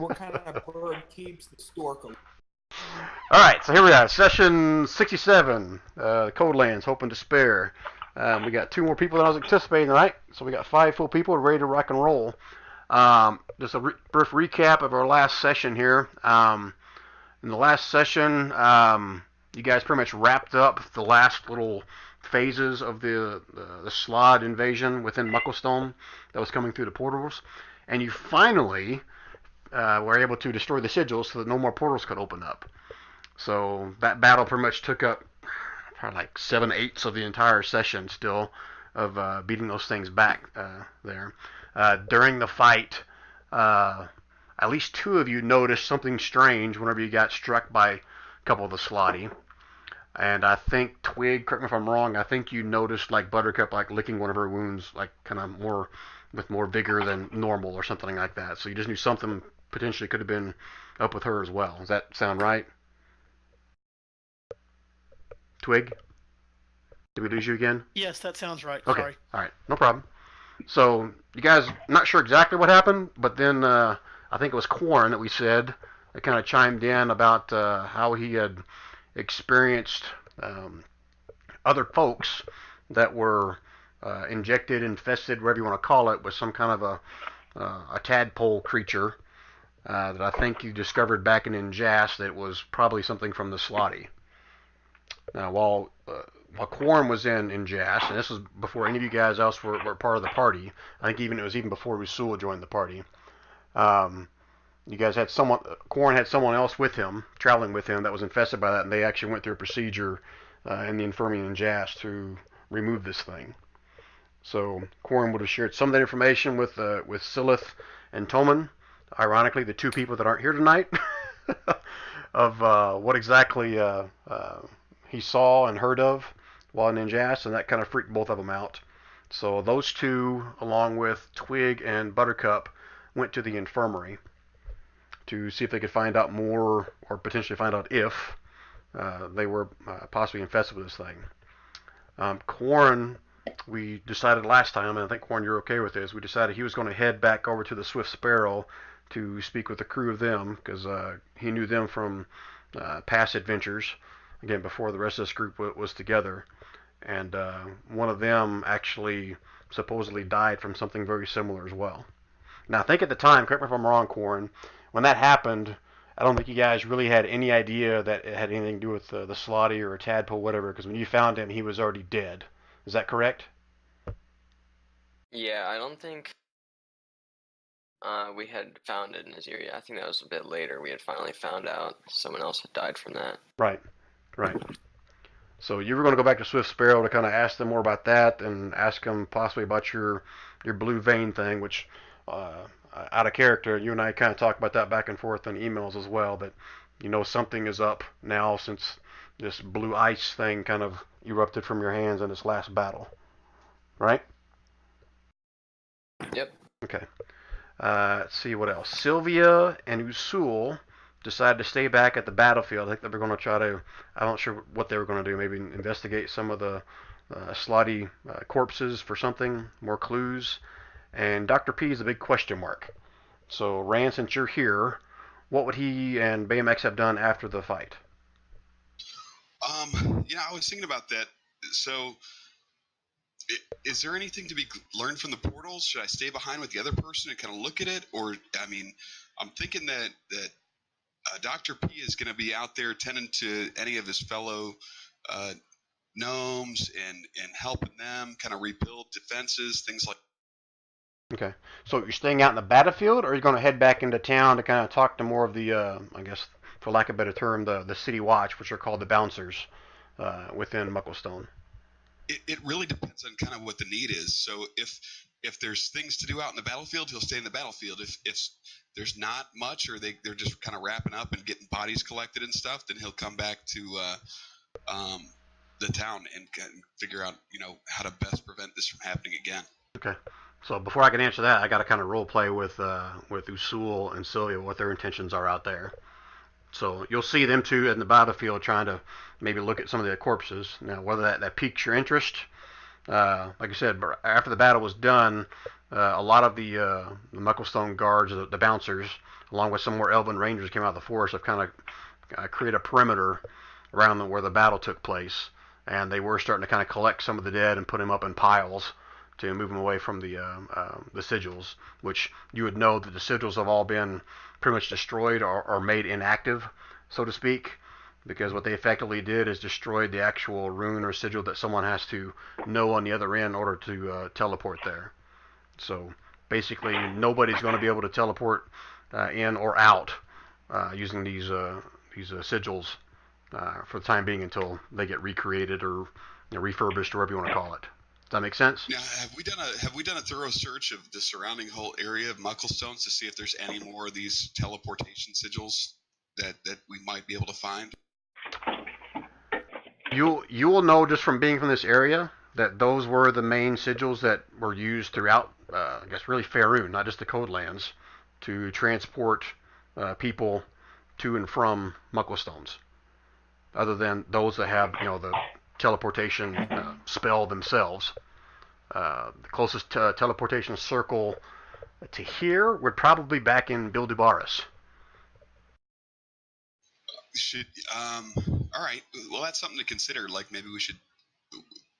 What kind of bird keeps the stork alive? All right, so here we are, session 67, Codelands, Hope and Despair. We got two more people than I was anticipating tonight, so we got 5 full people ready to rock and roll. Just a brief recap of our last session here. In the last session, you guys pretty much wrapped up the last little phases of the Slod invasion within Mucklestone that was coming through the portals, and you finally were able to destroy the sigils so that no more portals could open up. So that battle pretty much took up probably like 7/8 of the entire session still of beating those things back there. During the fight, at least 2 of you noticed something strange whenever you got struck by a couple of the Slotty. And I think Twig, correct me if I'm wrong, I think you noticed like Buttercup like licking one of her wounds like kind of more with more vigor than normal or something like that. So you just knew something potentially could have been up with her as well. Does that sound right? Twig? Did we lose you again? Yes, that sounds right. Okay. Sorry. All right. No problem. So you guys, not sure exactly what happened, but then I think it was Quarren that we said that kind of chimed in about how he had experienced other folks that were injected, infested, whatever you want to call it, with some kind of a tadpole creature that I think you discovered back in Injas that was probably something from the Slotty. Now, while Quarren was in Jas, and this was before any of you guys else were part of the party, I think it was even before Usul joined the party. You guys had Quarren had someone else with him, traveling with him, that was infested by that, and they actually went through a procedure in the infirmary in Jas to remove this thing. So Quarren would have shared some of that information with Silith and Toman, ironically the 2 people that aren't here tonight, of what exactly he saw and heard of while in Injas, and that kind of freaked both of them out. So those 2, along with Twig and Buttercup, went to the infirmary to see if they could find out more, or potentially find out if they were possibly infested with this thing. Quarren, we decided last time, and I think Quarren, you're okay with this, we decided he was going to head back over to the Swift Sparrow to speak with the crew of them, because he knew them from past adventures, again, before the rest of this group was together. And one of them actually supposedly died from something very similar as well. Now, I think at the time, correct me if I'm wrong, Quarren, when that happened, I don't think you guys really had any idea that it had anything to do with the Slotty or a tadpole, whatever, because when you found him, he was already dead. Is that correct? Yeah, I don't think we had found it in Azyria. I think that was a bit later. We had finally found out someone else had died from that. Right. So you were going to go back to Swift Sparrow to kind of ask them more about that, and ask them possibly about your blue vein thing, which out of character, you and I kind of talked about that back and forth in emails as well, that you know something is up now since this blue ice thing kind of erupted from your hands in this last battle. Right? Yep. Okay. Let's see what else. Sylvia and Usul decided to stay back at the battlefield. I think they were going to try to, I'm not sure what they were going to do, maybe investigate some of the Slotty corpses for something, more clues. And Dr. P is a big question mark. So, Rand, since you're here, what would he and Baymax have done after the fight? I was thinking about that. So, is there anything to be learned from the portals? Should I stay behind with the other person and kind of look at it? Or, I mean, I'm thinking that Dr. P is going to be out there tending to any of his fellow gnomes and helping them kind of rebuild defenses, things like. Okay. So you're staying out in the battlefield, or are you going to head back into town to kind of talk to more of the, I guess, for lack of a better term, the City Watch, which are called the Bouncers within Mucklestone? It really depends on kind of what the need is. So if there's things to do out in the battlefield, he'll stay in the battlefield. If there's not much, or they're just kind of wrapping up and getting bodies collected and stuff, then he'll come back to the town and figure out how to best prevent this from happening again. Okay. So before I can answer that, I got to kind of role play with Usul and Sylvia, what their intentions are out there. So you'll see them 2 in the battlefield trying to maybe look at some of the corpses. Now, whether that piques your interest, like I said, after the battle was done, a lot of the Mucklestone guards, the bouncers, along with some more Elven Rangers came out of the forest, have kind of created a perimeter around where the battle took place, and they were starting to kind of collect some of the dead and put them up in piles to move them away from the sigils, which you would know that the sigils have all been pretty much destroyed or made inactive, so to speak, because what they effectively did is destroyed the actual rune or sigil that someone has to know on the other end in order to teleport there. So basically, nobody's going to be able to teleport in or out using these sigils for the time being until they get recreated or refurbished or whatever you want to call it. Does that make sense? Now, have we done a thorough search of the surrounding whole area of Mucklestones to see if there's any more of these teleportation sigils that we might be able to find? You will know just from being from this area that those were the main sigils that were used throughout, I guess, really Faerun, not just the Codelands, to transport people to and from Mucklestones. Other than those that have, the teleportation spell themselves. The closest teleportation circle to here would probably be back in Bildubaris. All right. Well, that's something to consider. Like maybe we should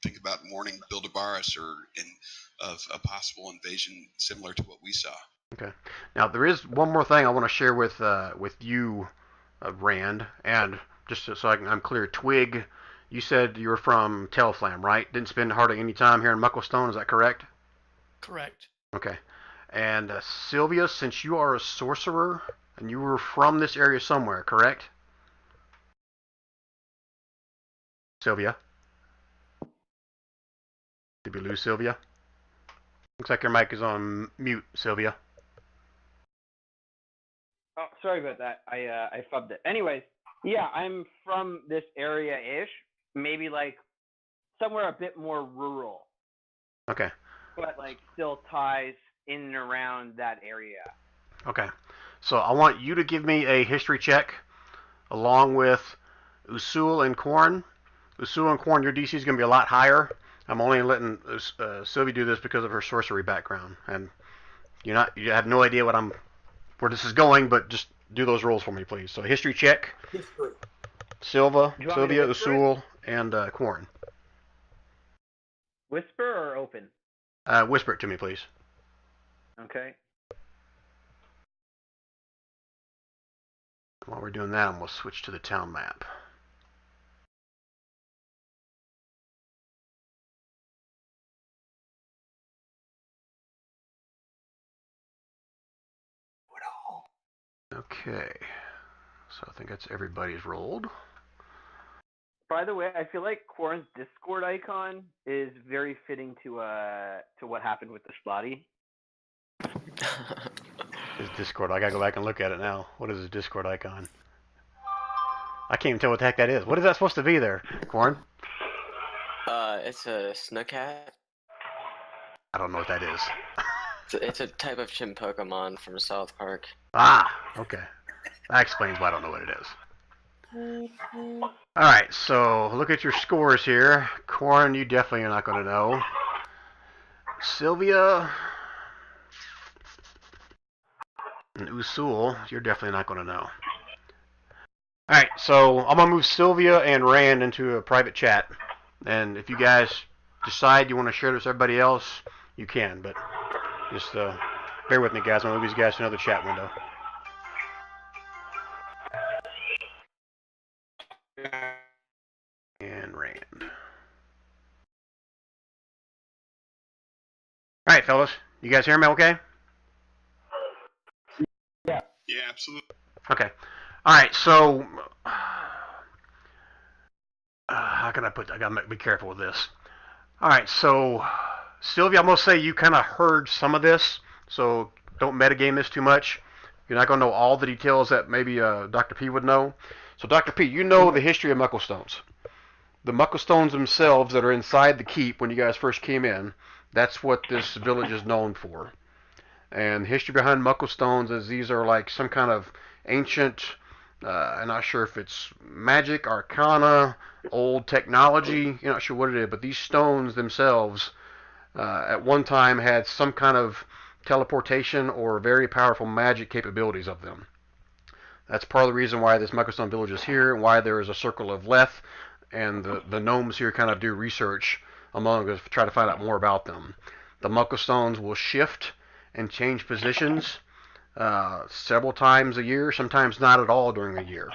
think about warning Bildubaris of a possible invasion similar to what we saw. Okay. Now there is one more thing I want to share with you, Rand, and just so I'm clear, Twig, you said you were from Telflam, right? Didn't spend hardly any time here in Mucklestone, is that correct? Correct. Okay. And Sylvia, since you are a sorcerer, and you were from this area somewhere, correct? Sylvia? Did we lose Sylvia? Looks like your mic is on mute, Sylvia. Oh, sorry about that. I fubbed it. Anyways, yeah, I'm from this area-ish. Maybe like somewhere a bit more rural. Okay. But like still ties in and around that area. Okay. So I want you to give me a history check along with Usul and Korn. Usul and Korn, your DC is going to be a lot higher. I'm only letting Sylvie do this because of her sorcery background, and you have no idea where this is going, but just do those rolls for me, please. So history check. History. Sylvia, whisper Usul, and Korn. Whisper or open? Whisper it to me, please. Okay. While we're doing that, I'm going to switch to the town map. Okay. So I think that's everybody's rolled. By the way, I feel like Quarren's Discord icon is very fitting to what happened with the Splotty. His Discord. I gotta go back and look at it now. What is his Discord icon? I can't even tell what the heck that is. What is that supposed to be there, Corn? It's a Snookat. I don't know what that is. It's a type of chimp Pokemon from South Park. Ah, okay. That explains why I don't know what it is. Alright, so look at your scores here. Corn, you definitely are not going to know. Sylvia and Usul, you're definitely not going to know. Alright, so I'm going to move Sylvia and Rand into a private chat. And if you guys decide you want to share this with everybody else, you can. But just bear with me, guys. I'm going to move these guys to another chat window. And Rand. Alright, fellas. You guys hear me okay? Yeah, absolutely. Okay. Alright, so how can I gotta be careful with this. Alright, so Sylvia, I'm gonna say you kinda heard some of this, so don't metagame this too much. You're not gonna know all the details that maybe Dr. P would know. So Dr. P, you know the history of Mucklestones. The Mucklestones themselves that are inside the keep when you guys first came in, that's what this village is known for. And the history behind Mucklestones is these are like some kind of ancient I'm not sure if it's magic, arcana, old technology. You're not sure what it is, but these stones themselves at one time had some kind of teleportation or very powerful magic capabilities of them. That's part of the reason why this Mucklestone village is here and why there is a circle of Leth, and the gnomes here kind of do research among us to try to find out more about them. The Mucklestones will shift and change positions several times a year, sometimes not at all during a year.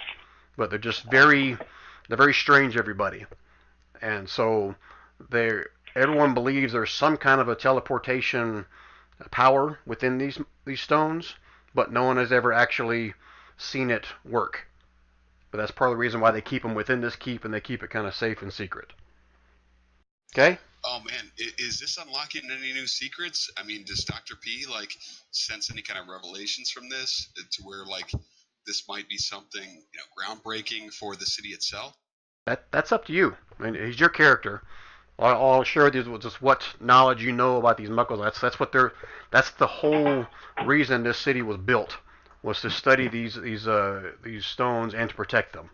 But they're very strange, everybody. And so everyone believes there's some kind of a teleportation power within these stones, but no one has ever actually seen it work. But that's part of the reason why they keep them within this keep, and they keep it kind of safe and secret. Okay? Oh man, is this unlocking any new secrets? I mean, does Dr. P like sense any kind of revelations from this to where like this might be something groundbreaking for the city itself? That's up to you. I mean, he's your character. All I'll share with you is just what knowledge you know about these Muggles. That's the whole reason this city was built, was to study these stones and to protect them.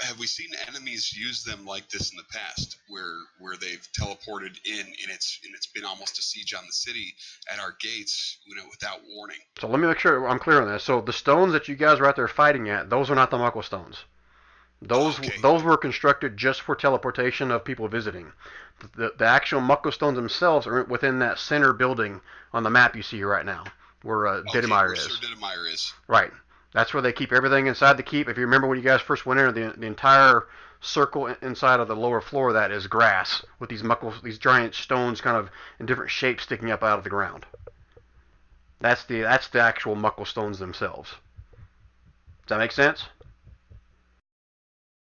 Have we seen enemies use them like this in the past, where they've teleported in, and it's been almost a siege on the city at our gates, without warning? So let me make sure I'm clear on this. So the stones that you guys are out there fighting at, those are not the Muckle stones. Those were constructed just for teleportation of people visiting. The actual Muckle stones themselves are within that center building on the map you see right now, where Didymire is. Sir Didymire is. Right. That's where they keep everything inside the keep. If you remember when you guys first went in, the entire circle inside of the lower floor of that is grass with these giant stones kind of in different shapes sticking up out of the ground. That's the actual Muckle stones themselves. Does that make sense?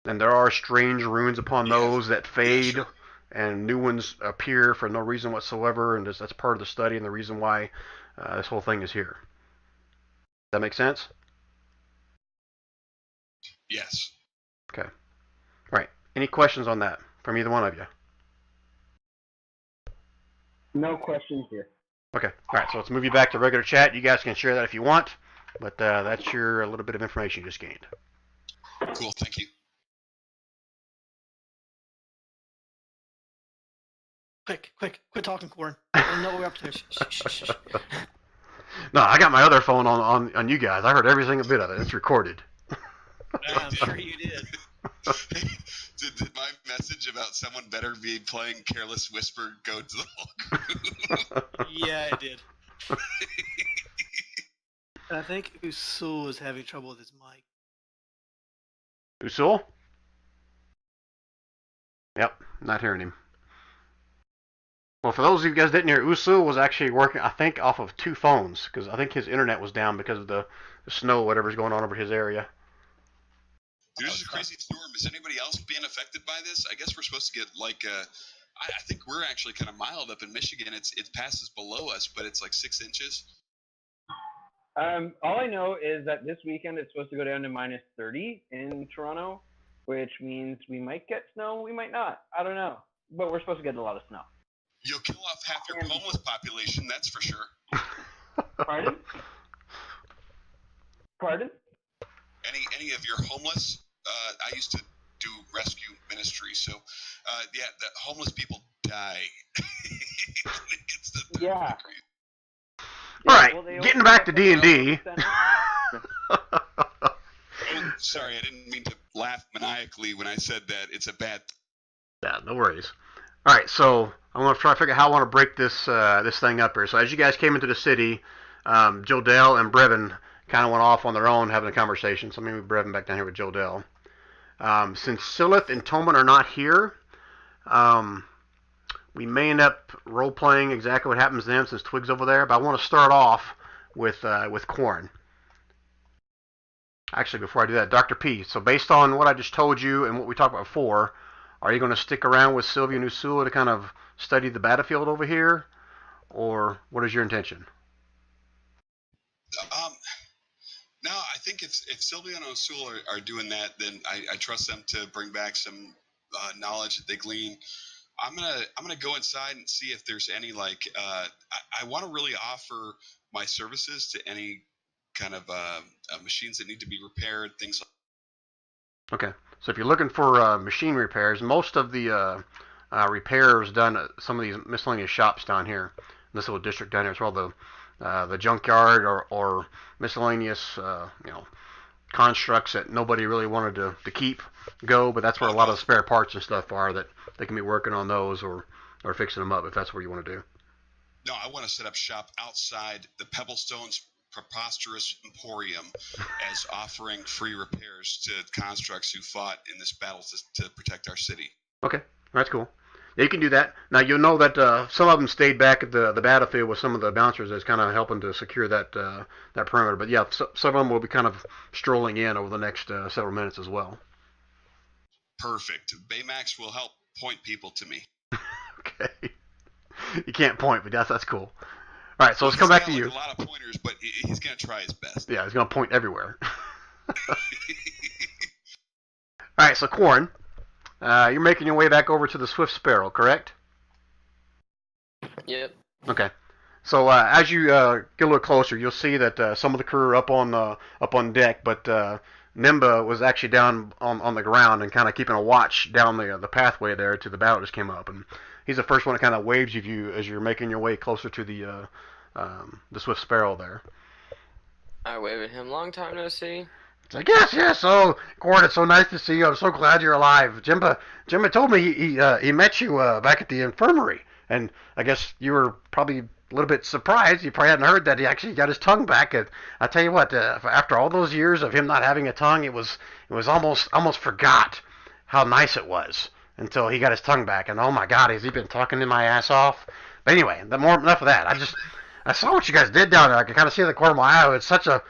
And there are strange runes upon those that fade, sure. And new ones appear for no reason whatsoever, and that's part of the study and the reason why this whole thing is here. Does that make sense? Yes. Okay. Right. Any questions on that from either one of you? No questions here. Okay. All right. So let's move you back to regular chat. You guys can share that if you want, but that's your little bit of information you just gained. Cool. Thank you. Quick, quit talking, Corn. I don't know what we're up to. Shh. No, I got my other phone on you guys. I heard every single bit of it. It's recorded. I'm sure you did. Did my message about someone better be playing Careless Whisper go to the whole group? Yeah, it did. And I think Usul is having trouble with his mic. Usul? Yep, not hearing him. Well, for those of you guys that didn't hear, Usul was actually working, I think, off of 2 phones, because I think his internet was down because of the snow, whatever's going on over his area. Dude, this is a crazy storm. Is anybody else being affected by this? I guess we're supposed to get like I think we're actually kind of mild up in Michigan. It passes below us, but it's like 6 inches. All I know is that this weekend it's supposed to go down to -30 in Toronto, which means we might get snow, we might not. I don't know, but we're supposed to get a lot of snow. You'll kill off half your homeless population, that's for sure. Pardon? Pardon? Any of your homeless? I used to do rescue ministry, so yeah, the homeless people die. Yeah. All right, well, getting back to D&D. Oh, sorry, I didn't mean to laugh maniacally when I said that. It's a bad. Yeah, no worries. All right, so I'm going to try to figure out how I want to break this thing up here. So as you guys came into the city, Jodell and Brevin kind of went off on their own having a conversation. So maybe Brevin back down here with Jodell. Since Silith and Toman are not here, we may end up role-playing exactly what happens to them since Twig's over there. But I want to start off with Corn. Actually, before I do that, Dr. P. So based on what I just told you and what we talked about before, are you going to stick around with Sylvia and Usul to kind of study the battlefield over here? Or what is your intention? No, I think if Sylvia and Usul are doing that, then I trust them to bring back some knowledge that they glean. I'm gonna go inside and see if there's any I want to really offer my services to any kind of machines that need to be repaired, things like. Okay, so if you're looking for machine repairs, most of the repairs done at some of these miscellaneous shops down here, in this little district down here, as well, the junkyard or miscellaneous, constructs that nobody really wanted to keep go, but that's where a lot of spare parts and stuff are that they can be working on those or fixing them up if that's what you want to do. No, I want to set up shop outside the Pebblestone's preposterous emporium as offering free repairs to constructs who fought in this battle to protect our city. Okay, that's cool. Yeah, you can do that. Now you'll know that some of them stayed back at the battlefield with some of the bouncers that's kind of helping to secure that perimeter. But yeah, some of them will be kind of strolling in over the next several minutes as well. Perfect. Baymax will help point people to me. Okay. You can't point, but that's cool. All right, so let's come back to you. A lot of pointers, but he's going to try his best. Yeah, he's going to point everywhere. All right, so Quarren, you're making your way back over to the Swift Sparrow, correct? Yep. Okay. So as you get a little closer, you'll see that some of the crew are up on deck, but Nimba was actually down on the ground and kind of keeping a watch down the pathway there to the battle that just came up, and he's the first one that kind of waves you as you're making your way closer to the Swift Sparrow there. I wave at him. Long time no see. It's like, yes. Oh, Quarren, it's so nice to see you. I'm so glad you're alive. Jimba told me he met you back at the infirmary, and I guess you were probably a little bit surprised. You probably hadn't heard that he actually got his tongue back. And I tell you what, after all those years of him not having a tongue, it was almost forgot how nice it was until he got his tongue back. And oh my God, has he been talking in my ass off? But anyway, enough of that. I saw what you guys did down there. I could kind of see in the corner of my eye. It's such a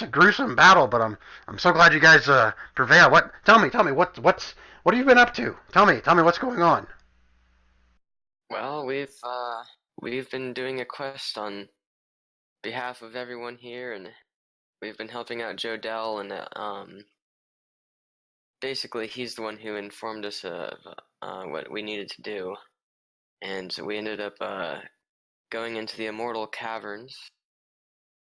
gruesome battle, but I'm so glad you guys prevailed. Tell me what have you been up to? Tell me what's going on. Well, we've been doing a quest on behalf of everyone here, and we've been helping out Joe Dell, and basically he's the one who informed us of what we needed to do, and we ended up going into the Immortal Caverns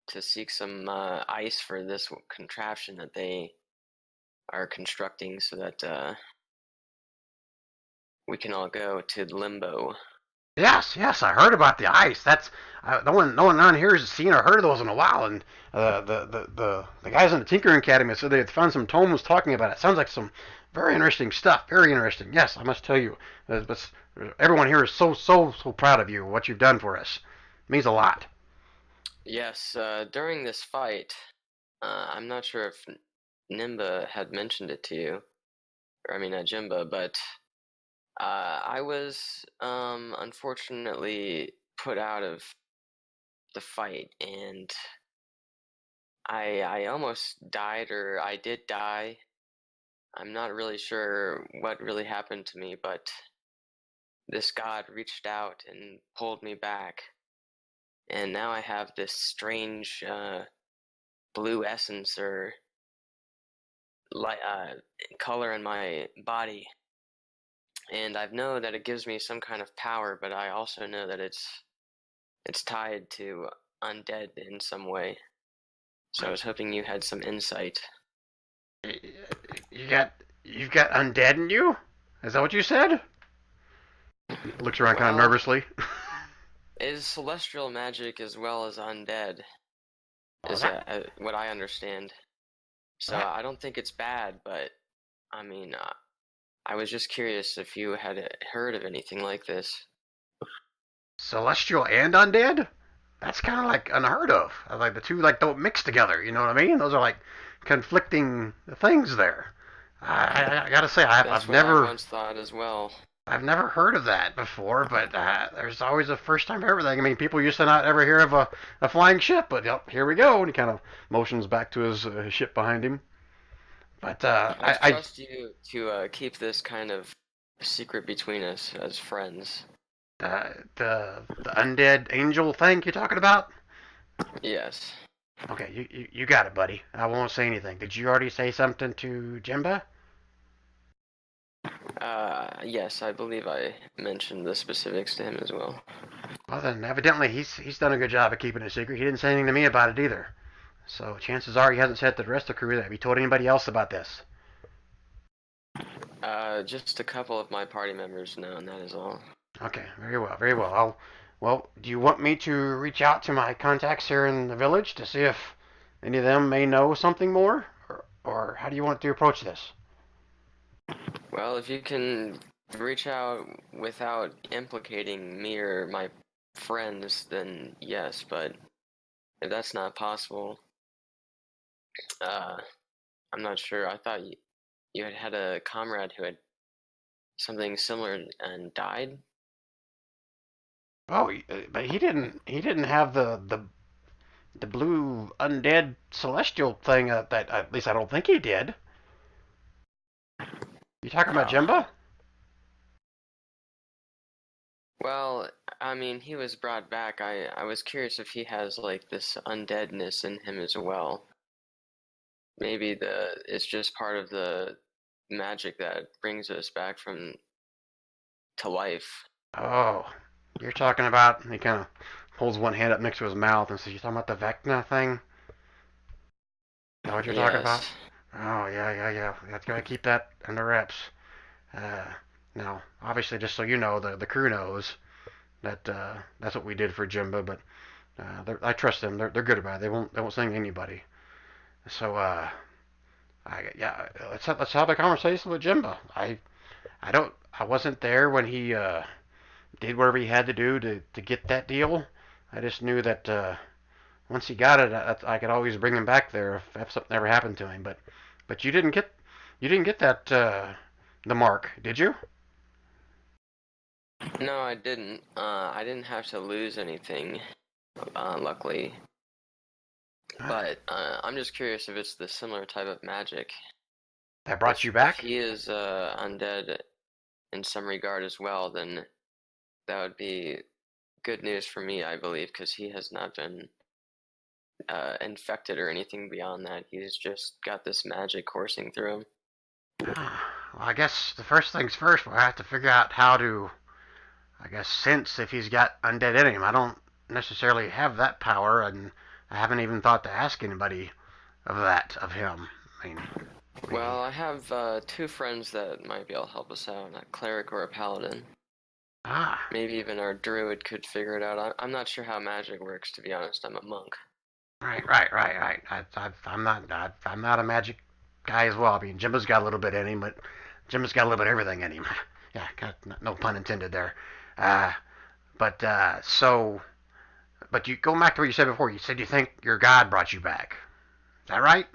to seek some ice for this contraption that they are constructing so that we can all go to Limbo. Yes, I heard about the ice. That's no one around here has seen or heard of those in a while. And the guys in the Tinkering Academy said they had found some tomes talking about it. Sounds like some very interesting stuff. Very interesting. Yes, I must tell you. But everyone here is so proud of you. What you've done for us it means a lot. Yes, during this fight, I'm not sure if Nimba had mentioned it to you, or I mean Jimba, but I was unfortunately put out of the fight, and I almost died, or I did die. I'm not really sure what really happened to me, but this god reached out and pulled me back, and now I have this strange blue essence or color in my body. And I know that it gives me some kind of power, but I also know that it's tied to undead in some way. So I was hoping you had some insight. You've got undead in you? Is that what you said? Looks around kind of nervously. It is celestial magic as well as undead, is what I understand. So I don't think it's bad, but I mean, I was just curious if you had heard of anything like this. Celestial and undead? That's kind of like unheard of. Like the two don't mix together. You know what I mean? Those are like conflicting things there. I gotta say, I've never. I once thought as well. I've never heard of that before, but there's always a first time for everything. I mean, people used to not ever hear of a flying ship, but here we go. And he kind of motions back to his ship behind him. But I trust you to keep this kind of secret between us as friends. The undead angel thing you're talking about? Yes. Okay, you got it, buddy. I won't say anything. Did you already say something to Jimba? Yes, I believe I mentioned the specifics to him as well. Well then, evidently he's done a good job of keeping it secret. He didn't say anything to me about it either. So chances are he hasn't said to the rest of the crew. Have you told anybody else about this? Just a couple of my party members know, and that is all. Okay, very well, very well. Well, do you want me to reach out to my contacts here in the village to see if any of them may know something more? Or how do you want to approach this? Well, if you can reach out without implicating me or my friends, then yes, but if that's not possible, I'm not sure. I thought you had a comrade who had something similar and died. Oh, but he didn't have the blue undead celestial thing. That at least I don't think he did. You talking about Jimba? Well, I mean, he was brought back. I was curious if he has like this undeadness in him as well. Maybe it's just part of the magic that brings us back to life. Oh, you're talking about. He kind of holds one hand up next to his mouth and says, "You talking about the Vecna thing? Is that what you're talking about?" Yes. Oh, yeah. That's gotta keep that under wraps. Now, obviously, just so you know, the crew knows that that's what we did for Jimba, but I trust them. They're good about it. They won't sing anybody. So let's have a conversation with Jimba. I wasn't there when he did whatever he had to do to get that deal. I just knew that once he got it, I could always bring him back there if something ever happened to him. But you didn't get that the mark, did you? No, I didn't. I didn't have to lose anything, luckily. But I'm just curious if it's the similar type of magic. That brought you If back? he is undead in some regard as well, then that would be good news for me, I believe, because he has not been infected or anything beyond that. He's just got this magic coursing through him. Well, I guess the first things first, we'll have to figure out how to, I guess, sense if he's got undead in him. I don't necessarily have that power, and I haven't even thought to ask anybody of him. I mean, Well, I have 2 friends that might be able to help us out, a cleric or a paladin. Maybe even our druid could figure it out. I'm not sure how magic works, to be honest. I'm a monk. Right. I'm not a magic guy as well. I mean, Jimbo's got a little bit in him, but Jimbo's got a little bit of everything in him. Yeah, no pun intended there. But you go back to what you said before. You said you think your god brought you back. Is that right?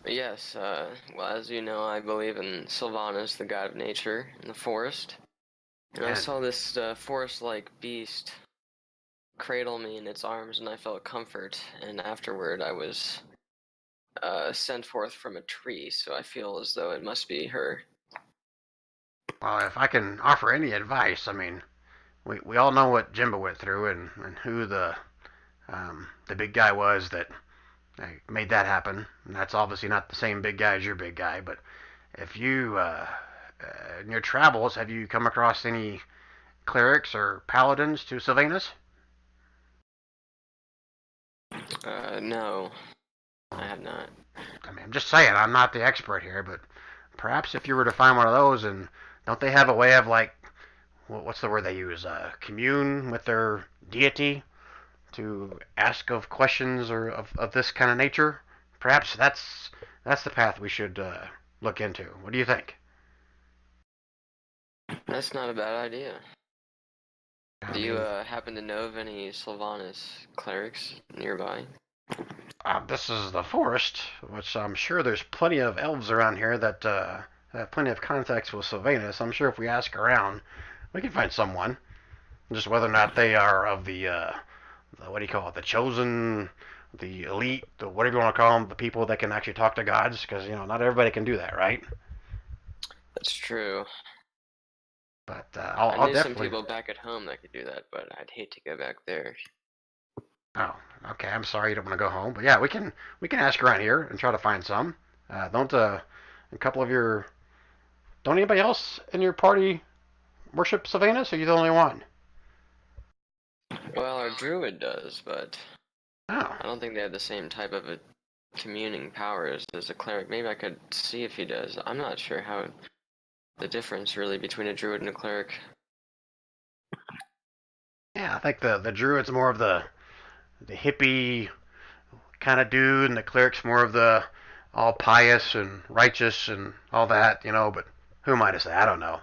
Yes, well, as you know, I believe in Sylvanas, the god of nature, in the forest. And I saw this forest-like beast cradle me in its arms, and I felt comfort. And afterward, I was sent forth from a tree, so I feel as though it must be her. Well, if I can offer any advice, I mean, we all know what Jimbo went through and who the big guy was that made that happen. And that's obviously not the same big guy as your big guy. But if you, in your travels, have you come across any clerics or paladins to Sylvanas? No, I have not. I mean, I'm just saying, I'm not the expert here, but perhaps if you were to find one of those, and don't they have a way of, like, what's the word they use, commune with their deity to ask of questions or of this kind of nature? Perhaps that's the path we should look into. What do you think? That's not a bad idea. Do you happen to know of any Sylvanas clerics nearby? This is the forest, which I'm sure there's plenty of elves around here that have plenty of contacts with Sylvanas. I'm sure if we ask around, we can find someone. Just whether or not they are of the what do you call it, the chosen, the elite, the whatever you want to call them, the people that can actually talk to gods, because not everybody can do that, right? That's true. But I I'll knew definitely. some people back at home that could do that, but I'd hate to go back there. Oh, okay. I'm sorry you don't want to go home, but yeah, we can ask around here and try to find some. Don't a couple of your don't anybody else in your party worship Sylvanas? Or are you the only one? Well, our druid does, but Oh. I don't think they have the same type of a communing powers as a cleric. Maybe I could see if he does. I'm not sure how the difference really between a druid and a cleric. Yeah, I think the druid's more of the hippie kind of dude, and the cleric's more of the all pious and righteous and all that, But who am I to say? I don't know.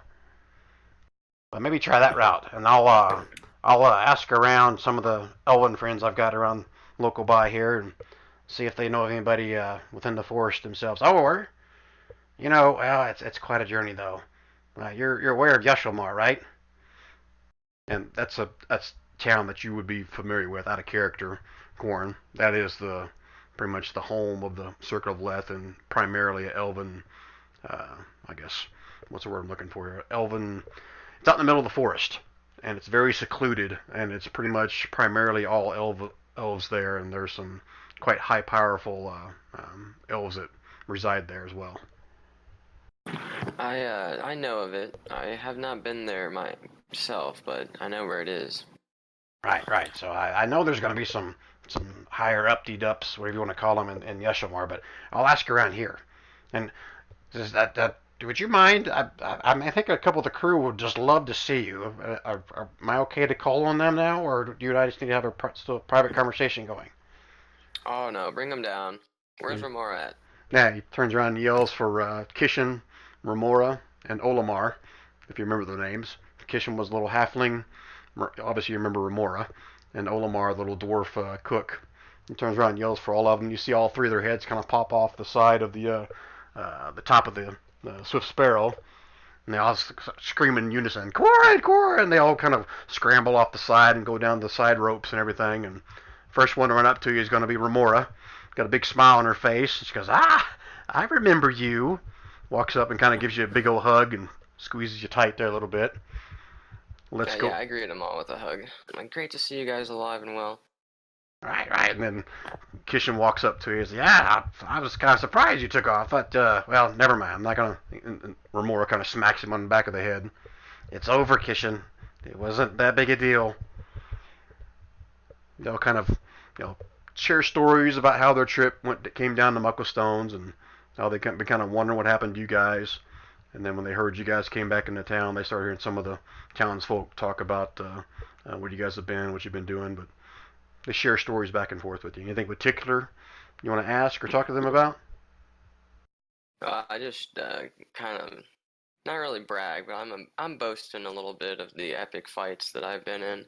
But maybe try that route, and I'll ask around some of the elven friends I've got around local by here and see if they know of anybody within the forest themselves. Oh, or well, it's quite a journey though. You're aware of Yeshelmar, right? And that's a town that you would be familiar with out of character, Gorn. That is pretty much the home of the Circle of Leth and primarily an elven. I guess what's the word I'm looking for here? Elven. It's out in the middle of the forest, and it's very secluded, and it's pretty much primarily all elves there, and there's some quite high, powerful elves that reside there as well. I know of it. I have not been there myself, but I know where it is. Right. So I know there's going to be some higher up dedups, whatever you want to call them, in Yeshamar, but I'll ask around here. And does that would you mind? I think a couple of the crew would just love to see you. Am I okay to call on them now, or do you and I just need to have a still private conversation going? Oh no, bring him down. Where's Remora at? Yeah, he turns around and yells for Kishin, Remora, and Olimar, if you remember the names. Kishin was a little halfling. Obviously, you remember Remora. And Olimar, the little dwarf cook. He turns around and yells for all of them. You see all three of their heads kind of pop off the side of the top of the Swift Sparrow. And they all scream in unison, "Quarren! Quarren!" And they all kind of scramble off the side and go down the side ropes and everything. And first one to run up to you is going to be Remora. Got a big smile on her face. She goes, I remember you. Walks up and kind of gives you a big old hug and squeezes you tight there a little bit. Let's go. Yeah, I greet them all with a hug. Like, great to see you guys alive and well. Right. And then Kishin walks up to you and says, yeah, I was kind of surprised you took off. But, well, never mind. I'm not going to... And Remora kind of smacks him on the back of the head. It's over, Kishin. It wasn't that big a deal. They'll kind of, share stories about how their trip came down to Mucklestones and how they been kind of wondering what happened to you guys. And then when they heard you guys came back into town, they started hearing some of the townsfolk talk about where you guys have been, what you've been doing. But they share stories back and forth with you. Anything particular you want to ask or talk to them about? I just kind of not really brag, but I'm boasting a little bit of the epic fights that I've been in.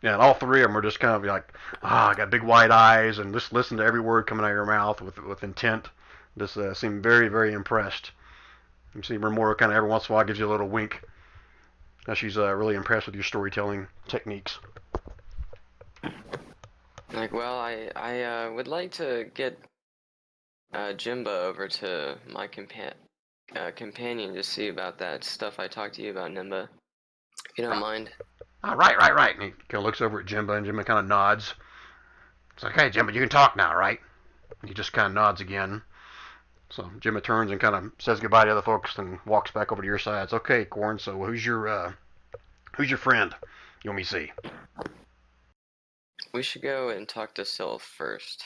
Yeah, and all three of them are just kind of like, I got big wide eyes and just listen to every word coming out of your mouth with intent. Just seem very, very impressed. You see Remora kind of every once in a while gives you a little wink. Now she's really impressed with your storytelling techniques. Like, well, I would like to get Jimba over to my companion to see about that stuff I talked to you about, Nimba. If you don't mind. Oh, right. And he kind of looks over at Jimba, and Jimba kind of nods. It's like, hey, Jimba, you can talk now, right? And he just kind of nods again. So Jimba turns and kind of says goodbye to the other folks and walks back over to your side. It's okay, Corn. So who's your friend you want me to see? We should go and talk to Sylph first.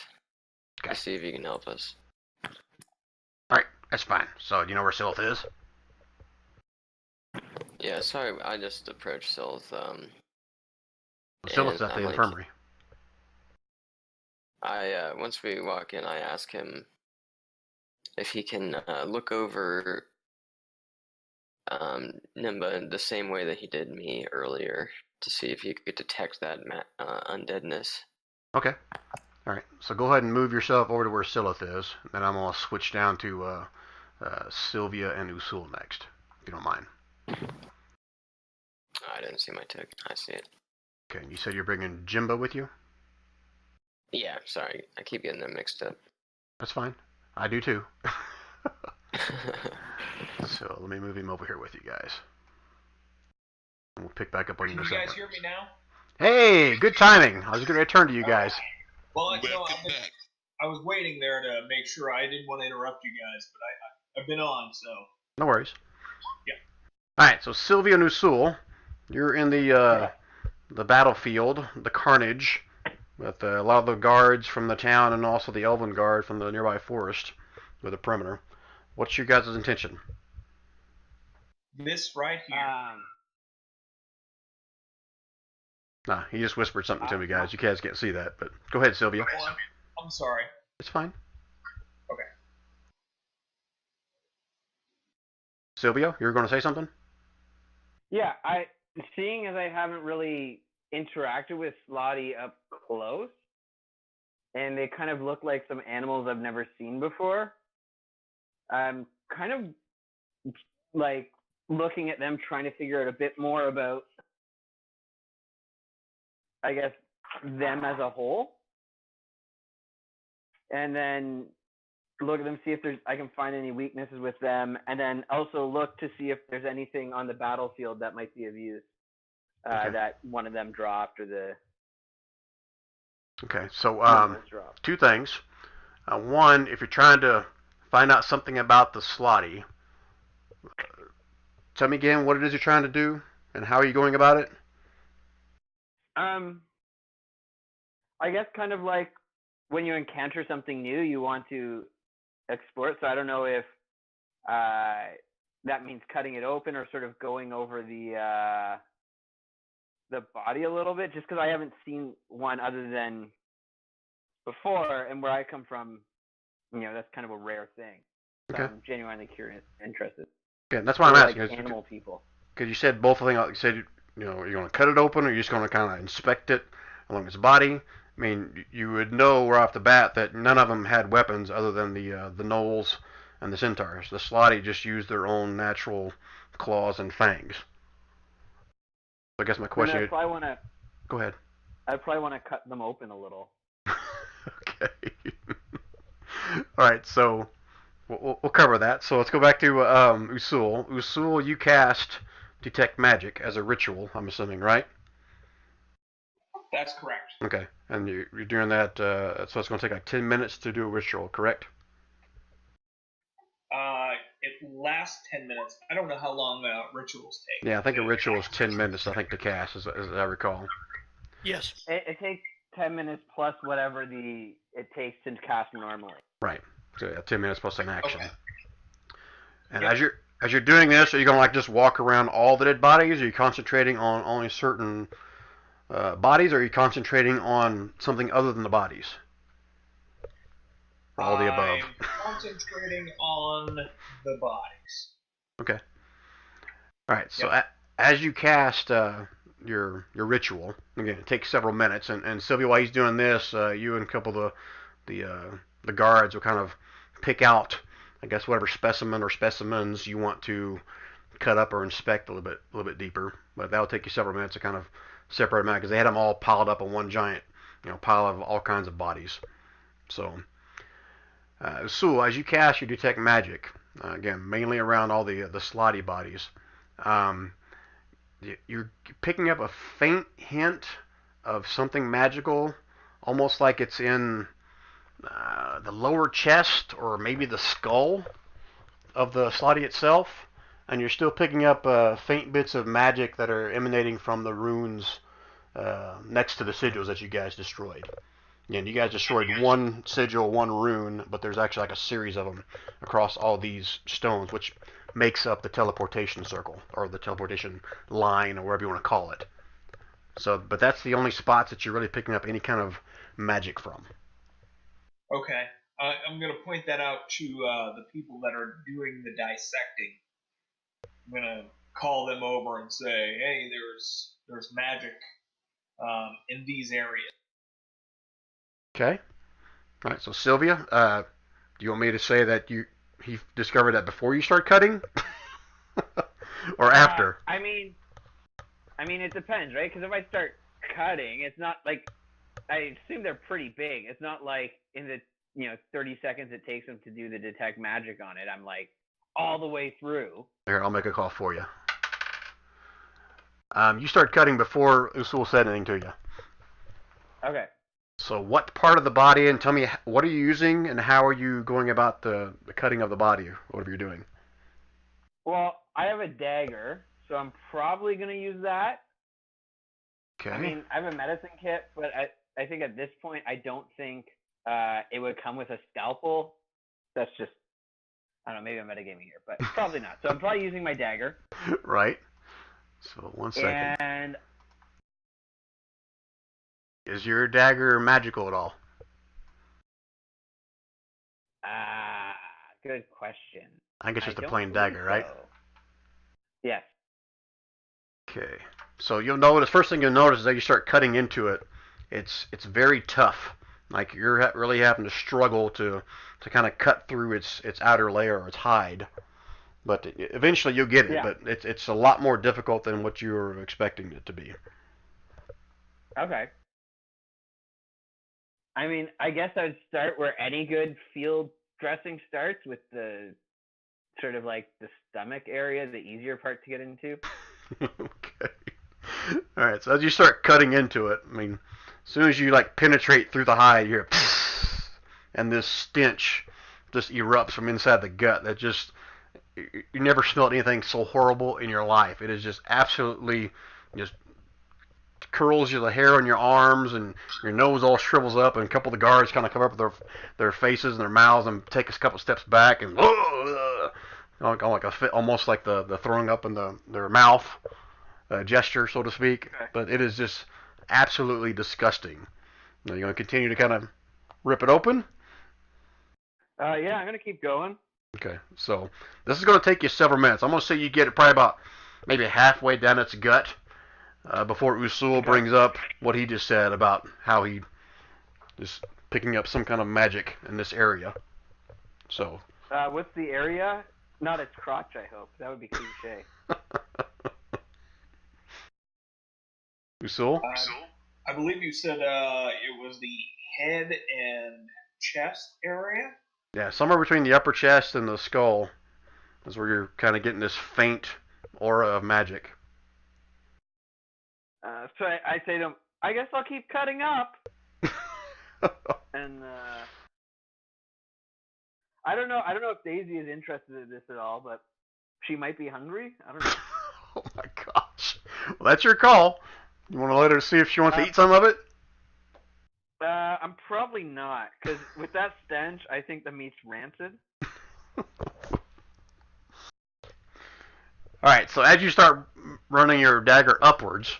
Okay. To see if he can help us. All right, that's fine. So do you know where Sylph is? Yeah, sorry, I just approached Sylph. Sylph's at the infirmary. Once we walk in, I ask him if he can look over Nimba the same way that he did me earlier to see if he could detect that undeadness. Okay. All right. So go ahead and move yourself over to where Silith is. Then I'm going to switch down to Sylvia and Usul next, if you don't mind. I didn't see my token. I see it. Okay. You said you're bringing Jimba with you? Yeah, sorry. I keep getting them mixed up. That's fine. I do too. So let me move him over here with you guys. And we'll pick back up on you in a second. Can you guys hear me now? Hey, good timing. I was going to return to you guys. Well, Welcome back. I was waiting there to make sure. I didn't want to interrupt you guys, but I've been on, so. No worries. Yeah. All right, so Sylvia and Usul, you're in the battlefield, the carnage. with a lot of the guards from the town and also the elven guard from the nearby forest with a perimeter. What's your guys' intention? This right here. Nah, he just whispered something to me, guys. You guys can't see that, but go ahead, Sylvia. Oh, I'm sorry. It's fine. Okay. Sylvia, you were going to say something? Yeah, seeing as I haven't really interacted with Slotty up close, and they kind of look like some animals I've never seen before, I'm kind of like looking at them, trying to figure out a bit more about, I guess, them as a whole, and then look at them, see if I can find any weaknesses with them, and then also look to see if there's anything on the battlefield that might be of use that one of them dropped or the. Okay, so dropped. two things. One, if you're trying to find out something about the Slotty, tell me again what it is you're trying to do and how are you going about it? I guess kind of like when you encounter something new, you want to explore it. So I don't know if that means cutting it open or sort of going over the body a little bit, just because I haven't seen one other than before, and where I come from, that's kind of a rare thing. So Okay. I'm genuinely curious, interested. Okay, that's why I'm asking. Like animal people. Because you said both things. You said, you're going to cut it open, or you're just going to kind of inspect it along its body. I mean, you would know right off the bat that none of them had weapons other than the gnolls and the centaurs. The Slotty just used their own natural claws and fangs. So I guess my question. I probably want to. Go ahead. I probably want to cut them open a little. Okay. All right, so we'll cover that. So let's go back to Usul. Usul, you cast Detect Magic as a ritual, I'm assuming, right? That's correct. Okay, and you're doing that, so it's going to take like 10 minutes to do a ritual, correct? It lasts 10 minutes. I don't know how long rituals take. Yeah, I think a ritual is 10 minutes, I think, to cast, as I recall. Yes. It takes 10 minutes plus whatever it takes to cast normally. Right. So yeah, 10 minutes plus an action. Okay. And Yep. as you're doing this, are you going to like just walk around all the dead bodies? Are you concentrating on only certain bodies, or are you concentrating on something other than the bodies? Or all the above? I'm concentrating on the bodies. Okay. All right. So Yep. as you cast your ritual, again, it takes several minutes, and Sylvia, while he's doing this, you and a couple of the guards will kind of pick out, I guess, whatever specimen or specimens you want to cut up or inspect a little bit deeper. But that'll take you several minutes to kind of separate them out, because they had them all piled up in one giant, pile of all kinds of bodies. So, Usul, as you cast your Detect Magic, again, mainly around all the Slotty bodies, you're picking up a faint hint of something magical, almost like it's in the lower chest or maybe the skull of the Slotty itself, and you're still picking up faint bits of magic that are emanating from the runes next to the sigils that you guys destroyed. Again, you guys destroyed one sigil, one rune, but there's actually like a series of them across all these stones, which makes up the teleportation circle, or the teleportation line, or whatever you want to call it. So, but that's the only spots that you're really picking up any kind of magic from. Okay. I'm going to point that out to the people that are doing the dissecting. I'm going to call them over and say, hey, there's magic in these areas. Okay. All right. So Sylvia, do you want me to say that he discovered that before you start cutting, or after? I mean, it depends, right? Because if I start cutting, it's not like, I assume they're pretty big. It's not like in the 30 seconds it takes them to do the Detect Magic on it, I'm like all the way through. Here, I'll make a call for you. You start cutting before Usul said anything to you. Okay. So what part of the body, and tell me, what are you using and how are you going about the cutting of the body, or whatever you're doing? Well, I have a dagger, so I'm probably going to use that. Okay. I mean, I have a medicine kit, but I think at this point, I don't think it would come with a scalpel. That's just, I don't know, maybe I'm metagaming here, but probably not. So I'm probably using my dagger. Right. So 1 second. And Is your dagger magical at all? good question. I think it's just a don't plain believe dagger, right? so. Yes. Okay. So you'll notice, first thing you'll notice is that you start cutting into it. It's very tough. Like you're really having to struggle to kind of cut through its outer layer or its hide. But eventually you'll get it. Yeah. But it's a lot more difficult than what you were expecting it to be. Okay. I mean, I guess I would start where any good field dressing starts, with the sort of like the stomach area, the easier part to get into. Okay. All right. So as you start cutting into it, I mean, as soon as you like penetrate through the hide, you hear and this stench just erupts from inside the gut. That just, you never smelled anything so horrible in your life. It is just absolutely just curls you the hair on your arms, and your nose all shrivels up, and a couple of the guards kind of cover up their faces and their mouths and take a couple steps back and almost like the throwing up in their mouth gesture, so to speak. Okay. But it is just absolutely disgusting. Now, you're going to continue to kind of rip it open. Yeah, I'm gonna keep going. Okay, so this is going to take you several minutes. I'm going to say you get it probably about maybe halfway down its gut before Usul brings up what he just said about how he is picking up some kind of magic in this area. So. What's the area? Not its crotch, I hope. That would be cliche. Usul? I believe you said it was the head and chest area? Yeah, somewhere between the upper chest and the skull is where you're kind of getting this faint aura of magic. So I say to him, I guess I'll keep cutting up. And I don't know if Daisy is interested in this at all, but she might be hungry. I don't know. Oh my gosh. Well, that's your call. You want to let her see if she wants to eat some of it? I'm probably not, because with that stench, I think the meat's rancid. Alright, so as you start running your dagger upwards,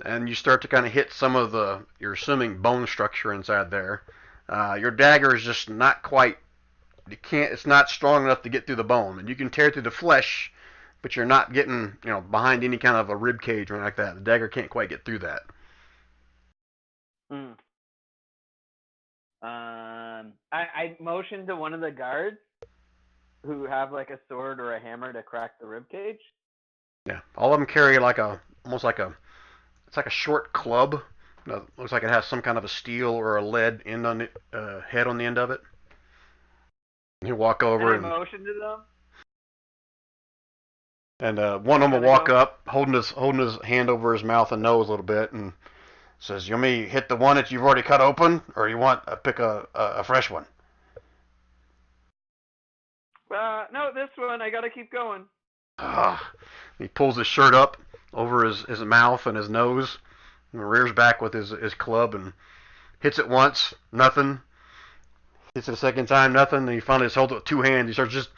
and you start to kind of hit some of your assuming bone structure inside there, your dagger is just not quite, it's not strong enough to get through the bone. And you can tear through the flesh, but you're not getting, behind any kind of a rib cage or anything like that. The dagger can't quite get through that. I motioned to one of the guards who have like a sword or a hammer to crack the rib cage. Yeah, all of them carry almost like a short club. Looks like it has some kind of a steel or a lead end on it, head on the end of it. And you walk over and I motioned to them. And one of them will walk up, holding his hand over his mouth and nose a little bit, and says, "You want me hit the one that you've already cut open, or you want to pick a fresh one?" No, this one. I gotta keep going. He pulls his shirt up over his mouth and his nose, and rears back with his club and hits it once, nothing. Hits it a second time, nothing. And he finally just holds it with two hands. He starts just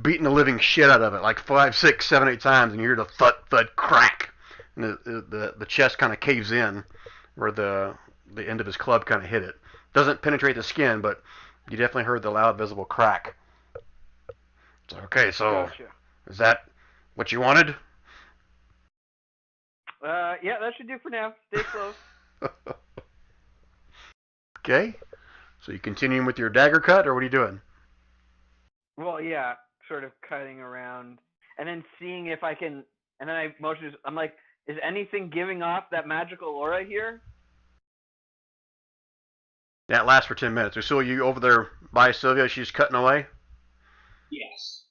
beating the living shit out of it, like 5, 6, 7, 8 times, and you hear the thud, thud, crack, and the chest kind of caves in where the end of his club kind of hit it. Doesn't penetrate the skin, but you definitely heard the loud, visible crack. So, okay, so Gotcha. Is that what you wanted? Yeah, that should do for now. Stay close. Okay, so you continuing with your dagger cut, or what are you doing? Well, yeah, sort of cutting around, and then seeing if I can. And then I motion. I'm like, is anything giving off that magical aura here? That lasts for 10 minutes. So you over there by Sylvia, she's cutting away? Yes.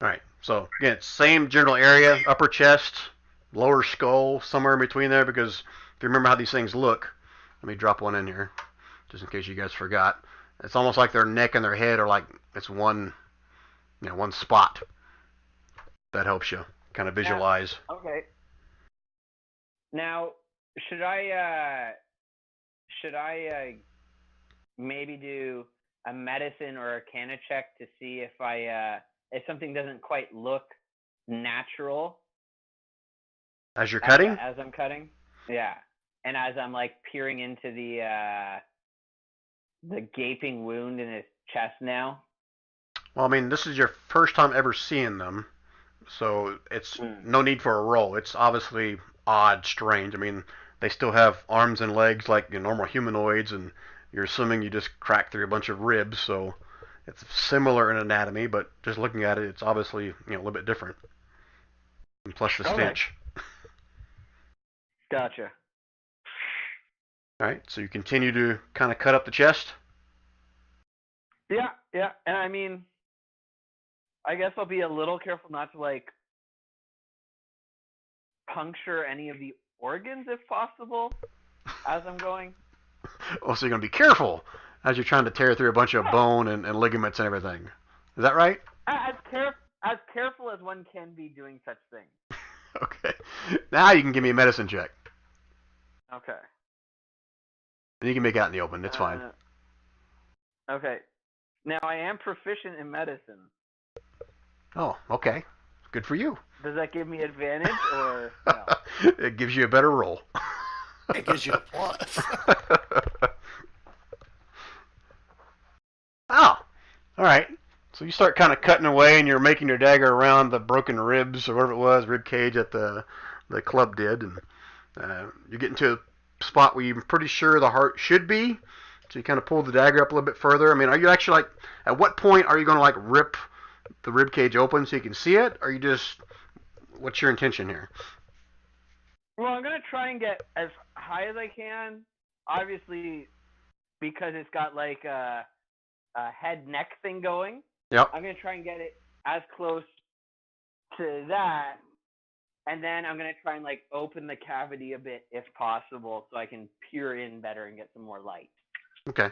Alright, so again, same general area, upper chest, lower skull, somewhere in between there, because if you remember how these things look, let me drop one in here, just in case you guys forgot. It's almost like their neck and their head are like, it's one spot. That helps you kind of visualize. Okay. Now, should I should I maybe do a medicine or arcana check to see if something doesn't quite look natural As you're cutting? as I'm cutting? Yeah. And as I'm like peering into the gaping wound in his chest now. Well, I mean, this is your first time ever seeing them, so it's no need for a roll. It's obviously odd, strange. I mean, they still have arms and legs like normal humanoids, and you're assuming you just cracked through a bunch of ribs, so it's similar in anatomy, but just looking at it, it's obviously a little bit different. And plus the Okay. stench. Gotcha. All right, so you continue to kind of cut up the chest. Yeah, yeah. And I mean, I guess I'll be a little careful not to like puncture any of the organs if possible as I'm going. Oh, so you're gonna be careful as you're trying to tear through a bunch of bone and ligaments and everything. Is that right? As careful as one can be doing such things. Okay. Now you can give me a medicine check. Okay. And you can make it out in the open. It's fine. Okay. Now I am proficient in medicine. Oh, okay. Good for you. Does that give me advantage or no? It gives you a better roll. It gives you a plus. Oh, all right. So you start kind of cutting away, and you're making your dagger around the broken ribs or whatever it was, rib cage that the club did, and you get into a spot where you're pretty sure the heart should be. So you kind of pull the dagger up a little bit further. I mean, are you actually like, at what point are you going to like rip the rib cage open so you can see it, or you just, what's your intention here? Well, I'm gonna try and get as high as I can. Obviously, because it's got like a head neck thing going. Yep. I'm gonna try and get it as close to that, and then I'm gonna try and like open the cavity a bit if possible, so I can peer in better and get some more light. Okay. All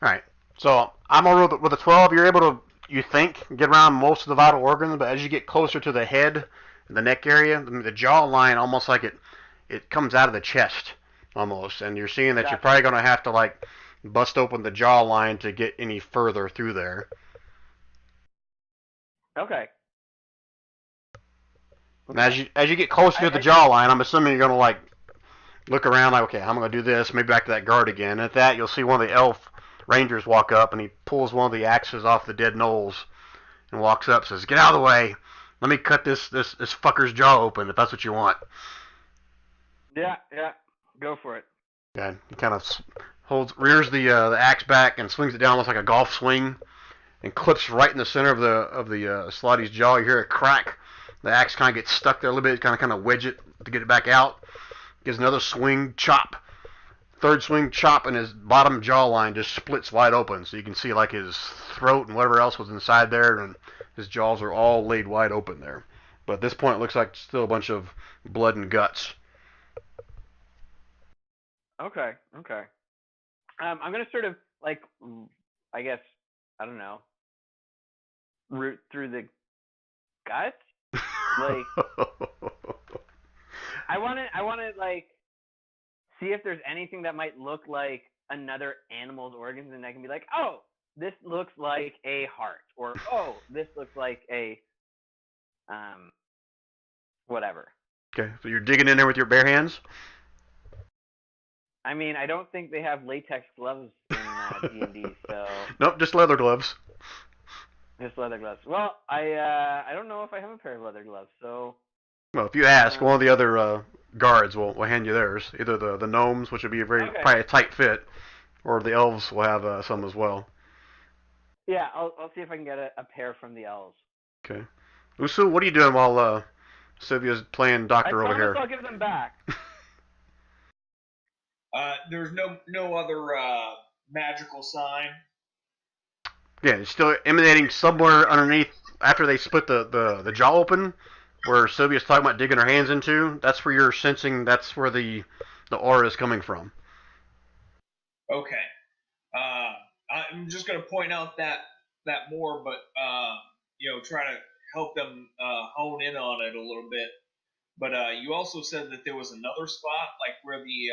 right. So I'm gonna roll with a 12. You're able to, you think, get around most of the vital organs, but as you get closer to the head, the neck area, the jaw line, almost like it comes out of the chest almost, and you're seeing that Gotcha. you're probably gonna have to like bust open the jaw line to get any further through there. Okay. And as you get closer to the jaw line, I'm assuming you're gonna like look around like, okay, I'm gonna do this, maybe back to that guard again. And at that, you'll see one of the elf rangers walk up, and he pulls one of the axes off the dead gnolls and walks up, says, "Get out of the way. Let me cut this fucker's jaw open if that's what you want." Yeah, go for it. Okay. He kind of rears the axe back and swings it down almost like a golf swing, and clips right in the center of the Slotty's jaw. You hear a crack. The axe kind of gets stuck there a little bit. Kind of wedge it to get it back out. Gives another swing, chop. Third swing, chop, and his bottom jawline just splits wide open, so you can see like his throat and whatever else was inside there, and his jaws are all laid wide open there. But at this point, it looks like still a bunch of blood and guts. Okay. I'm gonna sort of like, I guess, I don't know, root through the guts. Like, I want to like see if there's anything that might look like another animal's organs, and I can be like, oh, this looks like a heart, or oh, this looks like a whatever. Okay, so you're digging in there with your bare hands? I mean, I don't think they have latex gloves in D&D, so Nope, just leather gloves. just leather gloves. Well, I don't know if I have a pair of leather gloves, so Well, if you ask, one of the other guards will hand you theirs. Either the gnomes, which would be probably a tight fit, or the elves will have some as well. yeah, I'll see if I can get a pair from the elves. Okay. Usu, what are you doing while Sylvia's playing doctor over here? I'll give them back. There's no other magical sign. Yeah, it's still emanating somewhere underneath after they split the jaw open, where Sylvia's talking about digging her hands into. That's where you're sensing that's where the aura is coming from. Okay. I'm just going to point out that more, but try to help them hone in on it a little bit. But you also said that there was another spot, like where the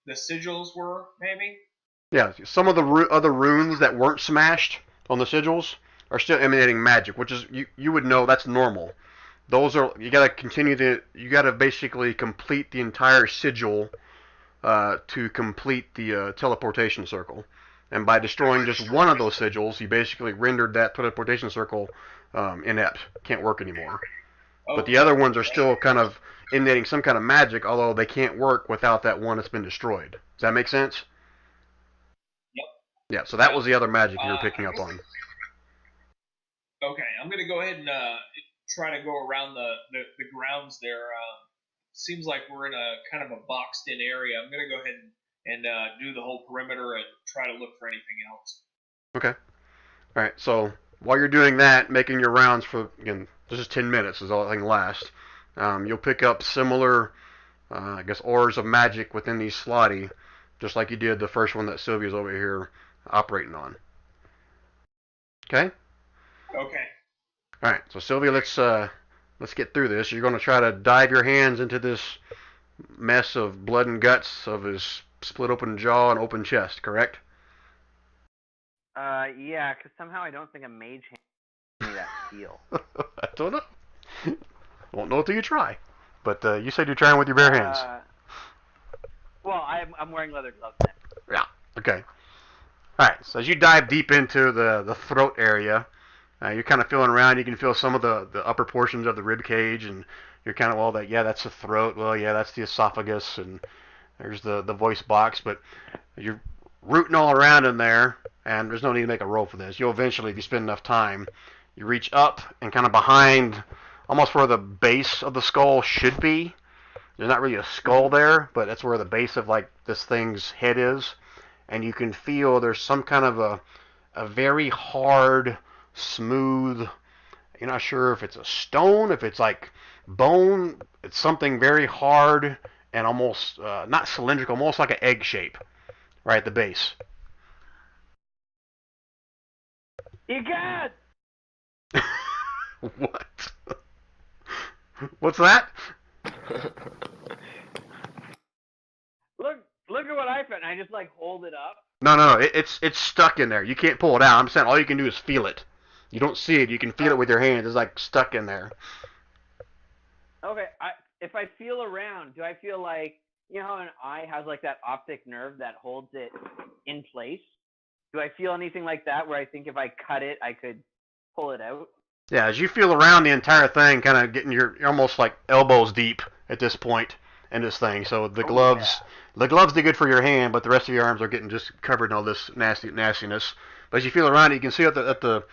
the sigils were, maybe? Yeah, some of the other runes that weren't smashed on the sigils are still emanating magic, which is you would know that's normal. Those are you gotta basically complete the entire sigil to complete the teleportation circle. And by destroying just one of those sigils, you basically rendered that teleportation circle inept, can't work anymore. But the other ones are still kind of emanating some kind of magic, although they can't work without that one that's been destroyed. Does that make sense? Yep. Yeah, so that was the other magic you were picking up on. Okay, I'm going to go ahead and try to go around the grounds there. Seems like we're in a kind of a boxed-in area. I'm going to go ahead and do the whole perimeter and try to look for anything else. Okay. All right, so while you're doing that, making your rounds for, again, this is 10 minutes is all that thing lasts. You'll pick up similar, I guess, auras of magic within these slotty, just like you did the first one that Sylvia's over here operating on. Okay? Okay. All right, so Sylvia, let's get through this. You're going to try to dive your hands into this mess of blood and guts of his split open jaw and open chest, correct? Yeah, because somehow I don't think a mage hand gives me that feel. I don't know. Won't know until you try. But you said you're trying with your bare hands. Well, I'm wearing leather gloves then. Yeah, okay. Alright, so as you dive deep into the throat area, you're kind of feeling around. You can feel some of the upper portions of the rib cage, and you're kind of, well, that's the throat. Well, yeah, that's the esophagus, and there's the voice box. But you're rooting all around in there, and there's no need to make a roll for this. You'll eventually, if you spend enough time, you reach up and kind of behind, almost where the base of the skull should be. There's not really a skull there, but that's where the base of like this thing's head is, and you can feel there's some kind of a very hard, smooth. You're not sure if it's a stone, if it's like bone. It's something very hard and almost not cylindrical, almost like an egg shape, right at the base. Egad! What? What's that? Look at what I found. I just like hold it up. No. It's stuck in there. You can't pull it out. I'm saying all you can do is feel it. You don't see it. You can feel it with your hands. It's like stuck in there. Okay. If I feel around, do I feel like, you know how an eye has like that optic nerve that holds it in place? Do I feel anything like that where I think if I cut it, I could pull it out? Yeah, as you feel around the entire thing, kind of getting you're almost like elbows deep at this point in this thing. So the gloves do good for your hand, but the rest of your arms are getting just covered in all this nastiness. But as you feel around it, you can see at the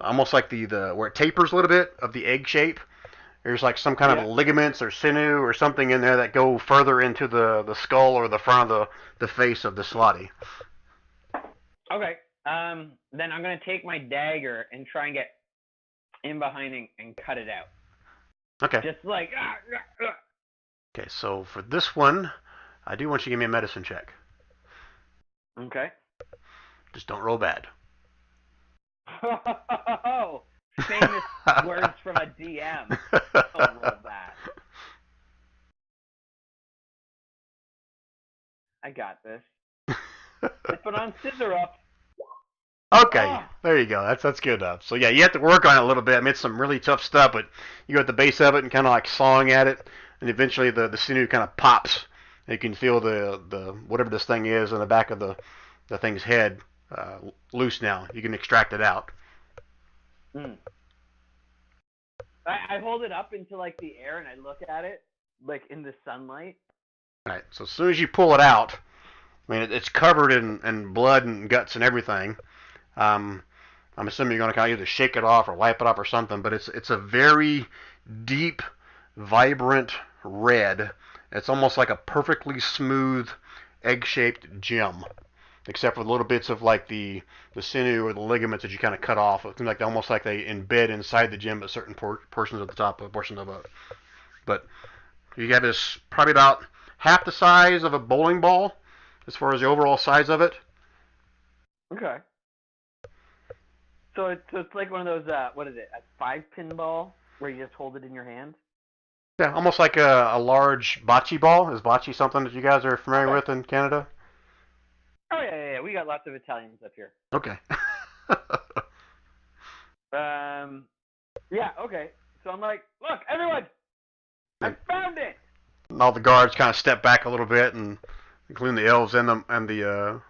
almost like the where it tapers a little bit of the egg shape. There's like some kind of ligaments or sinew or something in there that go further into the skull or the front of the face of the slotty. Okay. Then I'm gonna take my dagger and try and get in behind and cut it out. Okay. Just like. Okay, so for this one, I do want you to give me a medicine check. Okay. Just don't roll bad. Oh, famous words from a DM. Don't roll bad. I got this. Let's put on scissor up. Okay, there you go. That's good enough. So yeah, you have to work on it a little bit. I mean, it's some really tough stuff, but you go at the base of it and kind of like sawing at it, and eventually the sinew kind of pops. And you can feel the whatever this thing is in the back of the thing's head loose now. You can extract it out. I hold it up into like the air and I look at it like in the sunlight. All right. So as soon as you pull it out, I mean it's covered in blood and guts and everything. I'm assuming you're going to kind of either shake it off or wipe it off or something, but it's a very deep, vibrant red. It's almost like a perfectly smooth, egg-shaped gem, except for little bits of like the sinew or the ligaments that you kind of cut off. It seems like almost like they embed inside the gem at certain portions of the top, portions of it. But you have this probably about half the size of a bowling ball as far as the overall size of it. Okay. So it's like one of those, what is it, a 5-pin ball where you just hold it in your hand? Yeah, almost like a large bocce ball. Is bocce something that you guys are familiar with in Canada? Oh yeah. We got lots of Italians up here. Okay. Yeah. Okay. So I'm like, look, everyone, I found it. And all the guards kind of step back a little bit, and including the elves and the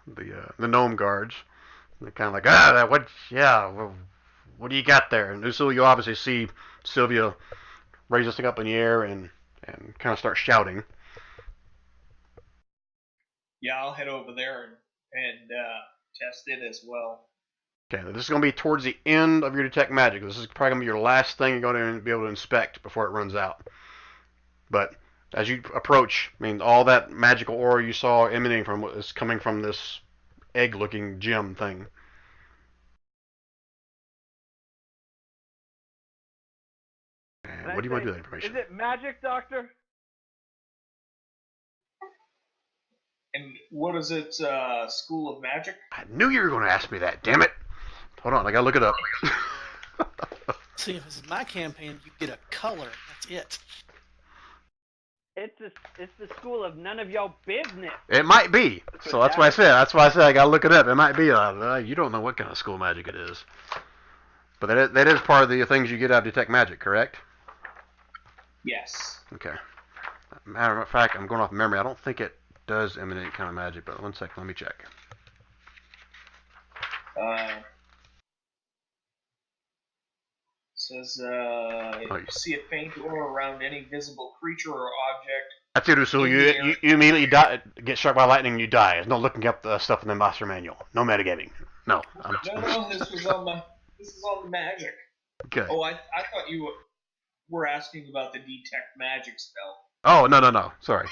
gnome guards. They're kind of like, what? Yeah, well, what do you got there? And so you obviously see Sylvia raise this thing up in the air and kind of start shouting. Yeah, I'll head over there and test it as well. Okay, this is going to be towards the end of your detect magic. This is probably going to be your last thing you're going to be able to inspect before it runs out. But as you approach, I mean, all that magical aura you saw emanating from is coming from this egg-looking gem thing. And what do you want to do with that information? Is it magic, Doctor? And what is it, School of Magic? I knew you were going to ask me that, damn it. Hold on, I got to look it up. See, if this is my campaign, you get a color. That's it. It's the school of none of y'all business. It might be. So that's why I said. That's why I said I got to look it up. It might be. You don't know what kind of school magic it is. But that is part of the things you get out of detect magic, correct? Yes. Okay. Matter of fact, I'm going off memory. I don't think it does emanate kind of magic, but one second, let me check. Says if you see a faint aura around any visible creature or object. That's it, Usul. You immediately get struck by lightning and you die. There's no looking up the stuff in the master manual. No metagaming. No. No, this is on the magic. Okay. Oh, I thought you were asking about the detect magic spell. Oh, no. Sorry.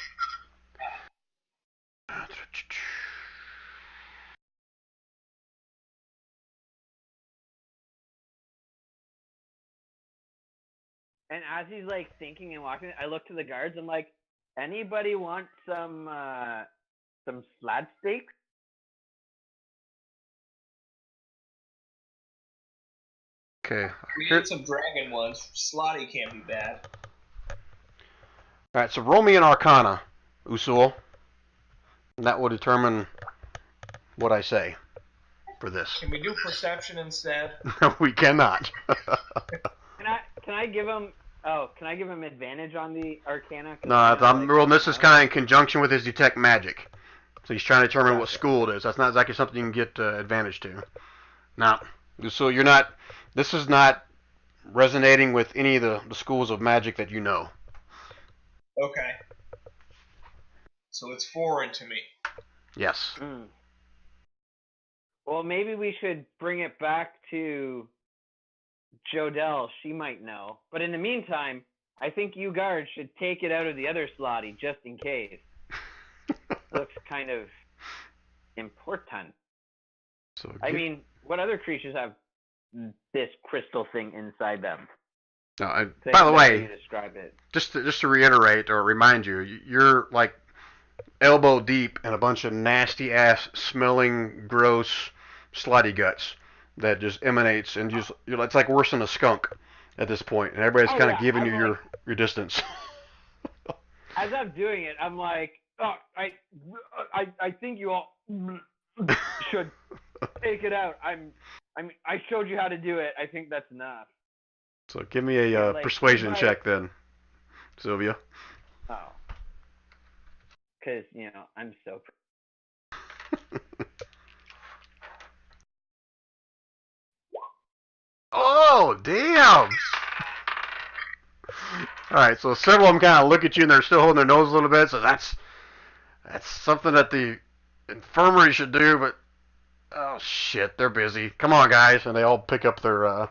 And as he's like thinking and walking, I look to the guards. I'm like, anybody want some slab steaks? Okay. We need some dragon ones. Slotty can't be bad. Alright, so roll me an Arcana, Usul. And that will determine what I say for this. Can we do perception instead? No, we cannot. Can I give him? Oh, can I give him advantage on the Arcana? No, I'm rolling. This is kind of in conjunction with his detect magic. So he's trying to determine what school it is. That's not exactly something you can get advantage to. Now, so you're not. This is not resonating with any of the schools of magic that you know. Okay. So it's foreign to me. Yes. Well, maybe we should bring it back to Jodelle. She might know. But in the meantime, I think you guards should take it out of the other slotty just in case. Looks kind of important. So I mean, what other creatures have this crystal thing inside them? No, by the way, describe it. just to reiterate or remind you, you're like elbow deep in a bunch of nasty ass smelling, gross, slutty guts that just emanates and it's like worse than a skunk at this point, and everybody's kind of giving you your distance. As I'm doing it, I'm like, oh, I think you all should take it out. I showed you how to do it. I think that's enough. So give me a persuasion check then, Sylvia. Oh. Because, I'm so... Oh, damn! Alright, so several of them kind of look at you and they're still holding their nose a little bit, so that's something that the infirmary should do, but oh shit, they're busy. Come on, guys, and they all pick up their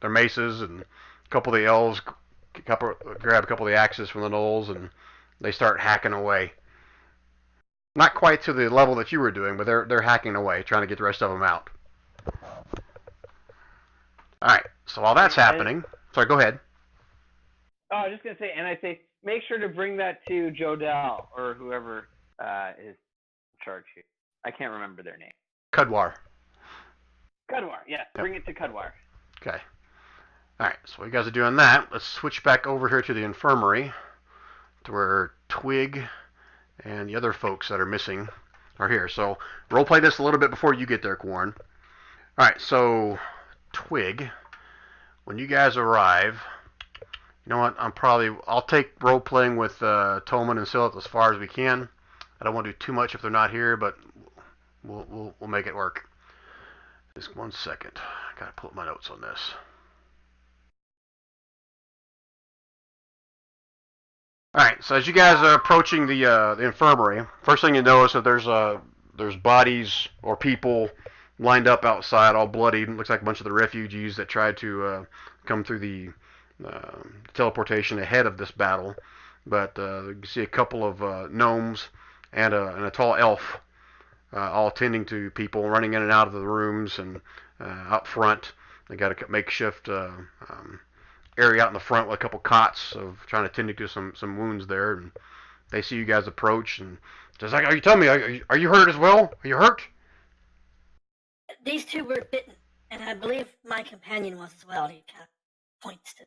maces, and a couple of the elves grab a couple of the axes from the gnolls, and they start hacking away. Not quite to the level that you were doing, but they're hacking away, trying to get the rest of them out. All right. So while that's happening, sorry, go ahead. Oh, I was just gonna say, and I say, make sure to bring that to Jodelle or whoever is in charge here. I can't remember their name. Cudwar. Cudwar, yes. Yep. Bring it to Cudwar. Okay. Alright, so while you guys are doing that, let's switch back over here to the infirmary, to where Twig and the other folks that are missing are here. So roleplay this a little bit before you get there, Quarren. Alright, so Twig, when you guys arrive, you know what, I'll take role-playing with Tolman and Silith as far as we can. I don't want to do too much if they're not here, but we'll make it work. Just 1 second. I gotta pull up my notes on this. Alright, so as you guys are approaching the infirmary, first thing you notice is that there's bodies or people lined up outside, all bloodied. It looks like a bunch of the refugees that tried to come through the teleportation ahead of this battle. But you can see a couple of gnomes and a tall elf all tending to people, running in and out of the rooms and out front. They got a makeshift area out in the front with a couple cots of trying to tend to some wounds there. And they see you guys approach and just like, "Are you telling me? Are you hurt as well? Are you hurt?" These two were bitten, and I believe my companion was as well. He kind of points to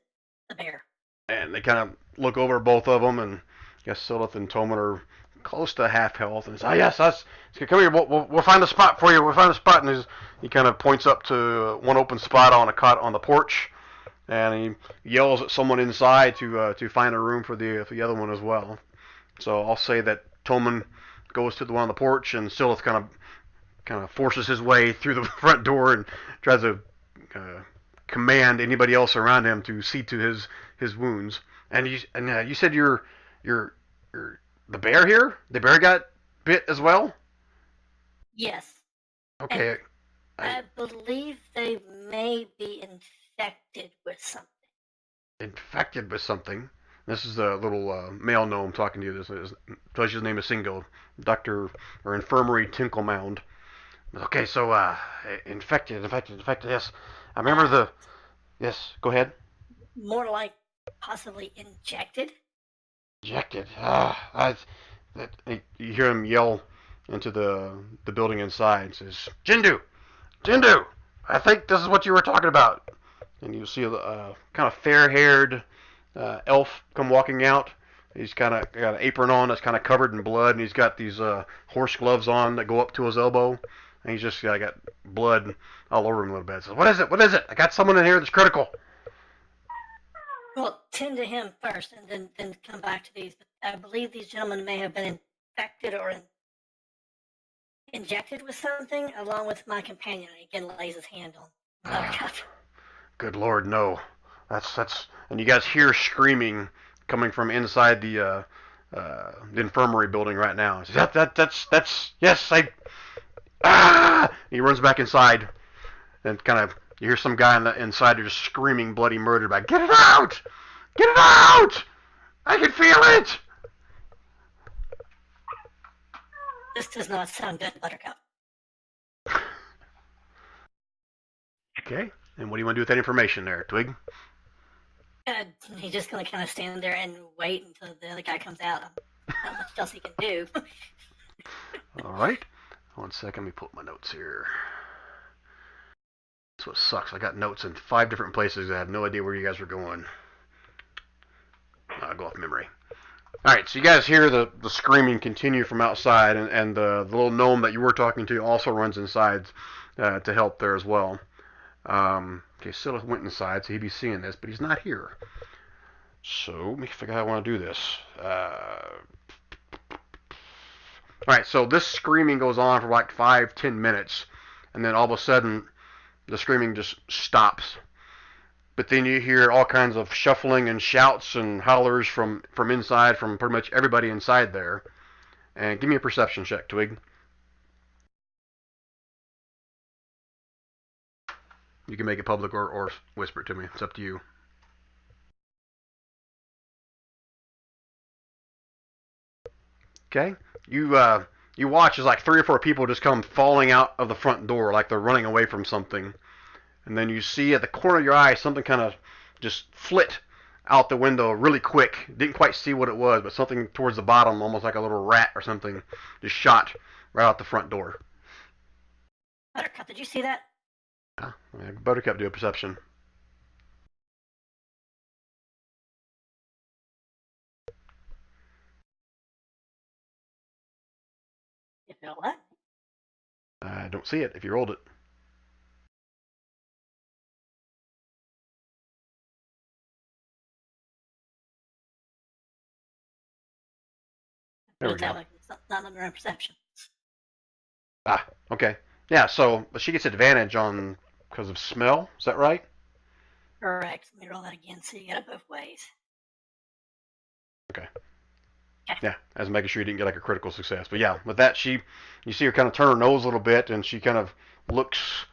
the bear. And they kind of look over both of them, and I guess Silith and Toman are close to half health. And says, "Yes, us. Come here. We'll find a spot for you. We'll find a spot." And he kind of points up to one open spot on a cot on the porch, and he yells at someone inside to find a room for the other one as well. So I'll say that Toman goes to the one on the porch, and Silith kind of forces his way through the front door and tries to command anybody else around him to see to his wounds. And you said you're the bear here? The bear got bit as well? Yes. Okay. I believe they may be infected with something. Infected with something? This is a little male gnome talking to you. His name is Singo, Doctor or Infirmary Tinklemound. Okay, so infected. Yes, I remember Yes, go ahead. More like possibly injected. Injected. You hear him yell into the building inside. Says, Jindu, I think this is what you were talking about. And you see a kind of fair-haired elf come walking out. He's kind of got an apron on that's kind of covered in blood, and he's got these horse gloves on that go up to his elbow. And he's just got blood all over him a little bit. So, what is it? I got someone in here that's critical. Well, tend to him first, and then come back to these. But I believe these gentlemen may have been infected or injected with something, along with my companion. And again, lays his hand on Buttercup. Good Lord, no. That's. And you guys hear screaming coming from inside the infirmary building right now. He says, that's yes, I. Ah! He runs back inside, and kind of you hear some guy inside just screaming bloody murder back. Get it out! Get it out! I can feel it! This does not sound good, Buttercup. Okay, and what do you want to do with that information there, Twig? He's just going to kind of stand there and wait until the other guy comes out. Not much else he can do. All right. 1 second, let me pull up my notes here. That's what sucks. I got notes in 5 different places. I had no idea where you guys were going. I'll go off memory. Alright, so you guys hear the screaming continue from outside, and the little gnome that you were talking to also runs inside to help there as well. Okay, Silith went inside, so he'd be seeing this, but he's not here. So, let me figure out how I want to do this. Alright, so this screaming goes on for like 5-10 minutes, and then all of a sudden, the screaming just stops. But then you hear all kinds of shuffling and shouts and hollers from inside, from pretty much everybody inside there. And give me a perception check, Twig. You can make it public or whisper it to me. It's up to you. Okay? You watch as like 3 or 4 people just come falling out of the front door like they're running away from something. And then you see at the corner of your eye something kind of just flit out the window really quick. Didn't quite see what it was, but something towards the bottom, almost like a little rat or something, just shot right out the front door. Buttercup, did you see that? Yeah, Buttercup, do a perception. Roll that. I don't see it if you rolled it. There we It's go. like it's not under perception. Ah, okay. Yeah, so she gets advantage on because of smell. Is that right? Correct. Let me roll that again so you get it both ways. Yeah, as making sure you didn't get like a critical success. But yeah, with that, you see her kind of turn her nose a little bit, and she kind of looks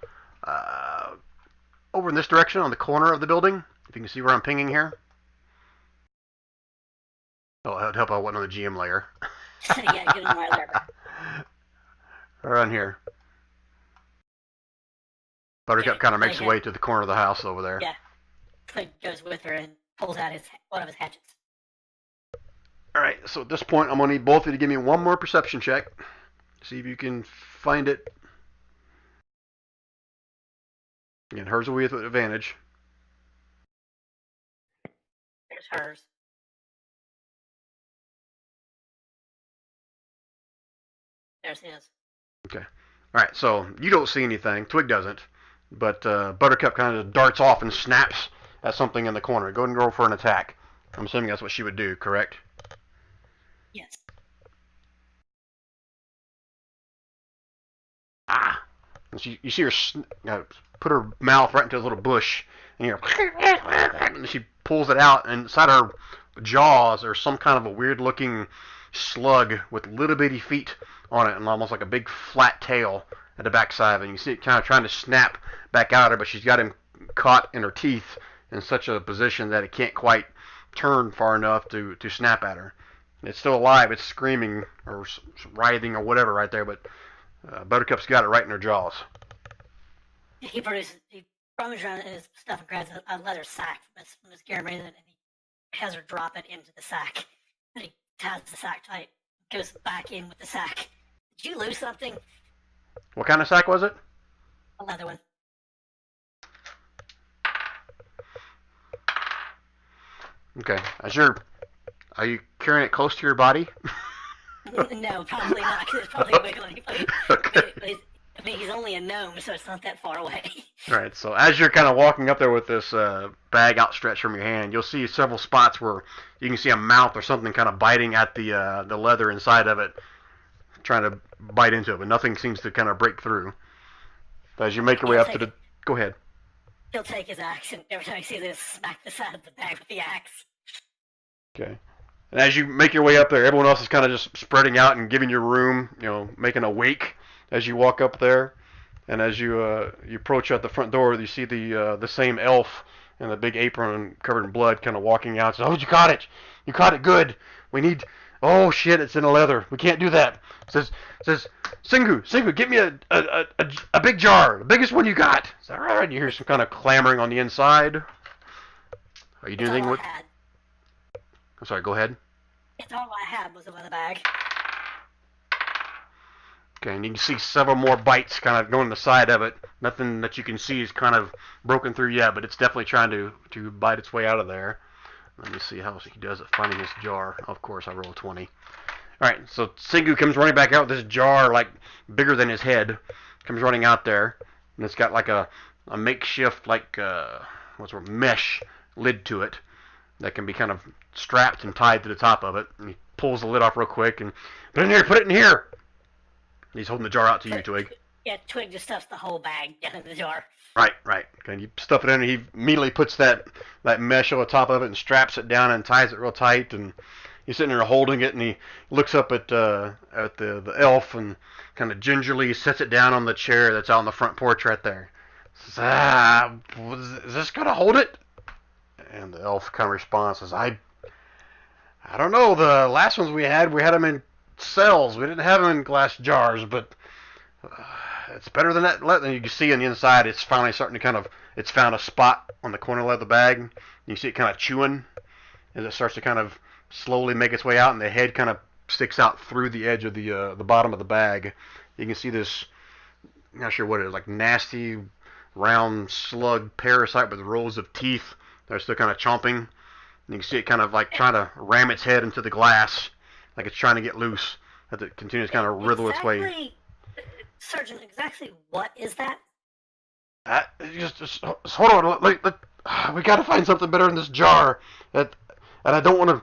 over in this direction on the corner of the building. If you can see where I'm pinging here. Oh, that'd help. I wasn't on the GM layer. Yeah, get him right there. Around here. Buttercup kind of makes her right way to the corner of the house over there. Yeah. Twig goes with her and pulls out one of his hatchets. All right, so at this point, I'm going to need both of you to give me one more perception check. See if you can find it. Again, hers will be with advantage. There's hers. There's his. Okay. All right, so you don't see anything. Twig doesn't. But Buttercup kind of darts off and snaps at something in the corner. Go ahead and roll for an attack. I'm assuming that's what she would do, correct? Yes. Ah! And you see her put her mouth right into a little bush, and you hear, and she pulls it out, and inside her jaws there's some kind of a weird-looking slug with little bitty feet on it, and almost like a big flat tail at the backside of it. And you see it kind of trying to snap back out of her, but she's got him caught in her teeth in such a position that it can't quite turn far enough to snap at her. It's still alive. It's screaming or writhing or whatever right there, but Buttercup's got it right in her jaws. He rummaged around in his stuff and grabs a leather sack from his gear and he has her drop it into the sack. And he ties the sack tight, goes back in with the sack. Did you lose something? What kind of sack was it? A leather one. Okay. Are you carrying it close to your body? No, probably not, because it's probably wiggling. Okay. He's only a gnome, so it's not that far away. All right, so as you're kind of walking up there with this bag outstretched from your hand, you'll see several spots where you can see a mouth or something kind of biting at the leather inside of it, trying to bite into it, but nothing seems to kind of break through. As you make your way up to the... Go ahead. He'll take his axe, and every time he sees this, smack the side of the bag with the axe. Okay. And as you make your way up there, everyone else is kind of just spreading out and giving you room, making a wake as you walk up there. And as you approach at the front door, you see the same elf in the big apron covered in blood kind of walking out. Says, "Oh, you caught it! You caught it good! We need... Oh, shit, it's in a leather. We can't do that." Says, Singu, get me a big jar. The biggest one you got. Is that right? And you hear some kind of clamoring on the inside. Are you doing anything with... I'm sorry, go ahead. It's all I had was a leather bag. Okay, and you can see several more bites kind of going to the side of it. Nothing that you can see is kind of broken through yet, but it's definitely trying to bite its way out of there. Let me see how he does at finding this jar. Of course, I roll 20. Alright, so Singu comes running back out with this jar, like, bigger than his head. Comes running out there, and it's got like a makeshift, like, mesh lid to it that can be kind of strapped and tied to the top of it. And he pulls the lid off real quick and, put it in here! He's holding the jar out to you, Twig. Yeah, Twig just stuffs the whole bag down in the jar. Right. Okay, you stuff it in, and he immediately puts that mesh over the top of it and straps it down and ties it real tight. And he's sitting there holding it, and he looks up at the elf and kind of gingerly sets it down on the chair that's out on the front porch right there. Says, is this gonna hold it? And the elf kind of responds, says, I don't know. The last ones we had them in cells. We didn't have them in glass jars, but it's better than that. And you can see on the inside, it's finally starting to it's found a spot on the corner of the bag. You see it kind of chewing as it starts to kind of slowly make its way out, and the head kind of sticks out through the edge of the bottom of the bag. You can see this, I'm not sure what it is, like nasty, round slug parasite with rows of teeth that are still kind of chomping. And you can see it kind of like trying to ram its head into the glass, like it's trying to get loose. as it continues to kind of wriggle its way. Exactly, Sergeant, exactly what is that? Just hold on. We got to find something better in this jar. And I don't want to.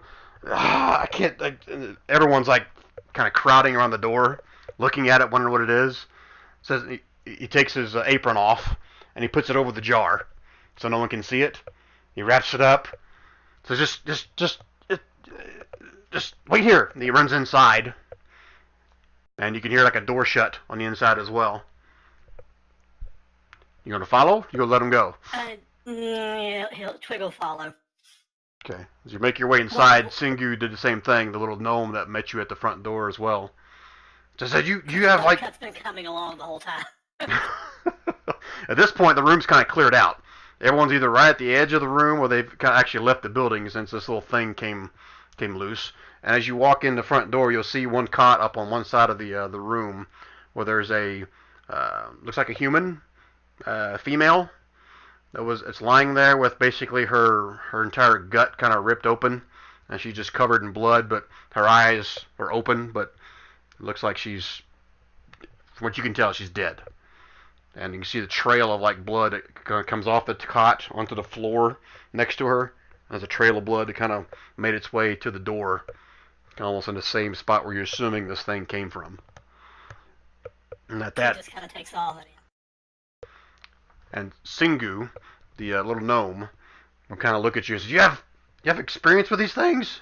I can't. Everyone's like kind of crowding around the door, looking at it, wondering what it is. Says he takes his apron off and he puts it over the jar, so no one can see it. He wraps it up. So just wait here. And he runs inside, and you can hear like a door shut on the inside as well. You gonna follow? You gonna let him go? Twig will follow. Okay. As you make your way inside, Singu did the same thing. The little gnome that met you at the front door as well. Just said you have like. Buttercup's been coming along the whole time. At this point, the room's kind of cleared out. Everyone's either right at the edge of the room, or they've kind of actually left the building since this little thing came loose. And as you walk in the front door, you'll see one cot up on one side of the room, where there's a looks like a human, female. It's lying there with basically her entire gut kind of ripped open, and she's just covered in blood, but her eyes are open, but it looks like she's, from what you can tell, she's dead. And you can see the trail of like blood that kind of comes off the cot onto the floor next to her. There's a trail of blood that kind of made its way to the door, kind of almost in the same spot where you're assuming this thing came from. And It just kind of takes all of it in. And Singu, the little gnome, will kind of look at you and say, you have experience with these things?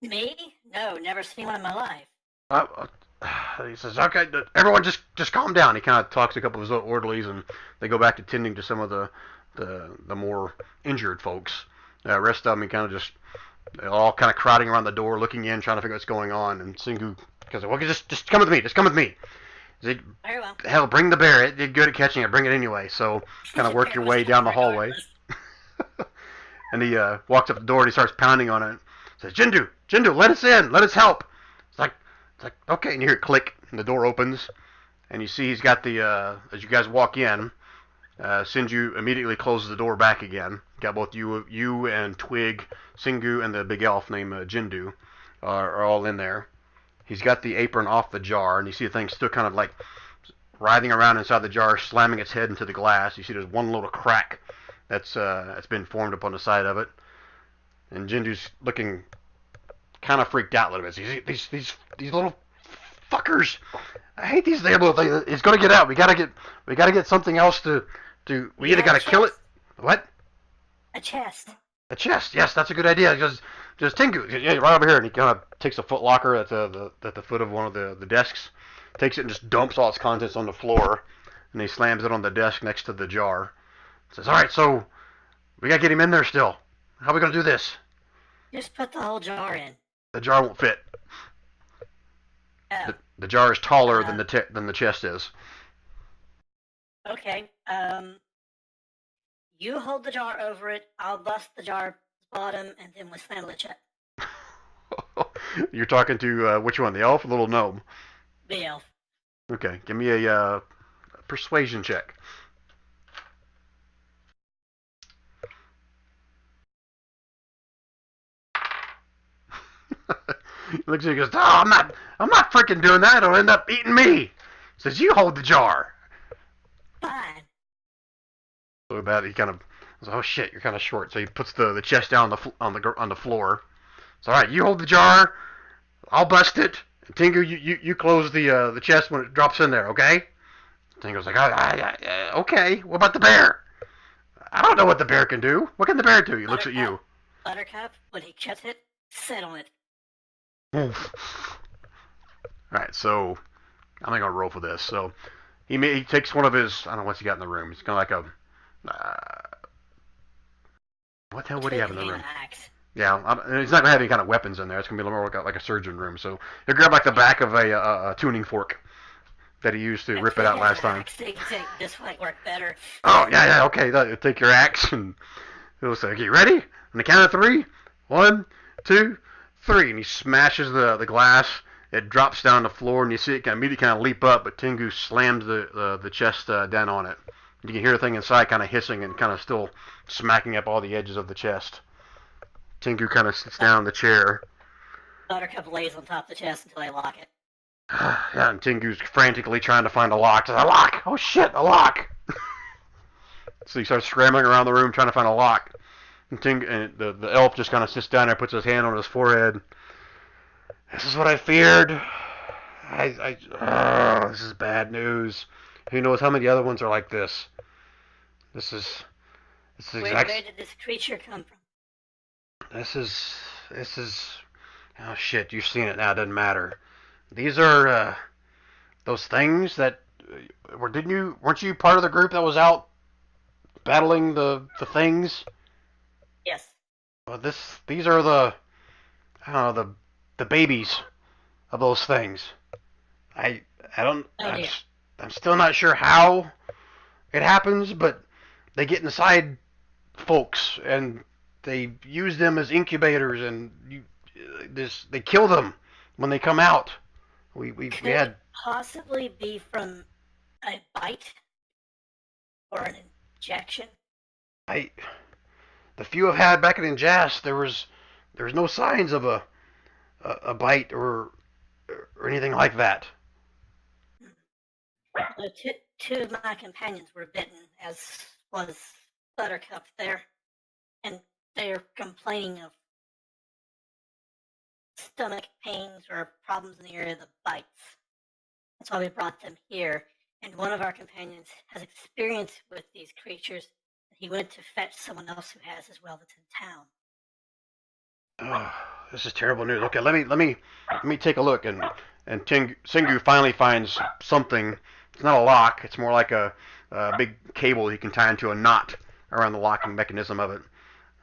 Me? No, never seen one in my life. He says, okay, everyone just calm down. He kind of talks to a couple of his orderlies, and they go back to tending to some of the more injured folks. The rest of them, he kind of just, they're all kind of crowding around the door, looking in, trying to figure out what's going on. And Singu goes, well, just come with me. Just come with me. Very well. Hell, bring the bear. It did good at catching it. Bring it anyway. So kind of work your way down the hallway. And he walks up the door and he starts pounding on it. Says, Jindu, let us in. Let us help. It's like okay. And you hear it click, and the door opens, and you see he's got the as you guys walk in, Sinju immediately closes the door back again. Got both you and Twig, Singu, and the big elf named Jindu are all in there. He's got the apron off the jar, and you see the thing still kind of like writhing around inside the jar, slamming its head into the glass. You see there's one little crack that's been formed upon the side of it. And Jindu's looking kind of freaked out a little bit. So you see these little fuckers. I hate these little things. It's gonna get out. We gotta get something else to. We either gotta kill it. What? A chest. A chest. Yes, that's a good idea. Just Tingu, right over here, and he kind of takes a foot locker at the foot of one of the desks, takes it and just dumps all its contents on the floor, and he slams it on the desk next to the jar. Says, all right, so we gotta get him in there still. How are we gonna do this? Just put the whole jar in. The jar won't fit. Oh. The jar is taller than the chest is. Okay. You hold the jar over it. I'll bust the jar bottom, and then we'll slam it shut. You're talking to which one? The elf or the little gnome? The elf. Okay, give me a persuasion check. He looks at you and goes, "Oh, I'm not freaking doing that. It'll end up eating me." Says, "You hold the jar." Fine. So that he kind of says, "Oh shit, you're kind of short." So he puts the chest down on the floor. So all right, you hold the jar. I'll bust it. And Tingu, you close the chest when it drops in there, okay? Tingu's like, okay. What about the bear? I don't know what the bear can do. What can the bear do? He looks at you. Buttercup, when he cuts it, sit on it. Alright, so I'm not gonna roll for this. So he takes one of his, I don't know what's he got in the room. It's kind of like a what the hell would he have in the room? Axe. Yeah, he's not gonna have any kind of weapons in there. It's gonna be more like a surgeon room. So he'll grab like the back of a tuning fork that he used to rip it out last time. This might work better. Oh yeah, okay. Take your axe and he'll say, "Okay, ready?" On the count of 3, 1, 2, 3, and he smashes the glass. It drops down on the floor, and you see it immediately kind of leap up. But Tingu slams the chest down on it. You can hear the thing inside kind of hissing and kind of still smacking up all the edges of the chest. Tingu kind of sits down in the chair. Buttercup lays on top of the chest until they lock it. Yeah, and Tengu's frantically trying to find a lock. A lock! Oh shit, a lock! So he starts scrambling around the room trying to find a lock. And the elf just kind of sits down there, puts his hand on his forehead. This is what I feared. This is bad news. Who knows how many other ones are like this? This is Where did this creature come from? This is. Oh shit! You've seen it now. It doesn't matter. These are those things that weren't you part of the group that was out battling the things? Yes. Well, these are the babies of those things. I'm still not sure how it happens, but they get inside folks and they use them as incubators, and they kill them when they come out. We had possibly be from a bite or an injection. The few I've had back in Jas, there was no signs of a bite or anything like that. Two of my companions were bitten, as was Buttercup there, and they're complaining of stomach pains or problems in the area of the bites. That's why we brought them here. And one of our companions has experience with these creatures. He went to fetch someone else who has as well that's in town. Oh, this is terrible news. Okay, let me take a look, and Tengu finally finds something. It's not a lock. It's more like a big cable he can tie into a knot around the locking mechanism of it.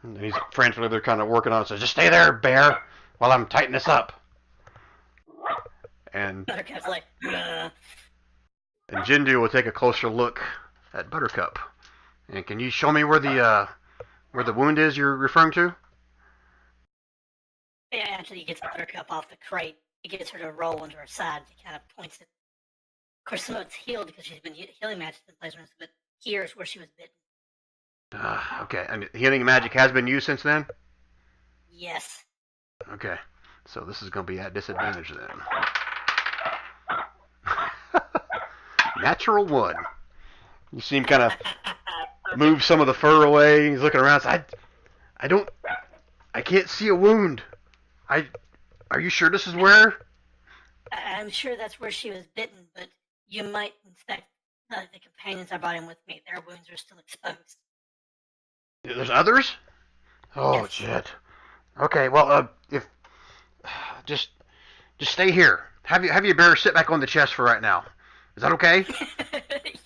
And he's frantically they're kind of working on it. So just stay there, Bear, while I'm tightening this up. And Buttercup's like, Ugh. And Jindu will take a closer look at Buttercup. And can you show me where the wound is you're referring to? Yeah, after he gets Buttercup off the crate, he gets her to roll onto her side. He kind of points it. Of course, some of it's healed because she's been healing magic in place, but here's where she was bitten. Okay, and healing magic has been used since then? Yes. Okay, so this is going to be at disadvantage then. Natural 1. You see him kind of move some of the fur away. He's looking around. So I can't see a wound. Are you sure this is where? I'm sure that's where she was bitten, but you might inspect the companions I brought in with me. Their wounds are still exposed. There's others? Oh, yes. Shit. Okay, well, if just stay here. Have your bear sit back on the chest for right now. Is that okay?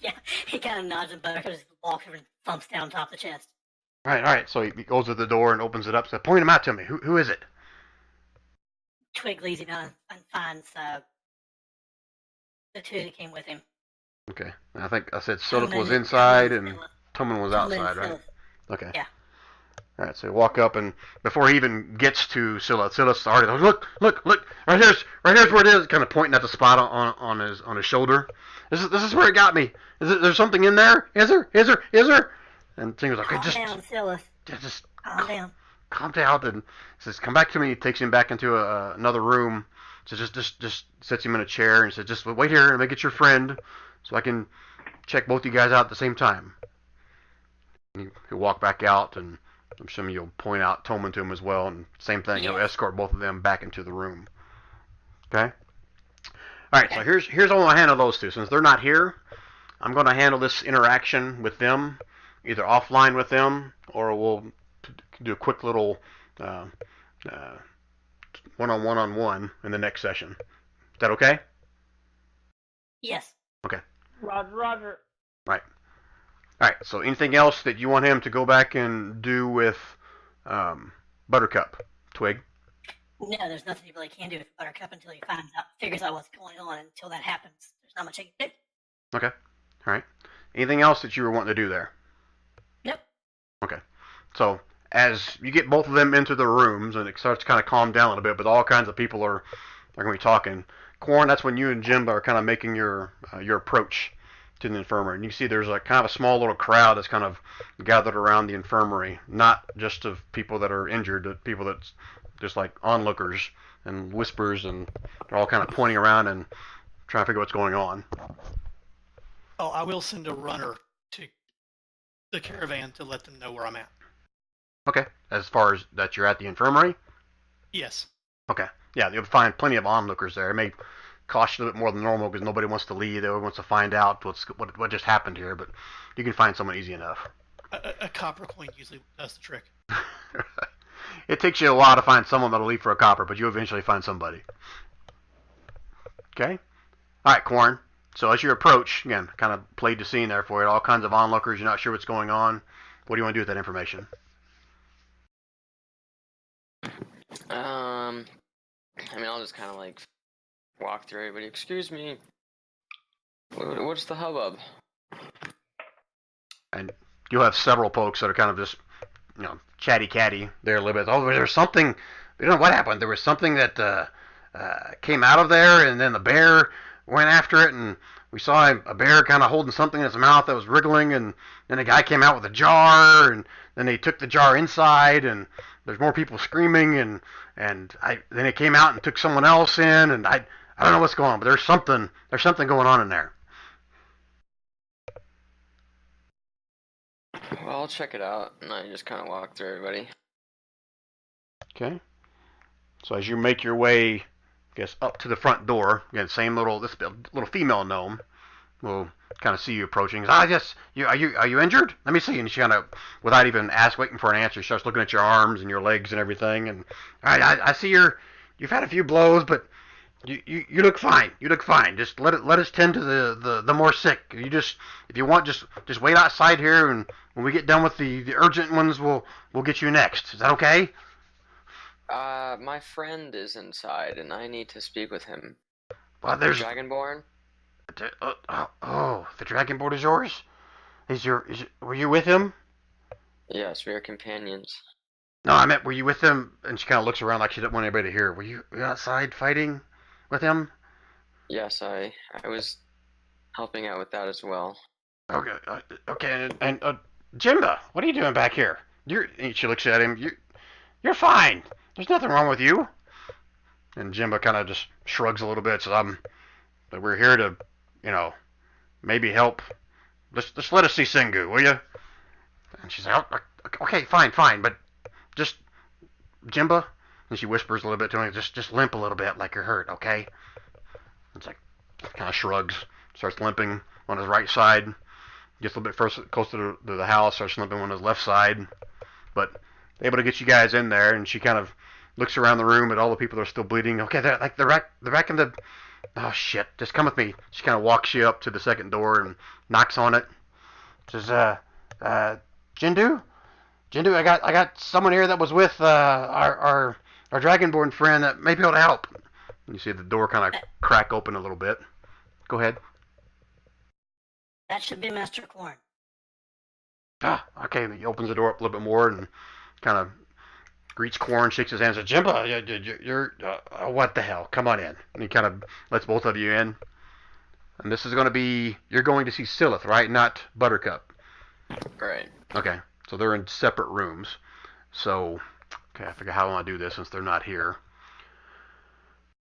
Yeah, he kind of nods and Buttercup just walks over and thumps down top of the chest. All right. So he goes to the door and opens it up. So point him out to me. Who is it? Twig leads him down and finds the two that came with him. Okay. I think I said Silith was inside and Toman was outside, right? Okay. Yeah. All right, so you walk up, and before he even gets to Silith's already, look, right here's where it is, kind of pointing at the spot on his shoulder. This is where it got me. There's something in there? Is there? And Tinker's like, okay, calm down, Silith. Just calm down. Calm down. And says, come back to me. He takes him back into another room. So just sets him in a chair and says, just wait here and make it your friend, so I can check both you guys out at the same time. And he'll walk back out, and I'm sure you'll point out Toman to him as well, and same thing. He'll escort both of them back into the room. Okay? All right, so here's how I'm going to handle those two. Since they're not here, I'm going to handle this interaction with them, either offline with them, or we'll do a quick little one-on-one in the next session. Is that okay? Yes. Okay. Roger. Right. All right, so anything else that you want him to go back and do with Buttercup, Twig? No, there's nothing he really can do with Buttercup until he figures out what's going on. Until that happens, there's not much I can do. Okay. All right. Anything else that you were wanting to do there? Nope. Okay. So as you get both of them into the rooms and it starts to kind of calm down a little bit, but all kinds of people are going to be talking. Corn, that's when you and Jim are kind of making your approach to the infirmary. And you see there's a kind of a small little crowd that's kind of gathered around the infirmary, not just of people that are injured, but people that's just like onlookers and whispers, and they're all kind of pointing around and trying to figure out what's going on. Oh, I will send a runner to the caravan to let them know where I'm at. Okay. As far as that you're at the infirmary? Yes. Okay. Yeah, you'll find plenty of onlookers there. It may cost you a little bit more than normal because nobody wants to leave. Everyone wants to find out what just happened here, but you can find someone easy enough. A copper coin usually does the trick. It takes you a while to find someone that'll leave for a copper, but you eventually find somebody. Okay? Alright, Corn. So as you approach, again, kind of played the scene there for you. All kinds of onlookers. You're not sure what's going on. What do you want to do with that information? I mean, I'll just kind of like walk through everybody. Excuse me. What's the hubbub? And you'll have several folks that are kind of just, chatty catty there a little bit. Oh, there's something. You know what happened? There was something that came out of there, and then the bear went after it, and we saw a bear kind of holding something in its mouth that was wriggling, and then a guy came out with a jar, and then they took the jar inside, and there's more people screaming, and then it came out and took someone else in, and I don't know what's going on, but there's something going on in there. Well, I'll check it out, and I just kind of walk through everybody. Okay. So as you make your way, I guess, up to the front door, again, same little female gnome will kind of see you approaching. Yes, are you injured? Let me see. And she kind of, without even waiting for an answer, starts looking at your arms and your legs and everything. And I see you've had a few blows, but you look fine. You look fine. Just let us tend to the more sick. If you want, just wait outside here, and when we get done with the urgent ones, we'll get you next. Is that okay? My friend is inside, and I need to speak with him. Well, there's Dragonborn. The Dragonborn is yours. Were you with him? Yes, we are companions. No, I meant, were you with him? And she kind of looks around like she didn't want anybody to hear. Were you outside fighting with him? Yes, I was helping out with that as well. Okay, and Jimba, what are you doing back here? She looks at him. You're fine. There's nothing wrong with you. And Jimba kind of just shrugs a little bit. Says, we're here to, maybe help. Just let us see Sengu, will you? And she's like, oh, okay, fine, but just Jimba. And she whispers a little bit to him, just limp a little bit like you're hurt, okay? It's like, kind of shrugs, starts limping on his right side, gets a little bit closer to the house, starts limping on his left side, but able to get you guys in there. And she kind of looks around the room at all the people that are still bleeding. Okay, they're back in the. Oh shit! Just come with me. She kind of walks you up to the second door and knocks on it. Says, Jindu, I got someone here that was with our Dragonborn friend that may be able to help. And you see the door kind of crack open a little bit. Go ahead. That should be Master Corn. Okay. He opens the door up a little bit more and kind of greets Corn, shakes his hand, says, Jimba, you're what the hell? Come on in. And he kind of lets both of you in. And this is going to be, you're going to see Silith, right? Not Buttercup. Right. Okay. So they're in separate rooms. So, okay, I figure how I want to do this since they're not here.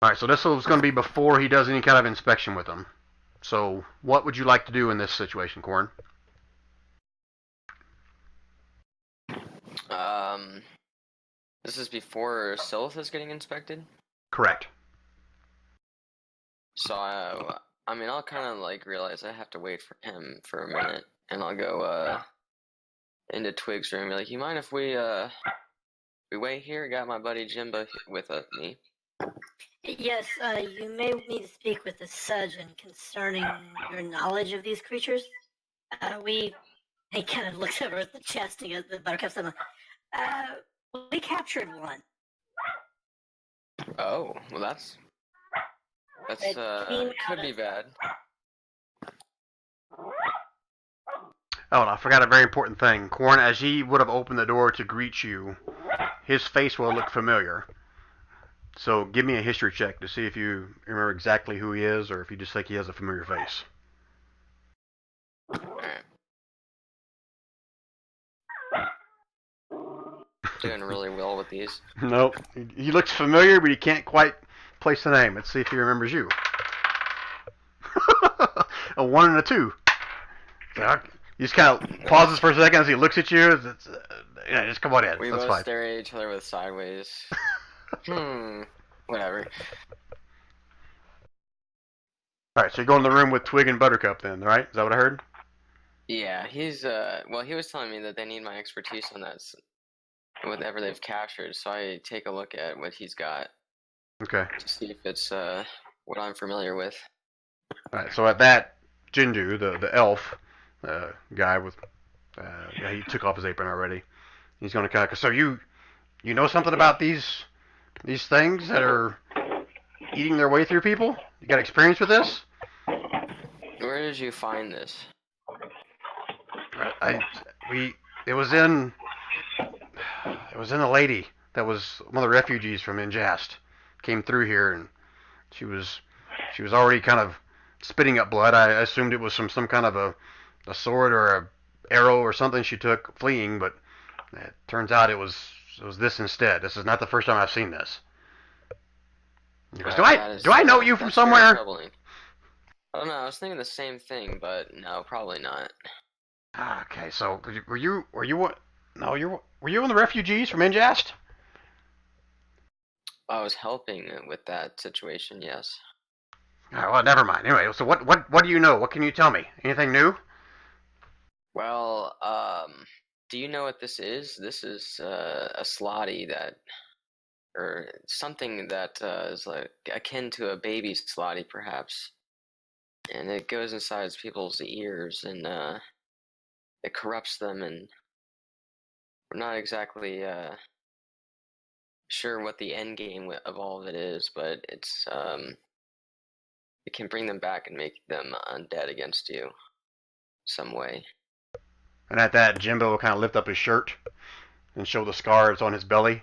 Alright, so this is going to be before he does any kind of inspection with them. So, what would you like to do in this situation, Corn? This is before Silith is getting inspected? Correct. So, I'll kind of like realize I have to wait for him for a minute, and I'll go into Twig's room and be like, you mind if we wait here? Got my buddy Jimba with me. Yes, you may need to speak with the surgeon concerning your knowledge of these creatures. He kind of looks over at the chest and goes, the Buttercup's we captured one. Oh, well that's could be bad. Oh, and I forgot a very important thing. Corn, as he would have opened the door to greet you, his face will look familiar. So give me a history check to see if you remember exactly who he is or if you just think he has a familiar face. doing really well with these. Nope. He looks familiar, but he can't quite place the name. Let's see if he remembers you. A 1 and a 2. He just kind of pauses for a second as he looks at you. Yeah, just come on in. We That's both fine. stare at each other with sideways. Whatever. All right, so you go in the room with Twig and Buttercup then, right? Is that what I heard? Yeah, he's well, he was telling me that they need my expertise on that, whatever they've captured. So I take a look at what he's got Okay. to see if it's what I'm familiar with. All right, so at that, Jindu, the elf guy with, yeah, he took off his apron already. He's going to kind of, so you know something about these things that are eating their way through people? You got experience with this? Where did you find this? It was in a lady that was one of the refugees from Injast, came through here, and she was already kind of spitting up blood. I assumed it was from some kind of a sword or a arrow or something she took fleeing, but it turns out it was this instead. This is not the first time I've seen this. He goes, do I know you from somewhere? Troubling. I don't know. I was thinking the same thing, but no, probably not. Okay, so were you in the refugees from Injast? I was helping with that situation. Yes. All right, well, never mind. Anyway, so what do you know? What can you tell me? Anything new? Well, do you know what this is? This is a slotty or something that is like akin to a baby slotty, perhaps. And it goes inside people's ears, and it corrupts them, and we're not exactly sure what the end game of all of it is, but it's it can bring them back and make them undead against you some way. And at that, Jimbo will kind of lift up his shirt and show the scars on his belly.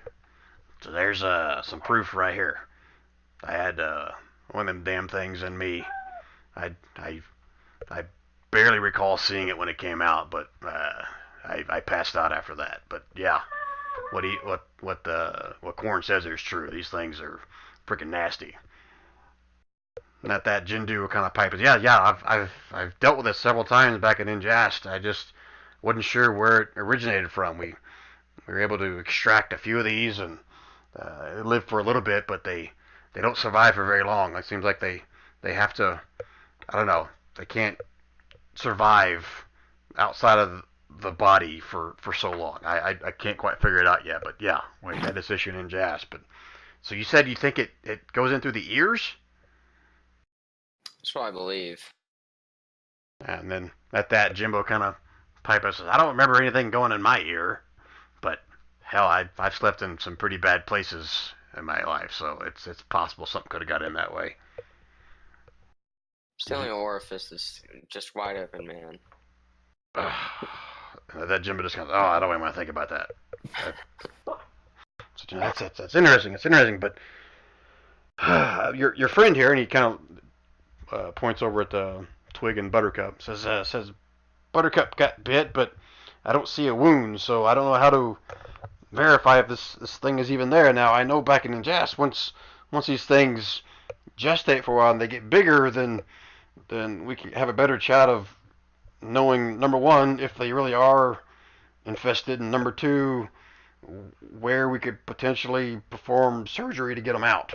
So there's some proof right here. I had one of them damn things in me. I barely recall seeing it when it came out, but I passed out after that. But yeah, what Corn says is true. These things are freaking nasty. And at that, Jindu will kind of pipe. Yeah. I've dealt with this several times back in Injast. I just wasn't sure where it originated from. We were able to extract a few of these and live for a little bit, but they don't survive for very long. It seems like they have to. I don't know. They can't survive outside of the body for so long. I can't quite figure it out yet, but yeah, we had this issue in Jazz. But so you said you think it goes in through the ears? That's what I believe. And then at that, Jimbo kind of pipes and says, I don't remember anything going in my ear, but hell, I've slept in some pretty bad places in my life, so it's possible something could have got in that way. It's the only orifice is just wide open, man. That Jimbo just goes, oh, I don't even want to think about that. That's interesting. It's interesting, but your friend here, and he kind of points over at Twig and Buttercup, says Buttercup got bit, but I don't see a wound, so I don't know how to verify if this thing is even there. Now, I know back in Injast, once these things gestate for a while and they get bigger, then we can have a better shot of knowing, number one, if they really are infested, and number two, where we could potentially perform surgery to get them out.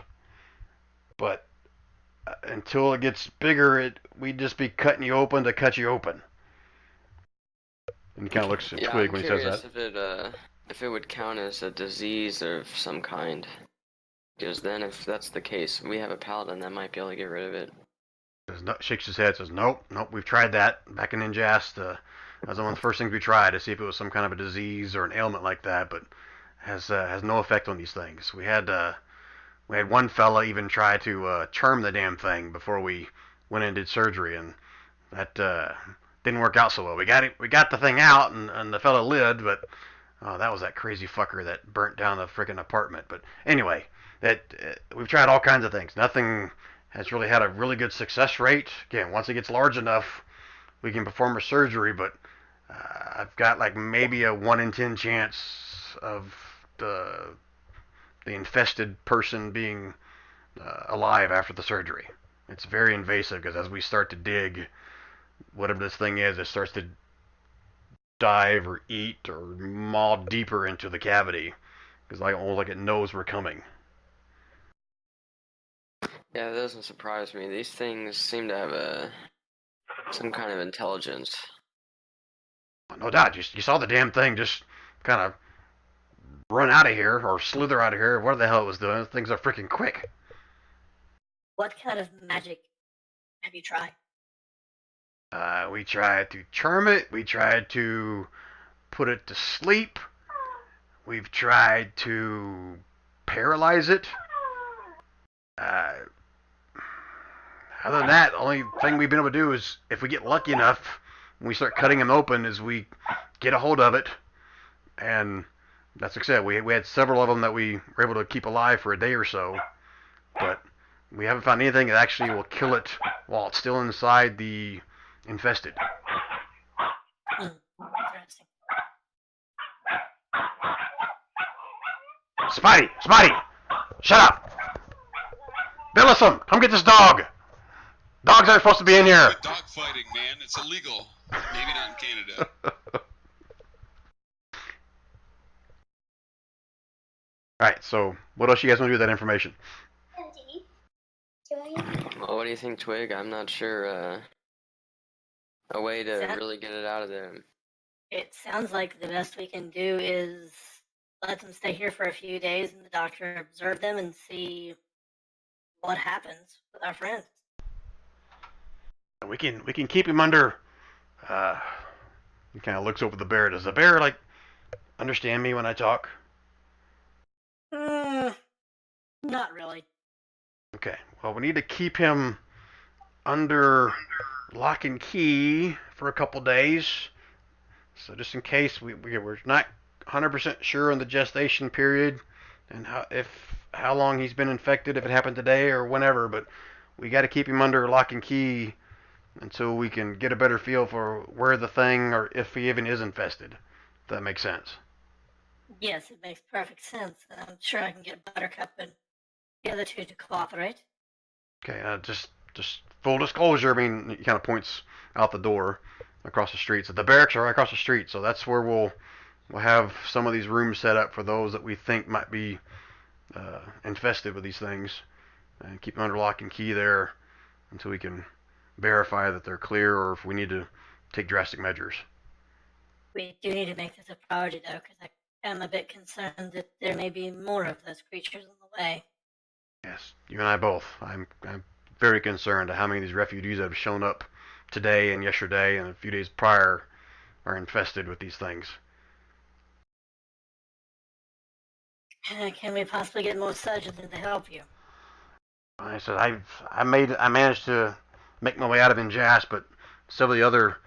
But until it gets bigger, we'd just be cutting you open to cut you open. And he kind of looks at Twig when he says that. If it would count as a disease of some kind. Because then, if that's the case, we have a paladin that might be able to get rid of it. Shakes his head, says, nope, we've tried that back in Injast. That was one of the first things we tried to see if it was some kind of a disease or an ailment like that, but has no effect on these things. We had one fella even try to charm the damn thing before we went and did surgery, and that didn't work out so well. We got the thing out, and the fella lived, but that was that crazy fucker that burnt down the freaking apartment. But anyway, we've tried all kinds of things. Nothing has really had a really good success rate. Again, once it gets large enough, we can perform a surgery, but I've got like maybe a 1 in 10 chance of the infested person being alive after the surgery. It's very invasive because as we start to dig, whatever this thing is, it starts to dive or eat or maw deeper into the cavity because almost like it knows we're coming. Yeah, that doesn't surprise me. These things seem to have some kind of intelligence. No doubt. You saw the damn thing just kind of run out of here or slither out of here. What the hell it was doing? Things are freaking quick. What kind of magic have you tried? We tried to charm it. We tried to put it to sleep. We've tried to paralyze it. Other than that, the only thing we've been able to do is, if we get lucky enough, when we start cutting them open, is we get a hold of it. And that's like I said, we had several of them that we were able to keep alive for a day or so. But we haven't found anything that actually will kill it while it's still inside the infested. Interesting. Spidey! Shut up! Billison, come get this dog! Dogs aren't supposed to be in here! Dog fighting, man. It's illegal. Maybe not in Canada. Alright, so what else you guys want to do with that information? Well, what do you think, Twig? I'm not sure. A way to really get it out of there. It sounds like the best we can do is let them stay here for a few days and the doctor observe them and see what happens with our friends. We can keep him under. He kind of looks over the bear. Does the bear understand me when I talk? Not really. Okay. Well, we need to keep him under lock and key for a couple days. So just in case we're not 100% sure on the gestation period and how long he's been infected, if it happened today or whenever, but we got to keep him under lock and key until we can get a better feel for where the thing, or if he even is infested. If that makes sense. Yes, it makes perfect sense. I'm sure I can get Buttercup and the other two to cooperate. Okay, just full disclosure, I mean, he kind of points out the door across the street. So the barracks are right across the street, so that's where we'll have some of these rooms set up for those that we think might be infested with these things, and keep them under lock and key there until we can verify that they're clear, or if we need to take drastic measures. We do need to make this a priority, though, because I am a bit concerned that there may be more of those creatures on the way. Yes, you and I both. I'm very concerned at how many of these refugees that have shown up today and yesterday and a few days prior are infested with these things. Can we possibly get more surgeons in to help you? I said I managed to make my way out of Injas, but several of the other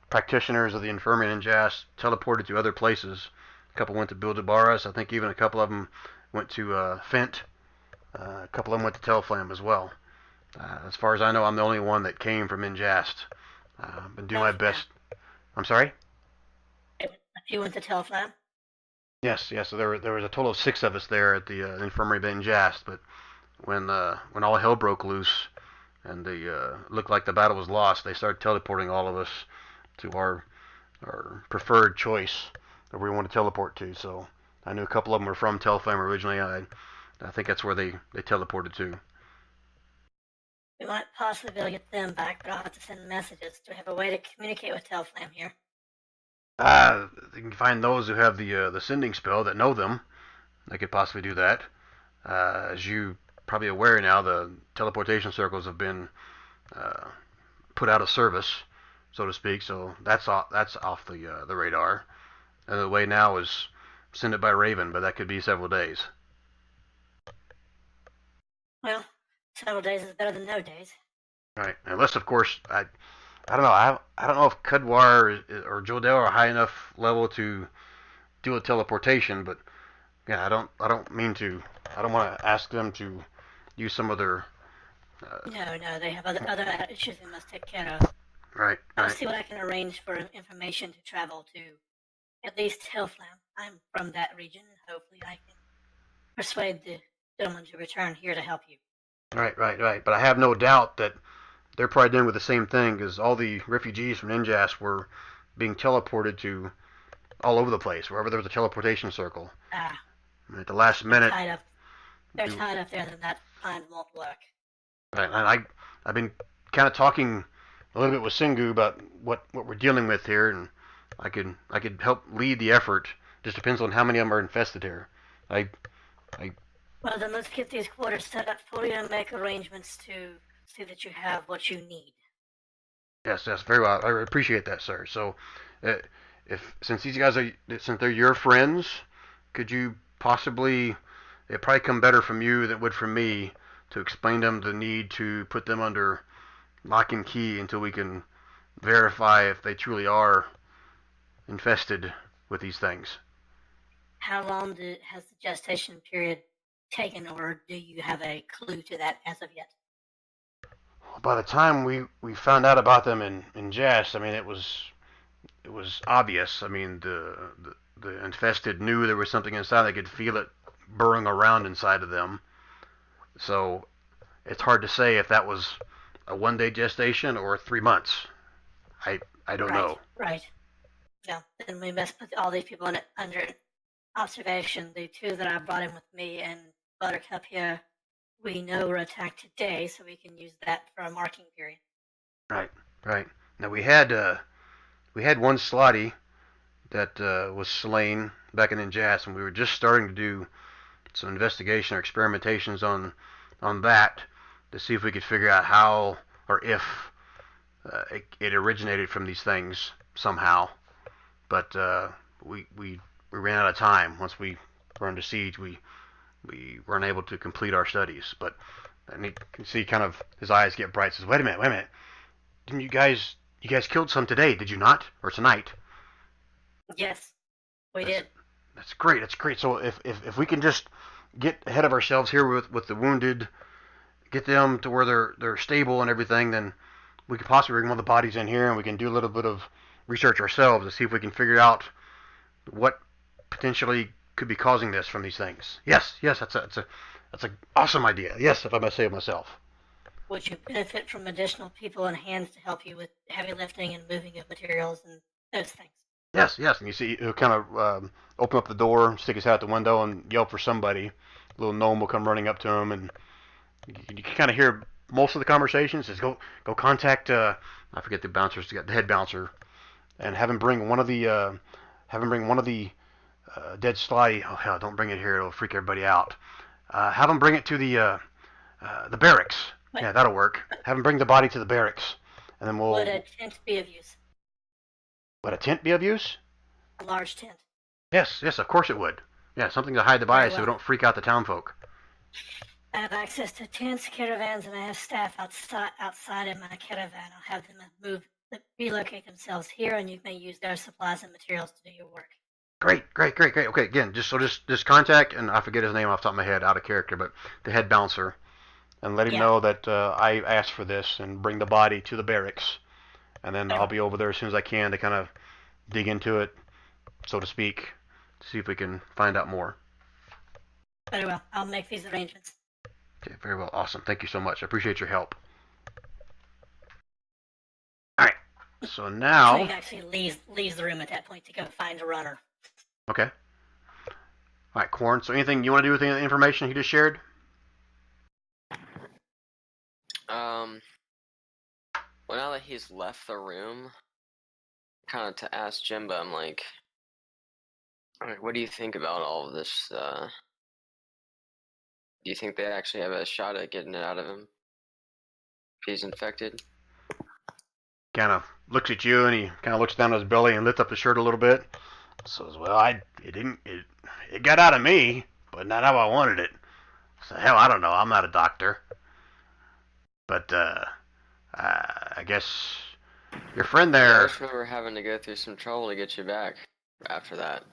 practitioners of the infirmary in Injas teleported to other places. A couple went to Bildabaras. I think even a couple of them went to Fent. A couple of them went to Telflam as well. As far as I know, I'm the only one that came from Injast. Been doing my best. I'm sorry? You went to Telflam? Yes. So there was a total of 6 of us there at the infirmary of Injast. But when all hell broke loose and they looked like the battle was lost, they started teleporting all of us to our preferred choice that we want to teleport to. So I knew a couple of them were from Telflam originally. I think that's where they teleported to. We might possibly be able to get them back, but I'll have to send messages. Do we have a way to communicate with Telflam here? You can find those who have the sending spell that know them. They could possibly do that. As you probably aware now, the teleportation circles have been put out of service, so to speak. So that's off the radar. And the way now is send it by Raven, but that could be several days. Well, several days is better than no days. Right. Unless, of course, I don't know. I don't know if Kudwar or Jodel are high enough level to do a teleportation, but yeah, I don't want to ask them to use some of their. No, they have other issues they must take care of. Right. I'll see what I can arrange for information to travel to at least Hillflam. I'm from that region, and hopefully I can persuade the gentleman to return here to help you. Right. But I have no doubt that they're probably dealing with the same thing, because all the refugees from Ninjas were being teleported to all over the place, wherever there was a teleportation circle. And at the last minute, they're tied up there, then that plan won't work. Right, and I've been kind of talking a little bit with Singu about what we're dealing with here, and I could help lead the effort. Just depends on how many of them are infested here. Well, then let's get these quarters set up for you and make arrangements to see that you have what you need. Yes, very well. I appreciate that, sir. So, since they're your friends, could you possibly? It'd probably come better from you than it would from me to explain to them the need to put them under lock and key until we can verify if they truly are infested with these things. How long has the gestation period taken, or do you have a clue to that as of yet? By the time we found out about them in Jess, I mean it was obvious. I mean the infested knew there was something inside. They could feel it burrowing around inside of them. So it's hard to say if that was a 1-day gestation or 3 months. I don't know. Right. No, then we must put all these people under observation. The two that I brought in with me and Buttercup here, we know were attacked today, so we can use that for a marking period. Right. Now we had one Slotty that was slain back in Ninjas, and we were just starting to do some investigation or experimentations on that to see if we could figure out how or if it originated from these things somehow. But we ran out of time. Once we were under siege, we weren't able to complete our studies. But and you can see kind of his eyes get bright. Says, wait a minute. Didn't you guys killed some today, did you not? Or tonight? Yes, we did. That's great. So if we can just get ahead of ourselves here with the wounded, get them to where they're stable and everything, then we could possibly bring one of the bodies in here and we can do a little bit of research ourselves to see if we can figure out what potentially could be causing this from these things. Yes, that's an awesome idea. Yes, if I must say it myself. Would you benefit from additional people and hands to help you with heavy lifting and moving of materials and those things? Yes, and you see he'll kind of open up the door, stick his head out the window, and yell for somebody. A little gnome will come running up to him, and you can kind of hear most of the conversation. Says, "Go contact I forget the bouncer's the head bouncer, and have him bring one of the dead Slotty. Oh hell, don't bring it here; it'll freak everybody out. Have him bring it to the barracks. What? Yeah, that'll work. Have him bring the body to the barracks, and then we'll." Would a tent be of use? Would a tent be of use? A large tent. Yes, of course it would. Yeah, something to hide the body so we don't freak out the townfolk. I have access to tents, caravans, and I have staff outside of my caravan. I'll have them relocate themselves here, and you may use their supplies and materials to do your work. Great. Okay, again, just contact, and I forget his name off the top of my head, out of character, but the head bouncer, and let him know that I asked for this, and bring the body to the barracks. And then I'll be over there as soon as I can to kind of dig into it, so to speak, to see if we can find out more. Very well. I'll make these arrangements. Okay, very well. Awesome. Thank you so much. I appreciate your help. All right. So now... So he actually leaves the room at that point to go find a runner. Okay. All right, Corn. So anything you want to do with the information he just shared? Well, now that he's left the room, kind of to ask Jimba, I'm like, what do you think about all of this? Do you think they actually have a shot at getting it out of him? If he's infected? Kind of looks at you, and he kind of looks down at his belly and lifts up his shirt a little bit. Says, well, it got out of me, but not how I wanted it. So, hell, I don't know. I'm not a doctor. But, I guess your friend there... I just remember having to go through some trouble to get you back after that.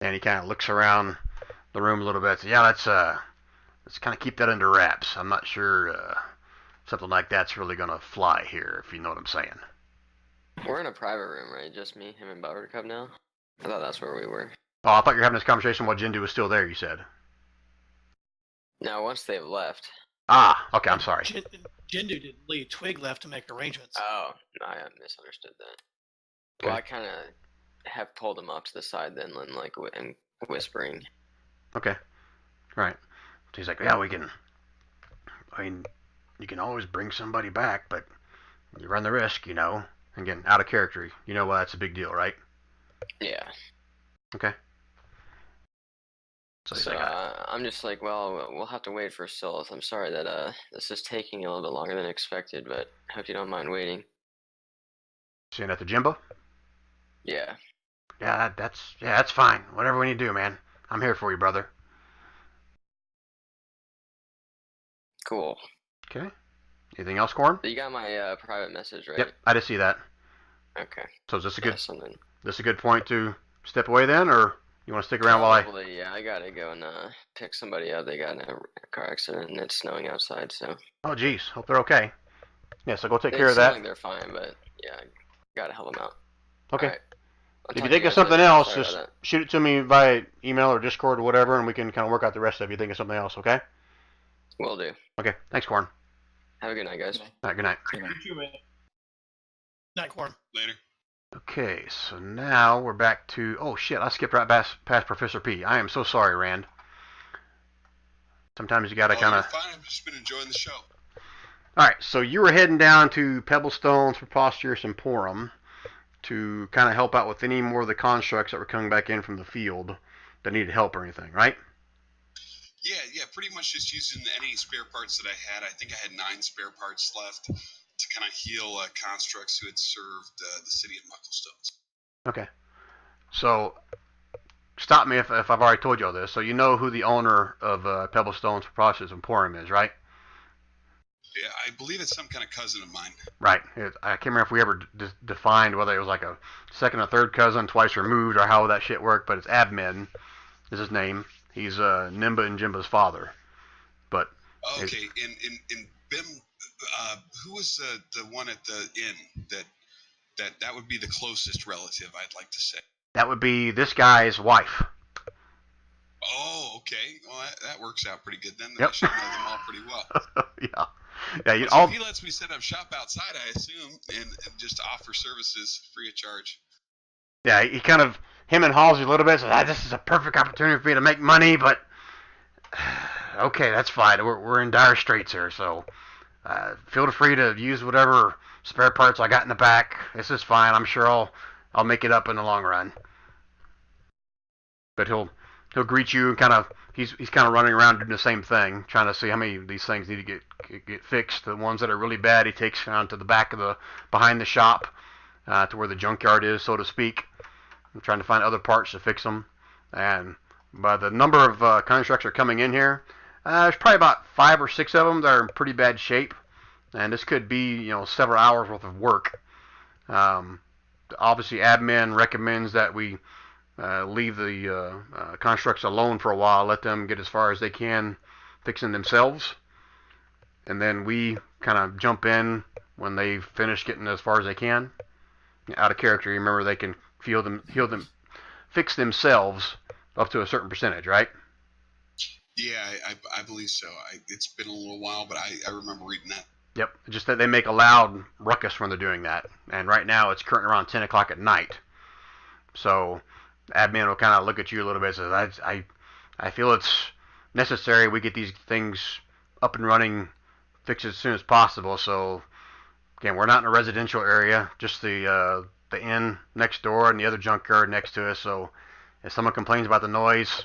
And he kind of looks around the room a little bit. So, yeah, let's kind of keep that under wraps. I'm not sure something like that's really going to fly here, if you know what I'm saying. We're in a private room, right? Just me, him, and Buttercup now? I thought that's where we were. Oh, I thought you were having this conversation while Jindu was still there, you said. No, once they've left. Ah, okay, I'm sorry. Jindu didn't leave. Twig left to make arrangements. Oh, no, I misunderstood that. Okay. Well, I kind of have pulled him up to the side then, and like, and whispering. Okay. Right. So he's like, yeah, I mean, you can always bring somebody back, but you run the risk, you know. Again, out of character. You know, well, that's a big deal, right? Yeah. Okay. So he's like, I'm just like, well, we'll have to wait for Silith. I'm sorry that this is taking a little bit longer than expected, but I hope you don't mind waiting. seeing at the Jimbo? Yeah. Yeah, that's fine. Whatever we need to do, man. I'm here for you, brother. Cool. Okay. Anything else, Corn? So you got my private message, right? Yep, I did see that. Okay. So is this Yeah, something. a good point to step away then, or you want to stick around while I? Probably, yeah. I gotta go and pick somebody up. They got in a car accident and it's snowing outside, so. Oh, geez. Hope they're okay. Yeah, so go take They care of seem that. like they're fine, but yeah, I gotta help them out. Okay. All right. I'll If talk you to think of guys something later. else, Sorry just about shoot it to me via email or Discord or whatever, and we can kind of work out the rest of it. You think of something else, okay? that. Will do. Okay. Thanks, Corn. Have a good night, guys. All right, good night. You too, man. Night, Corn. Later. Okay, so now we're back to... Oh, shit, I skipped right past Professor P. I am so sorry, Rand. Sometimes you gotta kind You're of... fine. I've just been enjoying the show. Alright, so you were heading down to Pebblestone's Preposterous Emporum to kind of help out with any more of the constructs that were coming back in from the field that needed help or anything, right? Yeah, pretty much just using any spare parts that I had. I think I had 9 spare parts left to kind of heal constructs who had served the city of Mucklestones. Okay. So, stop me if I've already told you all this. So you know who the owner of Pebblestone's Preposterous Emporium is, right? Yeah, I believe it's some kind of cousin of mine. Right. I can't remember if we ever defined whether it was like a second or third cousin, twice removed, or how that shit worked, but it's Abmin is his name. He's Nimba and Jimba's father. But Okay, in Bim, who was the one at the inn that would be the closest relative, I'd like to say. that would be this guy's wife. Oh, okay. Well, that works out pretty good then. Yep. I should know them all pretty well. Yeah. Yeah, So he lets me set up shop outside, I assume, and just offer services free of charge. Yeah, he kind of, him and Halsey a little bit, says, this is a perfect opportunity for me to make money, but okay, that's fine. We're in dire straits here, so feel free to use whatever spare parts I got in the back. This is fine. I'm sure I'll make it up in the long run. But he'll greet you and kind of, he's kind of running around doing the same thing, trying to see how many of these things need to get fixed. The ones that are really bad, he takes down to the back of behind the shop, to where the junkyard is, so to speak. I'm trying to find other parts to fix them. And by the number of constructs that are coming in here, there's probably about 5 or 6 of them that are in pretty bad shape. And this could be, several hours worth of work. Obviously, admin recommends that we leave the constructs alone for a while, let them get as far as they can fixing themselves. And then we kind of jump in when they've finished getting as far as they can. Out of character, you remember they can heal them, fix themselves up to a certain percentage, right? Yeah, I believe so. It's been a little while, but I remember reading that. Yep, just that they make a loud ruckus when they're doing that. And right now it's currently around 10 o'clock at night. So admin will kind of look at you a little bit and says, I feel it's necessary we get these things up and running, fixed as soon as possible. So again, we're not in a residential area, just the inn next door and the other junkyard next to us. So if someone complains about the noise,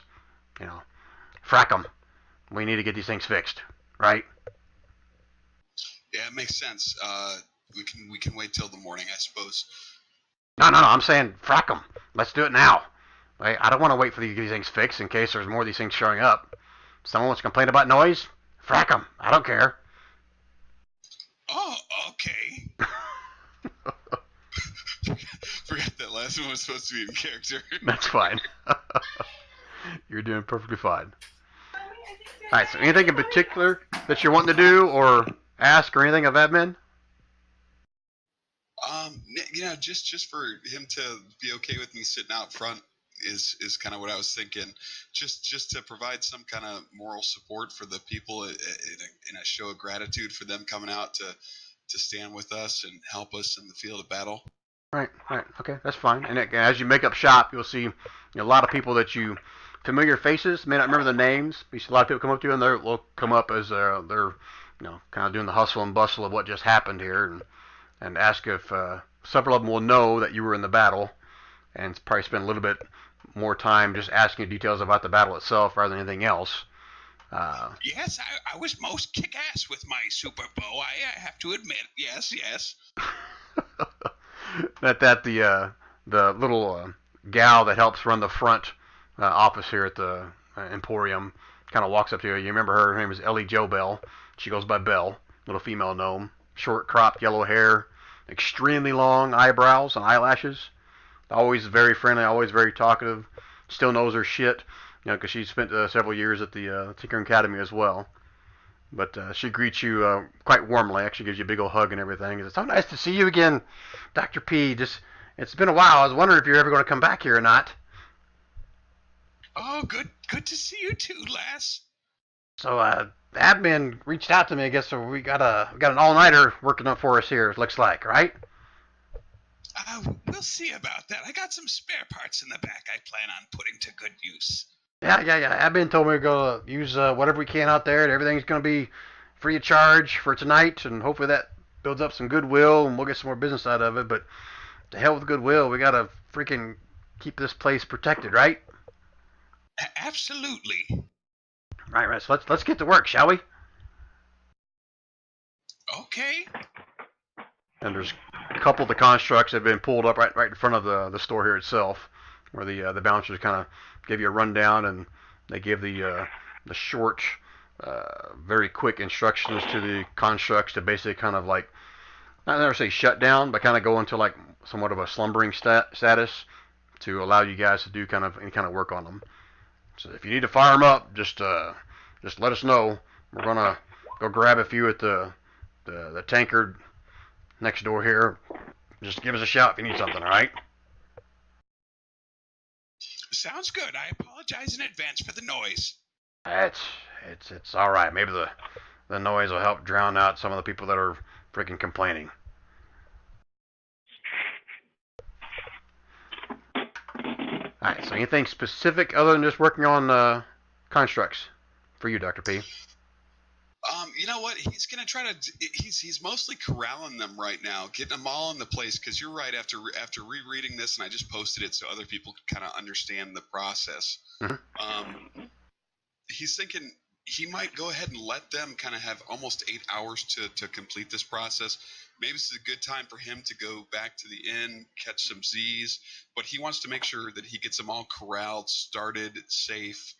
frack them. We need to get these things fixed, right? Yeah, it makes sense. We can wait till the morning, I suppose. No, I'm saying frack them. Let's do it now. I don't want to wait for these things fixed in case there's more of these things showing up. Someone wants to complain about noise? Frack them. I don't care. Oh, okay. Forgot that last one was supposed to be in character. That's fine. You're doing perfectly fine. Alright, so anything in particular that you're wanting to do or ask or anything of admin? Yeah, just for him to be okay with me sitting out front is kind of what I was thinking. Just to provide some kind of moral support for the people in a show of gratitude for them coming out to stand with us and help us in the field of battle. Right. Okay, that's fine. And as you make up shop, you'll see a lot of people that you familiar faces. May not remember the names. But you see a lot of people come up to you, and they'll come up as they're kind of doing the hustle and bustle of what just happened here, and ask if several of them will know that you were in the battle, and probably spend a little bit more time just asking you details about the battle itself rather than anything else. Yes, I was most kick-ass with my super bow. I have to admit. Yes. that the little gal that helps run the front office here at the Emporium kind of walks up to you. You remember her? Her name is Ellie Jo Bell. She goes by Belle, little female gnome. Short cropped yellow hair, extremely long eyebrows and eyelashes. Always very friendly, always very talkative. Still knows her shit, because she spent several years at the Tinkering Academy as well. But she greets you quite warmly. Actually gives you a big old hug and everything. It's so nice to see you again, Dr. P. It's been a while. I was wondering if you're ever going to come back here or not. Oh, good to see you too, lass. So admin reached out to me. I guess so we got an all-nighter working up for us here. It looks like, right? We'll see about that. I got some spare parts in the back I plan on putting to good use. Yeah. Admin told me to go use whatever we can out there, and everything's going to be free of charge for tonight, and hopefully that builds up some goodwill, and we'll get some more business out of it. But to hell with goodwill, we got to freaking keep this place protected, right? Absolutely. Right. So let's get to work, shall we? Okay. And there's a couple of the constructs that have been pulled up right in front of the store here itself, where the bouncers kind of give you a rundown, and they give the short, very quick instructions to the constructs to basically kind of like, not necessarily shut down, but kind of go into like somewhat of a slumbering status to allow you guys to do kind of any kind of work on them. So if you need to fire them up, just let us know. We're gonna go grab a few at the tankard next door here. Just give us a shout if you need something, all right? Sounds good. I apologize in advance for the noise. It's all right. Maybe the noise will help drown out some of the people that are freaking complaining. All right. So anything specific other than just working on constructs for you, Dr. P? You know what? He's gonna try to. He's mostly corralling them right now, getting them all in the place. Because you're right. After rereading this, and I just posted it so other people can kind of understand the process. Mm-hmm. He's thinking he might go ahead and let them kind of have almost 8 hours to complete this process. Maybe this is a good time for him to go back to the inn, catch some Z's, but he wants to make sure that he gets them all corralled, started, safe,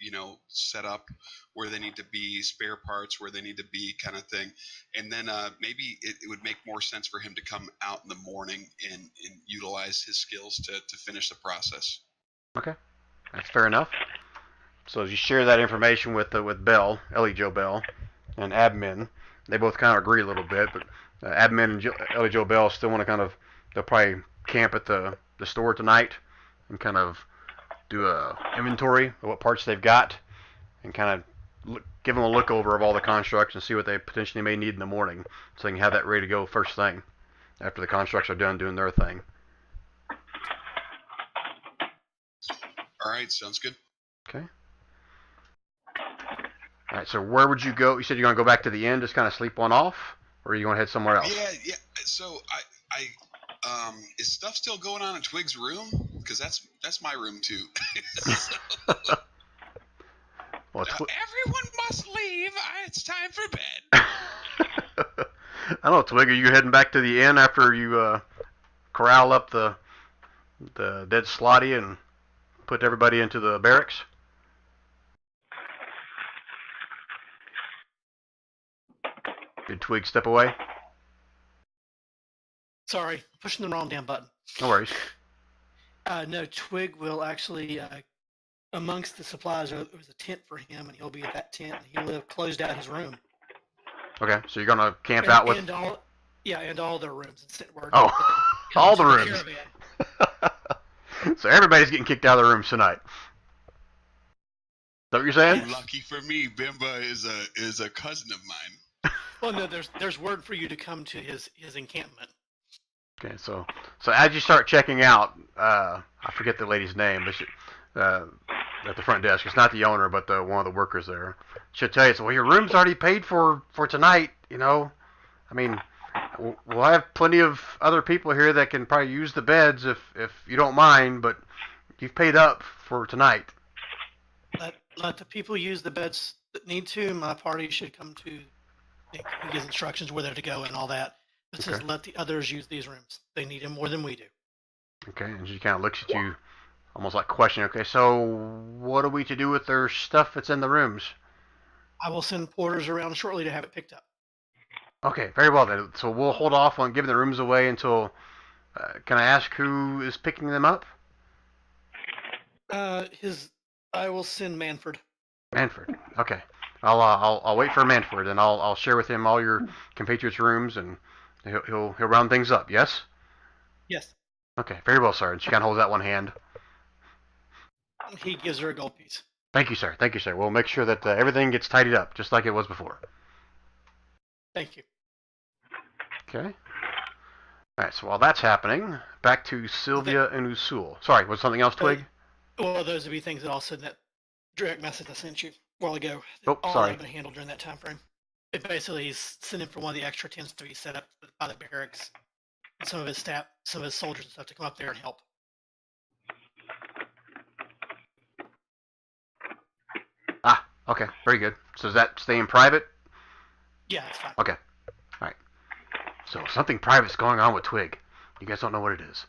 set up where they need to be, spare parts where they need to be, kind of thing. And then maybe it would make more sense for him to come out in the morning and utilize his skills to finish the process. Okay, that's fair enough. So as you share that information with Bell, Ellie Jo Bell, and admin, they both kind of agree a little bit, but admin and Ellie Jo Bell still want to they'll probably camp at the store tonight and kind of do a inventory of what parts they've got and kind of give them a look over of all the constructs and see what they potentially may need in the morning, so they can have that ready to go first thing after the constructs are done doing their thing. All right, sounds good. Okay. All right, so where would you go? You said you're going to go back to the inn, just kind of sleep one off, or are you going to head somewhere else? Yeah. So is stuff still going on in Twig's room? Because that's my room too. Well, everyone must leave. It's time for bed. I don't know, Twig. Are you heading back to the inn after you corral up the dead Slotty and put everybody into the barracks? Did Twig step away? Sorry, pushing the wrong damn button. No worries. No, Twig will actually, amongst the supplies, there was a tent for him, and he'll be at that tent, and he'll have closed out his room. Okay, so you're going to camp out with... And all their rooms. And Oh. All the to rooms. caravan. So everybody's getting kicked out of the rooms tonight. Is that what you're saying? Lucky for me, Bimba is a cousin of mine. Well, no, there's word for you to come to his encampment. Okay, so as you start checking out, I forget the lady's name, but at the front desk, it's not the owner, but one of the workers there. She'll tell you, so, well, your room's already paid for tonight. You know, I mean, we'll have plenty of other people here that can probably use the beds if you don't mind, but you've paid up for tonight. Let the people use the beds that need to. My party should come to. He gives instructions where they're to go and all that. It says let the others use these rooms. They need them more than we do. Okay, and she kind of looks at you, almost like questioning. Okay, so what are we to do with their stuff that's in the rooms? I will send porters around shortly to have it picked up. Okay, very well then. So we'll hold off on giving the rooms away until. Can I ask who is picking them up? I will send Manford. Manford. Okay. I'll wait for Manford, and I'll share with him all your compatriots' rooms, and he'll round things up. Yes. Yes. Okay. Very well, sir. And she kind of holds out one hand. He gives her a gold piece. Thank you, sir. Thank you, sir. We'll make sure that everything gets tidied up, just like it was before. Thank you. Okay. All right. So while that's happening, back to Sylvia and Usul. Sorry, was something else, Twig? Well, those would be things that I'll send that direct message I sent you a while ago. Oh, all sorry. that been handled during that time frame. It basically he's sending for one of the extra tents to be set up by the barracks. And some of his staff, some of his soldiers and stuff to come up there and help. Ah, okay. Very good. So does that stay in private? Yeah, it's fine. Okay. All right. So something private's going on with Twig. You guys don't know what it is.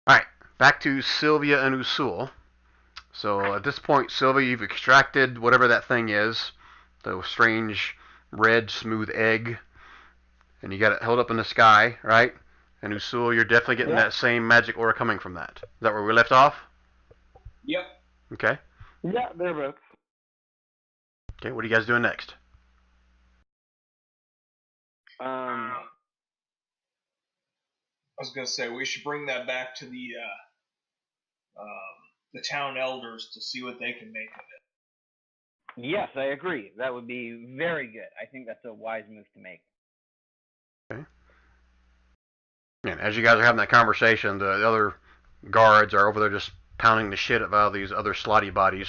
All right. Back to Sylvia and Usul. So at this point, Sylvia, you've extracted whatever that thing is, the strange red smooth egg, and you got it held up in the sky, right? And Usul, you're definitely getting that same magic aura coming from that. Is that where we left off? Yep. Okay. Yeah, thereabouts. Okay, what are you guys doing next? I was gonna say we should bring that back to the town elders to see what they can make of it. Yes, I agree. That would be very good. I think that's a wise move to make. Okay. And as you guys are having that conversation, the other guards are over there just pounding the shit out of these other slotty bodies.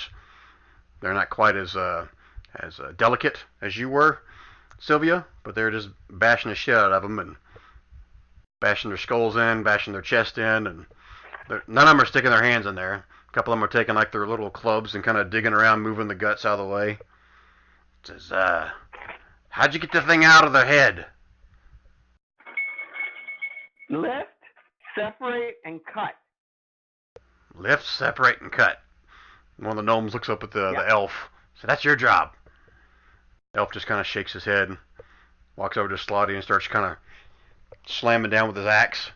They're not quite as delicate as you were, Sylvia, but they're just bashing the shit out of them and bashing their skulls in, bashing their chest in, and none of them are sticking their hands in there. A couple of them are taking like their little clubs and kind of digging around, moving the guts out of the way. It says, how'd you get the thing out of the head? Lift, separate, and cut. Lift, separate, and cut. One of the gnomes looks up at the elf. So that's your job. Elf just kind of shakes his head, walks over to Slotty and starts kind of slamming down with his axe.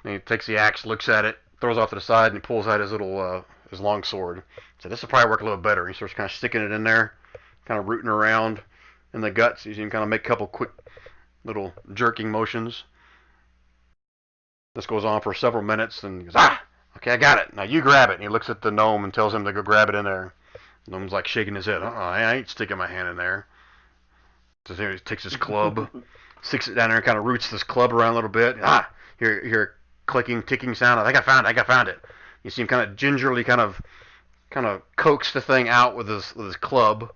And he takes the axe, looks at it, throws it off to the side, and he pulls out his little his long sword. So this will probably work a little better. He starts kind of sticking it in there, kind of rooting around in the guts. You can kind of make a couple quick little jerking motions. This goes on for several minutes, and he goes, okay, I got it. Now you grab it. And he looks at the gnome and tells him to go grab it in there. The gnome's like shaking his head. I ain't sticking my hand in there. So he takes his club, sticks it down there, and kind of roots this club around a little bit. Hear a clicking, ticking sound. I think I found it. You see him kind of gingerly kind of coax the thing out with his club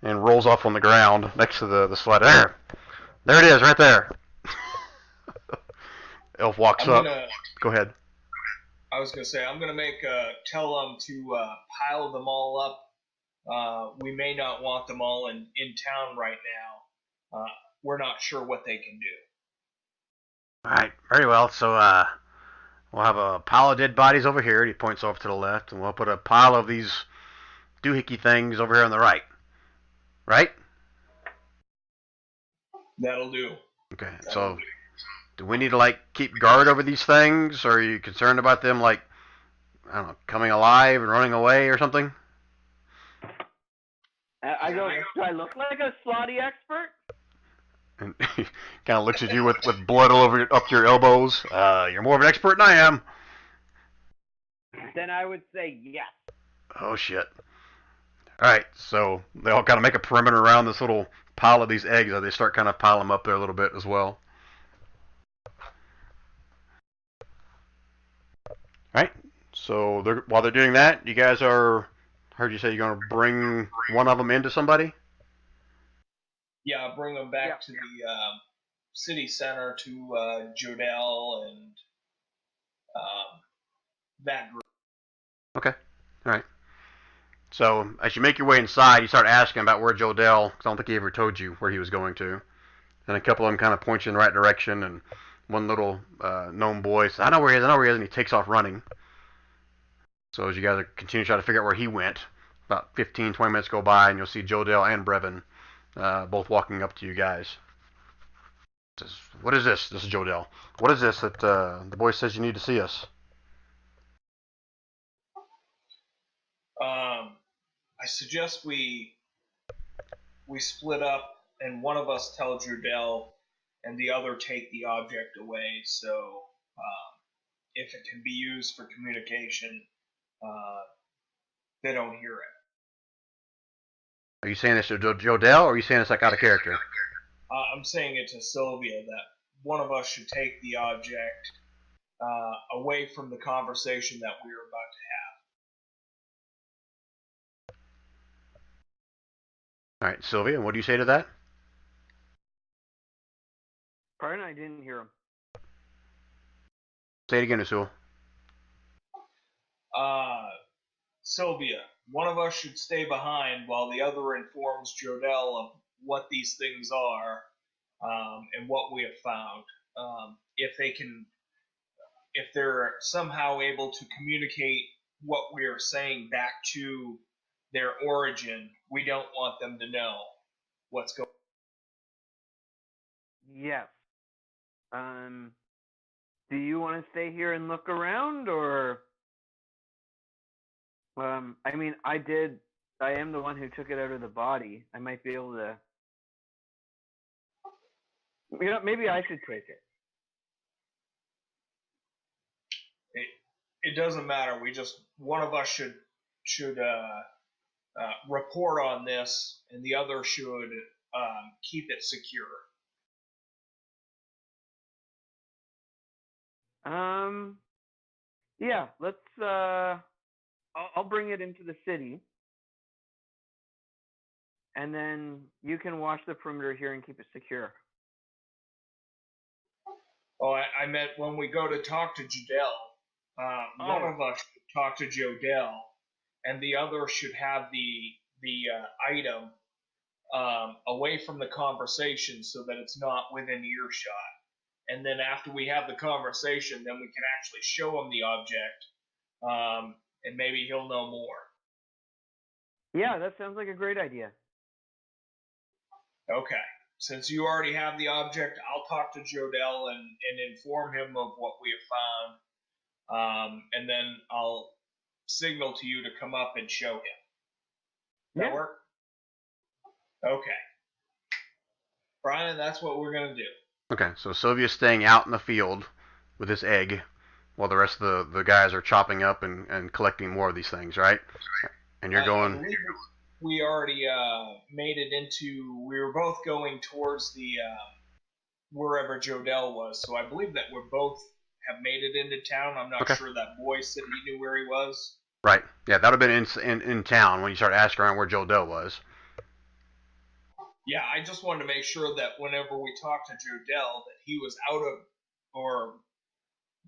and rolls off on the ground next to the sled. There it is, right there. Elf walks up. Go ahead. I was gonna say I'm gonna tell them to pile them all up. We may not want them all in town right now. We're not sure what they can do. All right, very well. So we'll have a pile of dead bodies over here. And he points off to the left, and we'll put a pile of these doohickey things over here on the right. Right? That'll do. Okay. So, do we need to keep guard over these things, or are you concerned about them I don't know, coming alive and running away or something? I go, do I look like a slotty expert? And he kind of looks at you with blood all over up your elbows. You're more of an expert than I am. Then I would say yes. Oh shit. All right, so they all kind of make a perimeter around this little pile of these eggs. They start kind of piling them up there a little bit as well. All right. So while they're doing that, you guys are. Heard you say you're going to bring one of them into somebody. Yeah, I'll bring them back to the city center to Jodell and that group. Okay. All right. So as you make your way inside, you start asking about where Jodell, because I don't think he ever told you where he was going to. And a couple of them kind of point you in the right direction, and one little gnome boy says, I know where he is, and he takes off running. So as you guys continue to try to figure out where he went, about 15, 20 minutes go by, and you'll see Jodell and Brevin both walking up to you guys. Says, what is this? This is Jodell. What is this that the boy says you need to see us? I suggest we split up, and one of us tell Jodell, and the other take the object away. So if it can be used for communication, they don't hear it. Are you saying this to Jodell, or are you saying it's like out of character? I'm saying it to Sylvia that one of us should take the object away from the conversation that we are about to All right, Sylvia, what do you say to that? Pardon? I didn't hear him. Say it again, Usul. Sylvia, one of us should stay behind while the other informs Jodell of what these things are and what we have found. If they're somehow able to communicate what we are saying back to their origin, we don't want them to know what's going on. Yes. Do you want to stay here and look around, or? I mean, I am the one who took it out of the body. I might be able to. Maybe I should take it. It doesn't matter. One of us should report on this, and the other should keep it secure. Yeah, let's, I'll bring it into the city, and then you can watch the perimeter here and keep it secure. Oh, I meant when we go to talk to Jodell, one of us should talk to Jodell, and the other should have the item away from the conversation so that it's not within earshot. And then after we have the conversation, then we can actually show him the object, and maybe he'll know more. Yeah, that sounds like a great idea. Okay. Since you already have the object, I'll talk to Jodell and inform him of what we have found, and then I'll signal to you to come up and show him. That work? Okay. Brian, that's what we're going to do. Okay, so Sylvia's staying out in the field with this egg while the rest of the guys are chopping up and collecting more of these things, right? And you're going... I believe we already made it into... We were both going towards the... wherever Jodell was, so I believe that we both have made it into town. I'm not sure that boy said he knew where he was. Right. Yeah, that would have been in town when you started asking around where Jodell was. Yeah, I just wanted to make sure that whenever we talked to Jodell, that he was out of, or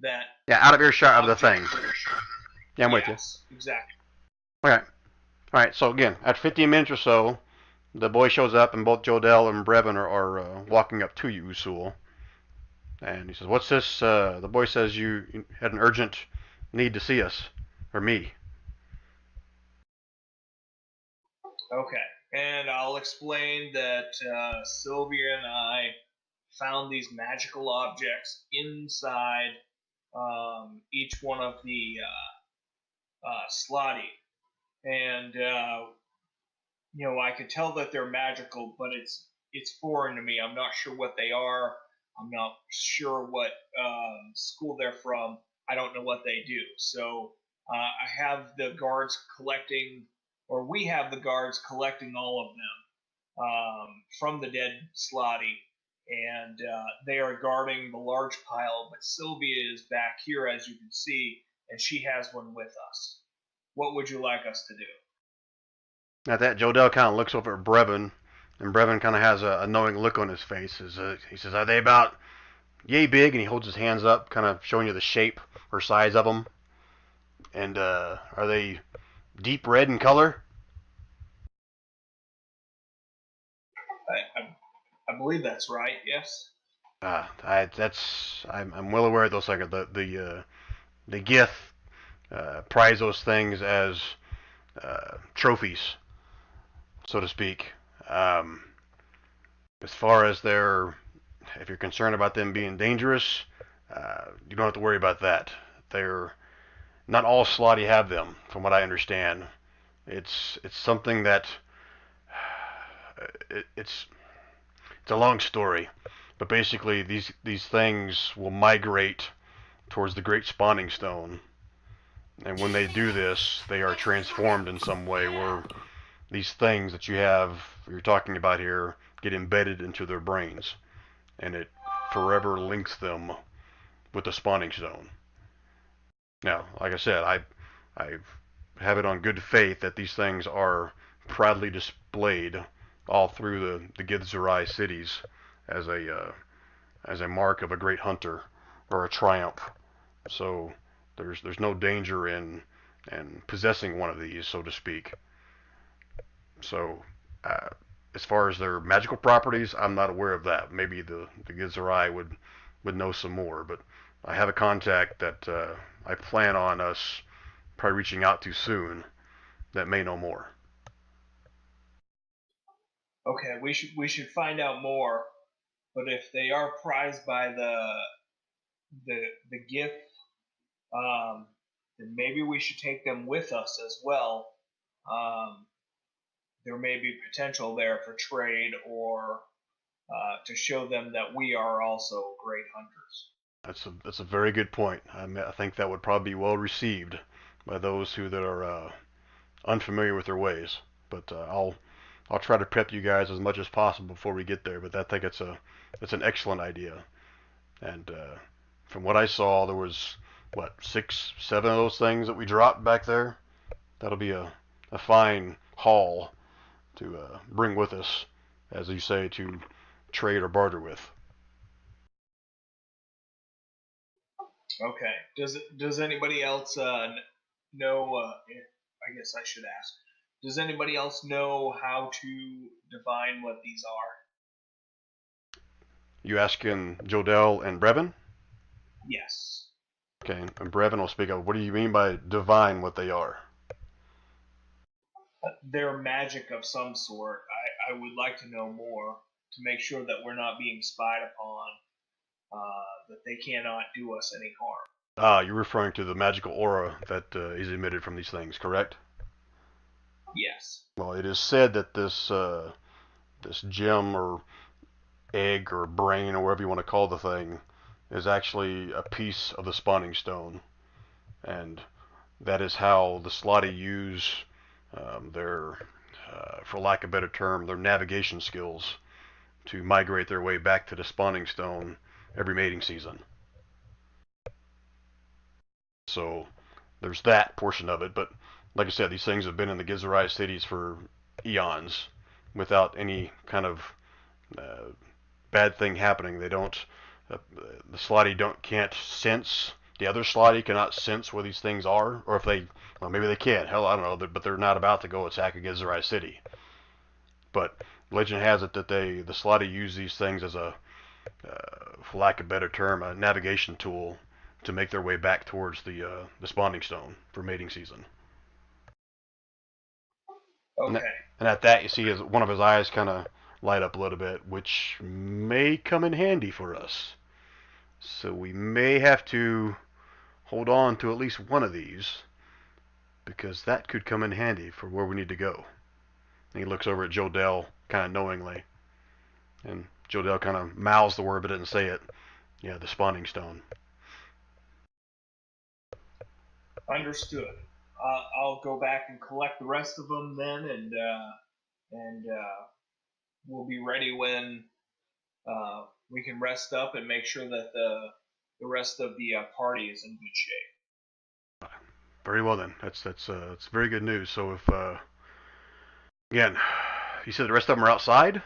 that... Yeah, out of earshot of the thing. Yeah, I'm with you. Exactly. Okay. All right, so again, at 15 minutes or so, the boy shows up, and both Jodell and Brevin are walking up to you, Usul. And he says, what's this? The boy says you had an urgent need to see us, or me. Okay. And I'll explain that Sylvia and I found these magical objects inside each one of the Slotty. And, I could tell that they're magical, but it's foreign to me. I'm not sure what they are. I'm not sure what school they're from. I don't know what they do. So I have the guards collecting, or we have the guards collecting all of them from the dead Slotty, and they are guarding the large pile. But Sylvia is back here, as you can see, and she has one with us. What would you like us to do? At that, Jodell kind of looks over at Brevin, and Brevin kind of has a knowing look on his face. He says, "Are they about yay big?" And he holds his hands up, kind of showing you the shape or size of them. And are they deep red in color? I believe that's right. Yes. I'm well aware of those things. The Gith prize those things as trophies, so to speak. As far as if you're concerned about them being dangerous, you don't have to worry about that. They're not all Slotty have them, from what I understand. It's something that it's a long story, but basically these things will migrate towards the Great Spawning Stone, and when they do this, they are transformed in some way where these things that you're talking about here get embedded into their brains, and it forever links them with the Spawning Stone. Now, like I said, I have it on good faith that these things are proudly displayed all through the Githzerai cities as a mark of a great hunter or a triumph. So there's no danger in possessing one of these, so to speak. So as far as their magical properties, I'm not aware of that. Maybe the Githzerai would know some more, but I have a contact that I plan on us probably reaching out to soon that may know more. Okay, we should find out more. But if they are prized by the gift, then maybe we should take them with us as well. There may be potential there for trade or to show them that we are also great hunters. That's a very good point. I think that would probably be well received by those that are unfamiliar with their ways. But I'll try to prep you guys as much as possible before we get there. But I think it's an excellent idea. And from what I saw, there was 6, 7 of those things that we dropped back there. That'll be a fine haul to bring with us, as you say, to trade or barter with. Okay. Does anybody else know? I guess I should ask. Does anybody else know how to divine what these are? You asking Jodell and Brevin? Yes. Okay, and Brevin will speak up. What do you mean by divine what they are? They're magic of some sort. I would like to know more to make sure that we're not being spied upon, that they cannot do us any harm. You're referring to the magical aura that is emitted from these things, correct? Yes. Well, it is said that this gem or egg or brain or whatever you want to call the thing is actually a piece of the Spawning Stone, and that is how the Slotty use their, for lack of a better term, their navigation skills to migrate their way back to the Spawning Stone every mating season. So there's that portion of it, but like I said, these things have been in the Githzerai cities for eons without any kind of bad thing happening. They don't, the Slotty can't sense, the other Slotty cannot sense where these things are, or if they, well, maybe they can, hell, I don't know, but they're not about to go attack a Githzerai city. But legend has it that the Slotty use these things as a, for lack of a better term, a navigation tool to make their way back towards the Spawning Stone for mating season. Okay. And at that, you see one of his eyes kind of light up a little bit, which may come in handy for us. So we may have to hold on to at least one of these, because that could come in handy for where we need to go. And he looks over at Jodell kind of knowingly. And Jodell kind of mouths the word but didn't say it. Yeah, the spawning stone. Understood. I'll go back and collect the rest of them then, and we'll be ready when we can rest up and make sure that the rest of the party is in good shape. Very well then. That's very good news. So if again, you said the rest of them are outside.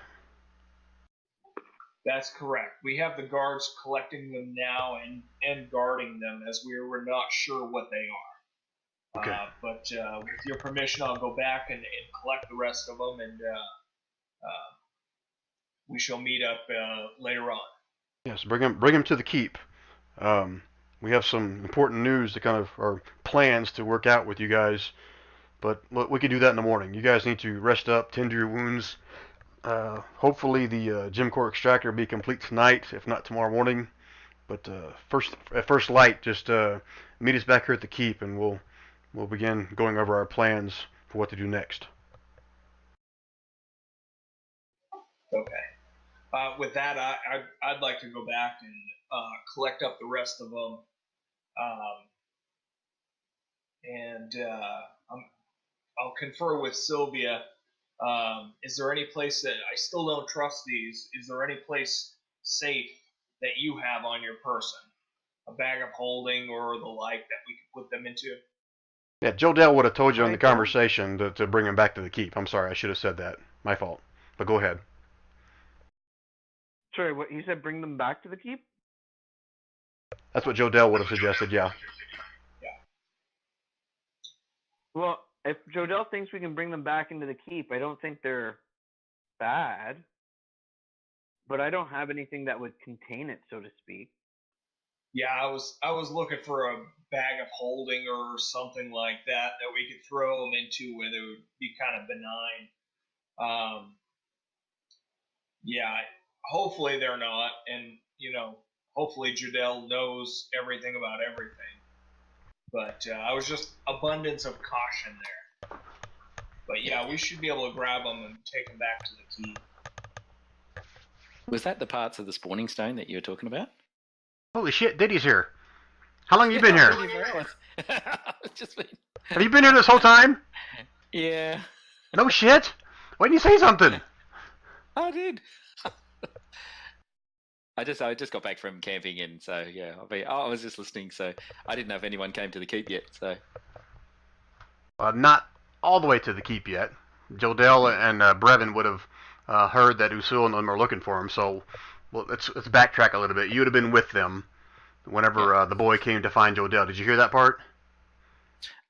That's correct. We have the guards collecting them now and guarding them as we're not sure what they are. Okay. But with your permission, I'll go back and collect the rest of them, and we shall meet up later on. Yes, bring him to the keep. We have some important news to kind of, or plans to work out with you guys, but we can do that in the morning. You guys need to rest up, tend to your wounds. Hopefully the gem core extractor will be complete tonight, if not tomorrow morning. But at first light, just meet us back here at the keep, and we'll begin going over our plans for what to do next. Okay. With that, I'd like to go back and collect up the rest of them, and I'll confer with Sylvia. Is there any place that I still don't trust these? Is there any place safe that you have on your person, a bag of holding or the like that we could put them into? Yeah, Jodell would have told you in the conversation to bring him back to the keep. I'm sorry, I should have said that. My fault. But go ahead. Sorry, what you said? Bring them back to the keep? That's what Jodell would have suggested. Yeah. Well, if Jodell thinks we can bring them back into the keep, I don't think they're bad. But I don't have anything that would contain it, so to speak. Yeah, I was looking for a bag of holding or something like that we could throw them into where they would be kind of benign. Yeah, hopefully they're not, and hopefully Jodell knows everything about everything. But I was just abundance of caution there. But yeah, we should be able to grab them and take them back to the keep. Was that the parts of the spawning stone that you were talking about? Holy shit, Diddy's here. How long have you been here? Have you been here this whole time? Yeah. No shit? Why didn't you say something? I did. I just got back from camping, and so yeah, I was just listening. So I didn't know if anyone came to the keep yet. So not all the way to the keep yet. Jodell and Brevin would have heard that Usul and them are looking for him. So let's backtrack a little bit. You would have been with them whenever the boy came to find Jodell. Did you hear that part?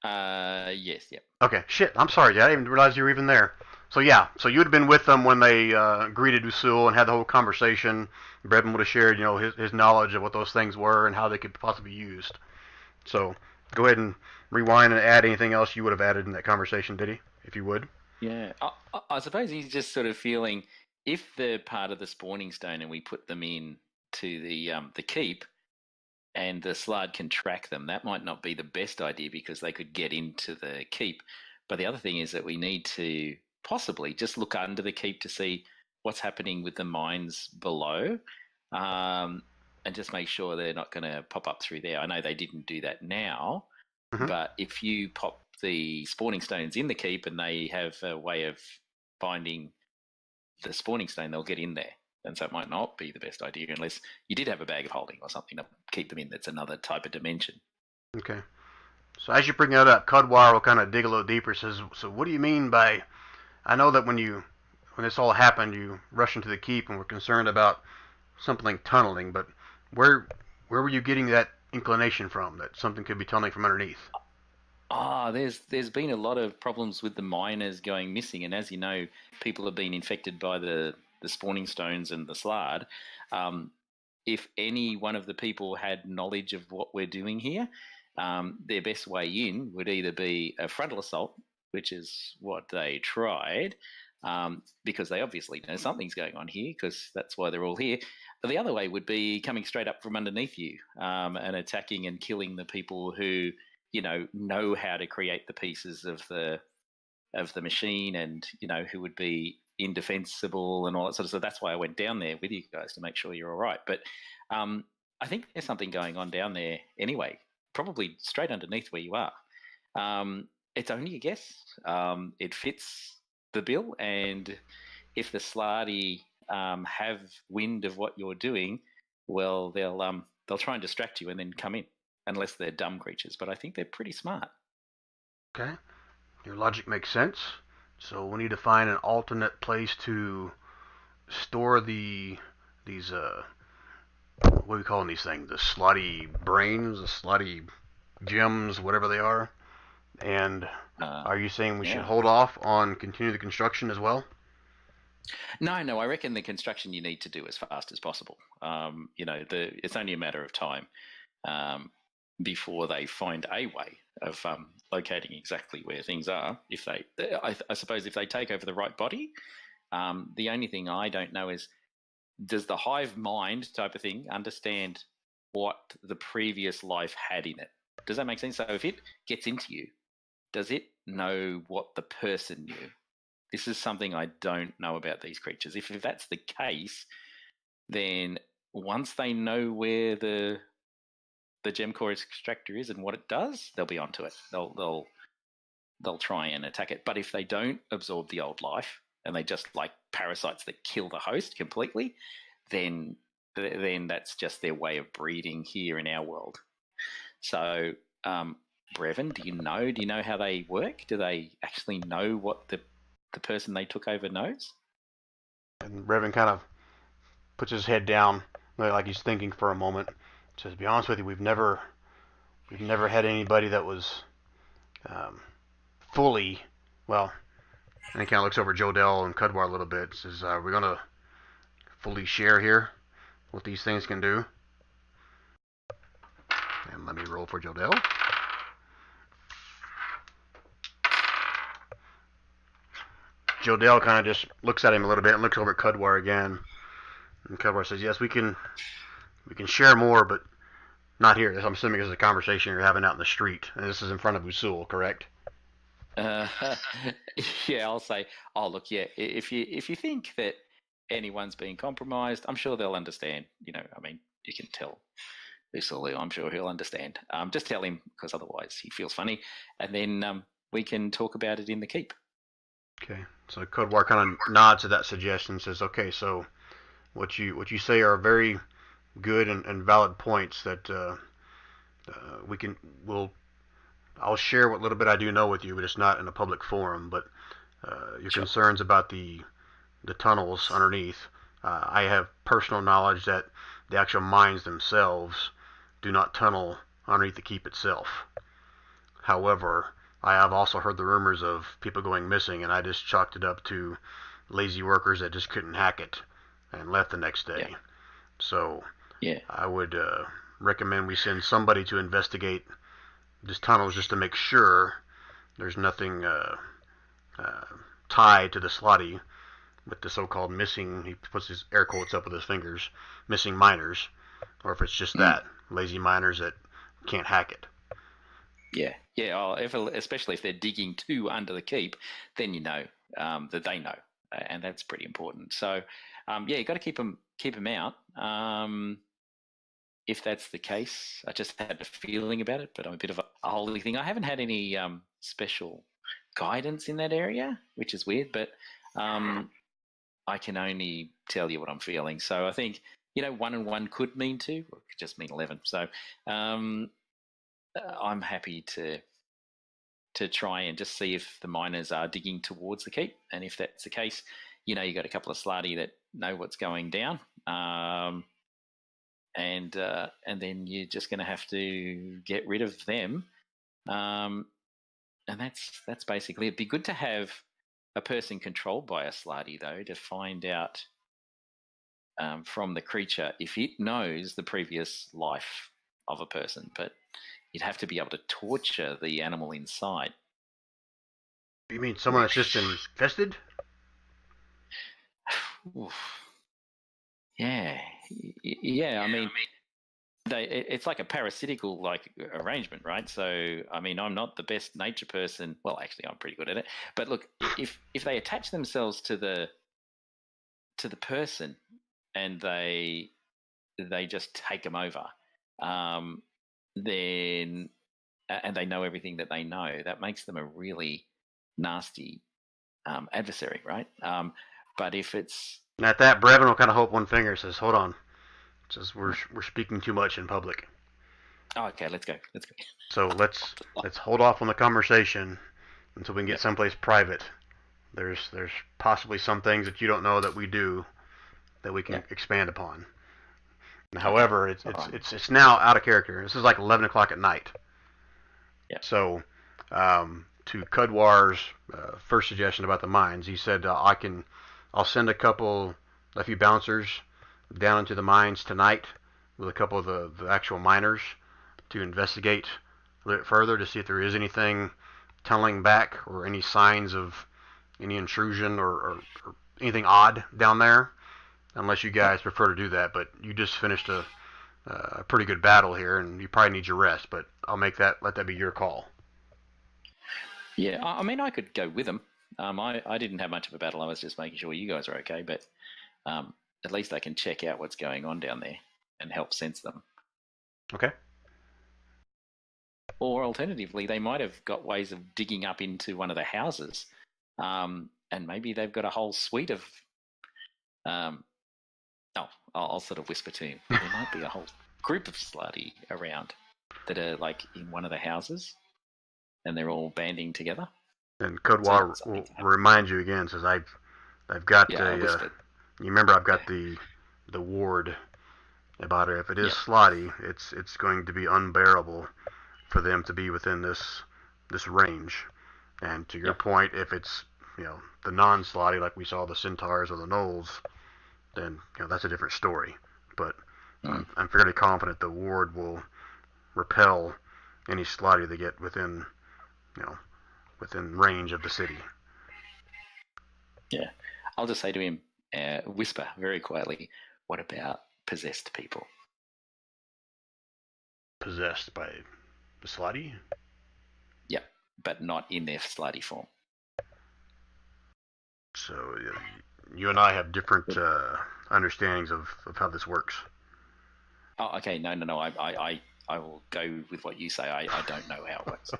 Yes, yep. Okay, shit. I'm sorry, Dad. I didn't even realize you were even there. So yeah, so you would have been with them when they greeted Usul and had the whole conversation. Brevin would have shared, his knowledge of what those things were and how they could possibly be used. So go ahead and rewind and add anything else you would have added in that conversation, Diddy, if you would. Yeah, I suppose he's just sort of feeling if they're part of the spawning stone and we put them in to the keep, and the Slard can track them, that might not be the best idea because they could get into the keep. But the other thing is that we need to possibly just look under the keep to see what's happening with the mines below, and just make sure they're not going to pop up through there. I know they didn't do that now, but if you pop the spawning stones in the keep and they have a way of finding the spawning stone, they'll get in there. And so it might not be the best idea unless you did have a bag of holding or something to keep them in. That's another type of dimension. Okay. So as you bring that up, Cudwire will kind of dig a little deeper. Says, so what do you mean by? I know that when this all happened, you rushed into the keep and were concerned about something tunneling. But where were you getting that inclination from? That something could be tunneling from underneath? There's been a lot of problems with the miners going missing, and as you know, people have been infected by the spawning stones and the Slard. If any one of the people had knowledge of what we're doing here, their best way in would either be a frontal assault, which is what they tried, because they obviously know something's going on here, because that's why they're all here. But the other way would be coming straight up from underneath you and attacking and killing the people who know how to create the pieces of the machine, and who would be indefensible and all that sort of stuff. That's why I went down there with you guys to make sure you're all right. But I think there's something going on down there anyway, probably straight underneath where you are. It's only a guess. It fits the bill, and if the Slarty have wind of what you're doing, well, they'll try and distract you and then come in, unless they're dumb creatures. But I think they're pretty smart. Okay, your logic makes sense. So we need to find an alternate place to store these what are we calling these things? The Slotty brains, the Slotty gems, whatever they are. And are you saying we should hold off on continue the construction as well? No, I reckon the construction you need to do as fast as possible. It's only a matter of time before they find a way of locating exactly where things are. If I suppose if they take over the right body, the only thing I don't know is, does the hive mind type of thing understand what the previous life had in it? Does that make sense? So if it gets into you, does it know what the person knew? This is something I don't know about these creatures. If that's the case, then once they know where the gem core extractor is and what it does, they'll be onto it. They'll try and attack it. But if they don't absorb the old life and they just like parasites that kill the host completely, then that's just their way of breeding here in our world. So, Brevin, do you know how they work? Do they actually know what the person they took over knows? And Brevin kind of puts his head down, like he's thinking for a moment. Says, to be honest with you, we've never had anybody that was fully, well, and he kind of looks over Jodell and Cudwar a little bit. Says, we're going to fully share here what these things can do. And let me roll for Jodell. Jodell kind of just looks at him a little bit and looks over at Cudwar again. And Cudwar says, yes, we can share more, but not here. I'm assuming this is a conversation you're having out in the street. And this is in front of Usul, correct? Yeah, I'll say, look, yeah, if you think that anyone's being compromised, I'm sure they'll understand. You can tell Usul, I'm sure he'll understand. Just tell him, because otherwise he feels funny. And then we can talk about it in the keep. Okay, so Cudwar kind of nods at that suggestion and says, okay, so what you say are very good and valid points that I'll share what little bit I do know with you, but it's not in a public forum. But your concerns about the tunnels underneath, I have personal knowledge that the actual mines themselves do not tunnel underneath the keep itself. However, I have also heard the rumors of people going missing, and I just chalked it up to lazy workers that just couldn't hack it and left the next day. Yeah. So yeah, I would recommend we send somebody to investigate these tunnels just to make sure there's nothing tied to the Slotty with the so-called missing, he puts his air quotes up with his fingers, missing miners, or if it's just that, lazy miners that can't hack it. Yeah. Especially if they're digging too under the keep, then you know that they know, and that's pretty important. So, you got to keep them out. If that's the case, I just had a feeling about it, but I'm a bit of a holy thing. I haven't had any special guidance in that area, which is weird, but I can only tell you what I'm feeling. So I think 1 and 1 could mean 2, or it could just mean 11. So. I'm happy to try and just see if the miners are digging towards the keep, and if that's the case, you got a couple of Slarty that know what's going down, and then you're just going to have to get rid of them, and that's basically it. It'd be good to have a person controlled by a Slarty though, to find out from the creature if it knows the previous life of a person, but you'd have to be able to torture the animal inside. You mean someone that's just infested? Yeah. I mean, it's like a parasitical arrangement, right? So, I mean, I'm not the best nature person. Well, actually, I'm pretty good at it. But look, if they attach themselves to the to the person and they just take them over, then and they know everything that they know, that makes them a really nasty adversary, right? But if it's And at that, Brevin will kind of hold one finger and says, "Hold on." Says we're speaking too much in public. oh, okay, let's go. So let's hold off on the conversation until we can get someplace private. There's possibly some things that you don't know that we do that we can expand upon. However, it's now out of character. This is like 11 o'clock at night. Yeah. So, to Kudwar's first suggestion about the mines, he said I'll send a few bouncers down into the mines tonight with a couple of the actual miners to investigate a little bit further to see if there is anything tunneling back or any signs of any intrusion or anything odd down there. Unless you guys prefer to do that, but you just finished a pretty good battle here, and you probably need your rest. But I'll let that be your call. Yeah, I mean, I could go with them. I didn't have much of a battle. I was just making sure you guys are okay, but at least I can check out what's going on down there and help sense them. Okay. Or alternatively, they might have got ways of digging up into one of the houses, and maybe they've got a whole suite of. I'll sort of whisper to him. There might be a whole group of Slutty around that are like in one of the houses, and they're all banding together. And Kudwar will remind you again. Says I've got you remember I've got the ward about it. If it is Slotty, it's going to be unbearable for them to be within this range. And to your point, if it's the non-Slotty like we saw the Centaurs or the Gnolls, then that's a different story. But I'm fairly confident the ward will repel any Slotty they get within range of the city. Yeah, I'll just say to him, whisper very quietly, "What about possessed people?" Possessed by the Slotty? Yeah, but not in their Slutty form. So you and I have different understandings of how this works. Oh, okay. No. I will go with what you say. I don't know how it works.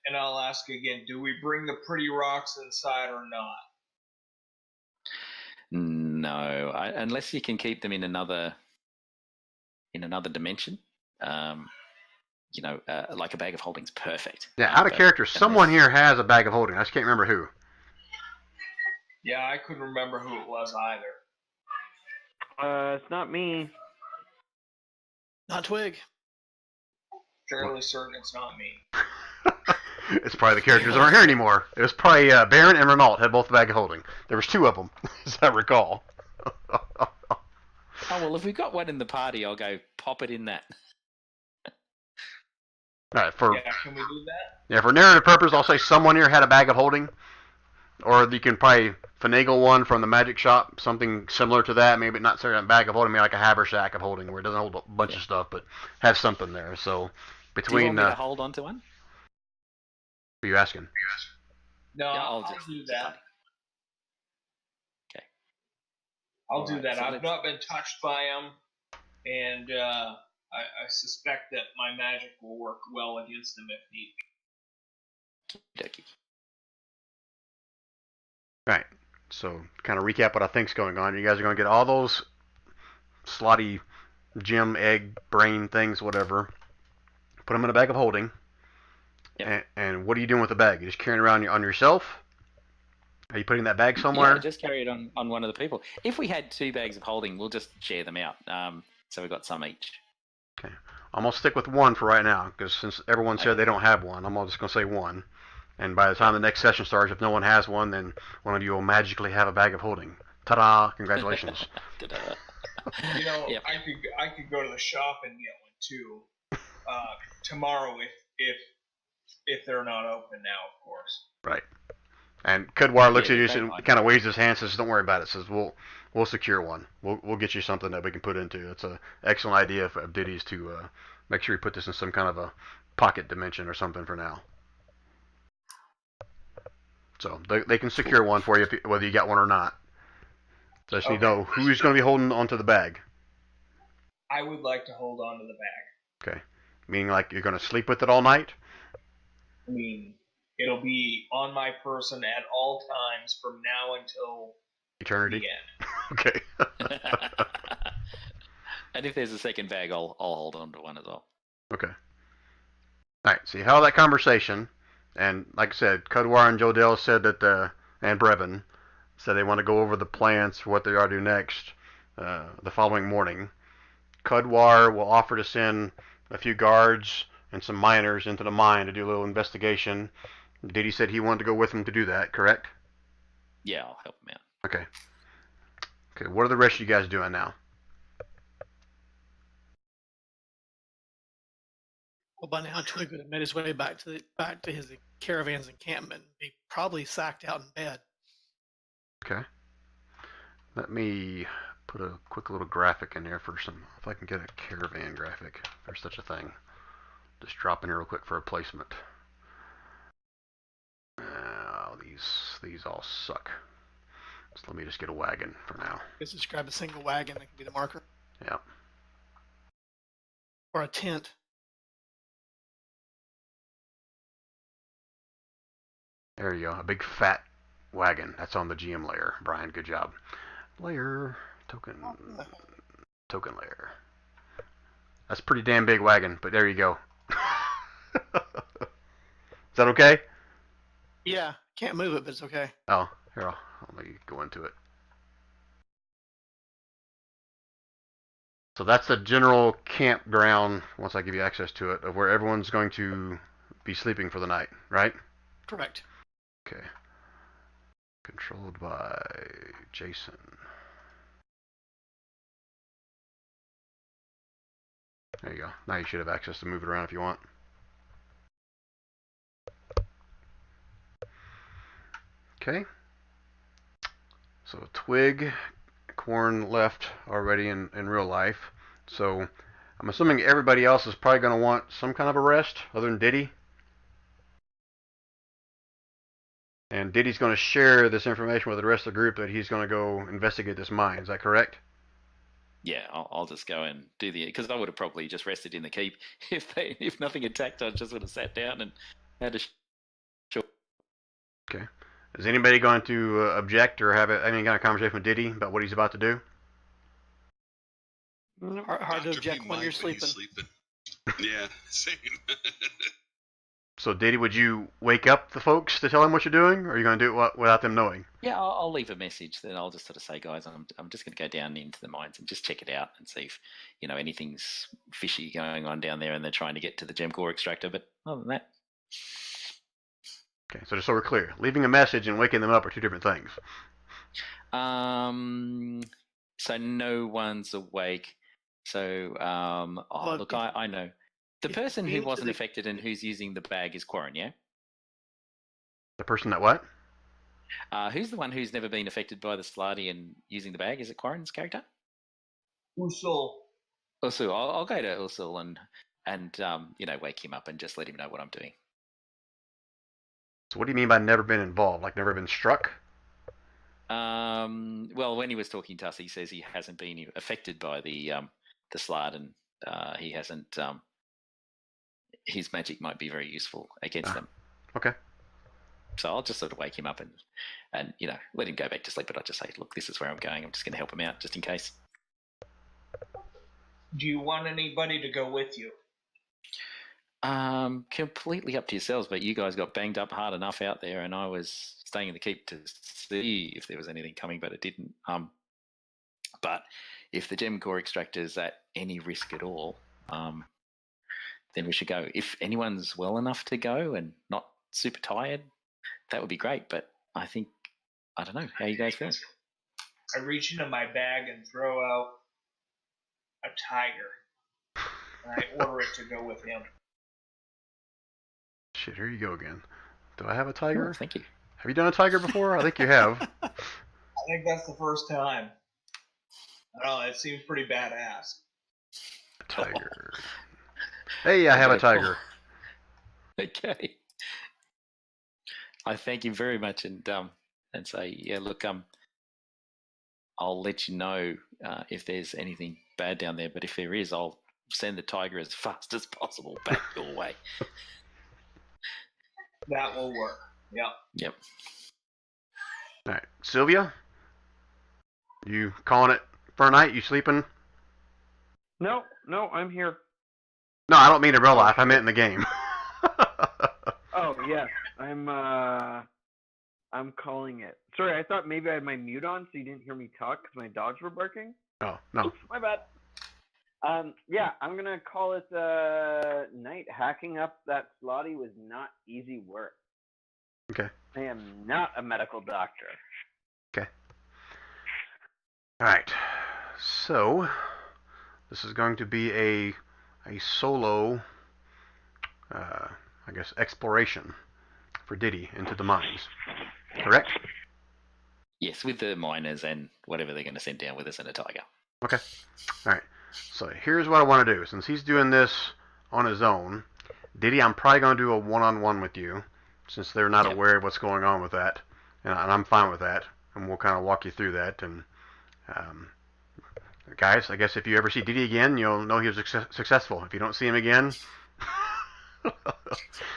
And I'll ask again, do we bring the pretty rocks inside or not? No, unless you can keep them in another dimension. Like a bag of holding's perfect. Yeah, out of character, someone here has a bag of holding. I just can't remember who. Yeah, I couldn't remember who it was either. It's not me. Not Twig. Fairly certain it's not me. It's probably the characters that aren't here anymore. It was probably Baron and Renault had both the bag of holding. There was two of them, as I recall. Oh, well, if we've got one in the party, I'll go pop it in that. All right, can we do that? Yeah, for narrative purpose, I'll say someone here had a bag of holding. Or you can probably finagle one from the magic shop, something similar to that. Maybe not necessarily a bag of holding, maybe like a haversack of holding, where it doesn't hold a bunch of stuff, but have something there. So between. Do you want me to hold onto one? Who are you asking? No, Yeah, I'll do that. Okay. I'll do that. So I've not been touched by them, and I suspect that my magic will work well against them if need be. Dokie. Right. So, kind of recap what I think's going on. You guys are going to get all those slotty gem, egg, brain things, whatever. Put them in a bag of holding. Yep. And what are you doing with the bag? You just carrying it around on yourself? Are you putting that bag somewhere? Yeah, just carry it on one of the people. If we had 2 bags of holding, we'll just share them out. So we've got some each. Okay. I'm going to stick with one for right now, because since everyone said they don't have one, I'm just going to say one. And by the time the next session starts, if no one has one, then one of you will magically have a bag of holding. Ta-da! Congratulations. Yep. I could go to the shop and get one too tomorrow if they're not open now, of course. Right. And Kudwar looks at you and kind of waves his hand, says, "Don't worry about it." Says, "We'll secure one. We'll get you something that we can put into." It's an excellent idea of Diddy's to make sure you put this in some kind of a pocket dimension or something for now. So they can secure one for you whether you got one or not. So I just need to know who's going to be holding onto the bag. I would like to hold on to the bag. Okay. Meaning like you're going to sleep with it all night? I mean, it'll be on my person at all times from now until eternity. The end. Okay. And if there's a second bag, I'll hold on to one as well. Okay. All right. So you held that conversation, and like I said, Cudwar and Jodell said that, and Brevin said they want to go over the plans for what they are to do next the following morning. Cudwar will offer to send a few guards and some miners into the mine to do a little investigation. Diddy said he wanted to go with him to do that, correct? Yeah, I'll help him out. Okay. Okay, what are the rest of you guys doing now? Well, by now Twig would have made his way back to his caravan's encampment. He probably sacked out in bed. Okay. Let me put a quick little graphic in there for some, if I can get a caravan graphic, if there's such a thing. Just drop in here real quick for a placement. These all suck. So let me just get a wagon for now. Just describe a single wagon that can be the marker. Yeah. Or a tent. There you go. A big fat wagon. That's on the GM layer. Brian, good job. Layer. Token layer. That's a pretty damn big wagon, but there you go. Is that okay? Yeah. Can't move it, but it's okay. Oh, here, I'll let you go into it. So that's the general campground, once I give you access to it, of where everyone's going to be sleeping for the night, right? Correct. Okay. Controlled by Jason. There you go. Now you should have access to move it around if you want. Okay. So Twig, Corn left already in real life. So I'm assuming everybody else is probably going to want some kind of a rest other than Diddy. And Diddy's going to share this information with the rest of the group that he's going to go investigate this mine. Is that correct? Yeah, I'll just go and do because I would have probably just rested in the keep if nothing attacked. I just would have sat down and had a short. Okay. Is anybody going to object or have any kind of conversation with Diddy about what he's about to do? Hard to object when you're sleeping. Yeah, same. So, Diddy, would you wake up the folks to tell them what you're doing, or are you going to do it without them knowing? Yeah, I'll leave a message. Then I'll just sort of say, guys, I'm just going to go down into the mines and just check it out and see if anything's fishy going on down there, and they're trying to get to the gem core extractor. But other than that. Okay, so just so we're clear, leaving a message and waking them up are two different things. So no one's awake. So, look, I know. The person who wasn't affected and who's using the bag is Quarren, yeah? The person that what? Who's the one who's never been affected by the Slardy and using the bag? Is it Quarren's character? Usul. Usul. I'll go to Usul and wake him up and just let him know what I'm doing. So what do you mean by never been involved? Like never been struck? Well, when he was talking to us, he says he hasn't been affected by the Slard, and he hasn't. His magic might be very useful against them. Okay. So I'll just sort of wake him up and let him go back to sleep. But I just say, look, this is where I'm going. I'm just going to help him out just in case. Do you want anybody to go with you? Completely up to yourselves, but you guys got banged up hard enough out there, and I was staying in the keep to see if there was anything coming, but it didn't. But if the gem core extractor is at any risk at all, then we should go. If anyone's well enough to go and not super tired, that would be great. But I don't know. How you guys feeling? I reach into my bag and throw out a tiger, and I order it to go with him. Shit, here you go again. Do I have a tiger? Oh, thank you. Have you done a tiger before? I think you have. I think that's the first time. I don't know, it seems pretty badass. Tiger. Hey, I have a tiger. Okay. I thank him very much and say, yeah, look, I'll let you know if there's anything bad down there. But if there is, I'll send the tiger as fast as possible back your way. That will work. Yep. Yep. All right, Sylvia, you calling it for a night? You sleeping? No, I'm here. No, I don't mean in real life. I meant in the game. Oh yes, I'm calling it. Sorry, I thought maybe I had my mute on so you didn't hear me talk because my dogs were barking. Oh no. Oops, my bad. Yeah, I'm gonna call it night. Hacking up that slotty was not easy work. Okay. I am not a medical doctor. Okay. All right. So this is going to be a solo, I guess, exploration for Diddy into the mines. Correct? Yes, with the miners and whatever they're going to send down with us and a tiger. Okay. All right. So here's what I want to do. Since he's doing this on his own, Diddy, I'm probably going to do a one-on-one with you, since they're not aware of what's going on with that, and I'm fine with that, and we'll kind of walk you through that. And guys, I guess if you ever see Diddy again, you'll know he was successful. If you don't see him again,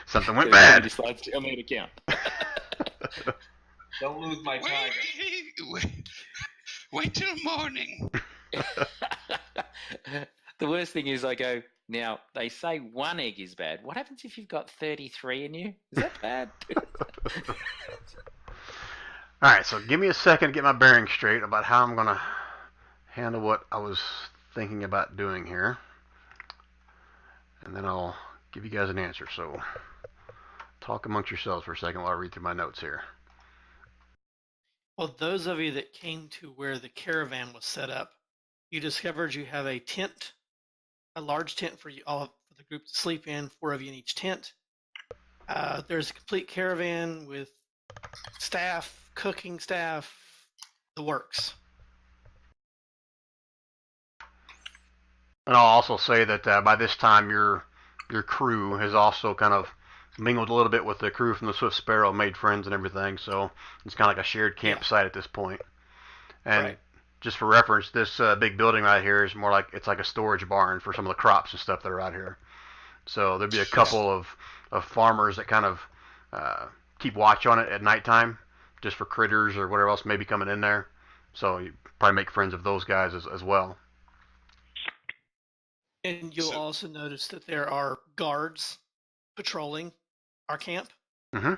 something went bad. He decides to come out account. Don't lose my tiger. Wait till morning. The worst thing is I go, now, they say one egg is bad. What happens if you've got 33 in you? Is that bad? All right, so give me a second to get my bearings straight about how I'm going to handle what I was thinking about doing here. And then I'll give you guys an answer. So talk amongst yourselves for a second while I read through my notes here. Well, those of you that came to where the caravan was set up, you discovered you have a tent, a large tent for you all for the group to sleep in, 4 of you in each tent. There's a complete caravan with staff, cooking staff, the works. And I'll also say that by this time your crew has also kind of mingled a little bit with the crew from the Swift Sparrow, made friends and everything, so it's kind of like a shared campsite at this point. And Right. just for reference, this big building right here is more like it's like a storage barn for some of the crops and stuff that are out here. So there'd be a couple of farmers that kind of keep watch on it at nighttime, just for critters or whatever else may be coming in there. So you probably make friends of those guys as well. And you'll So- also notice that there are guards patrolling our camp. Mm-hmm.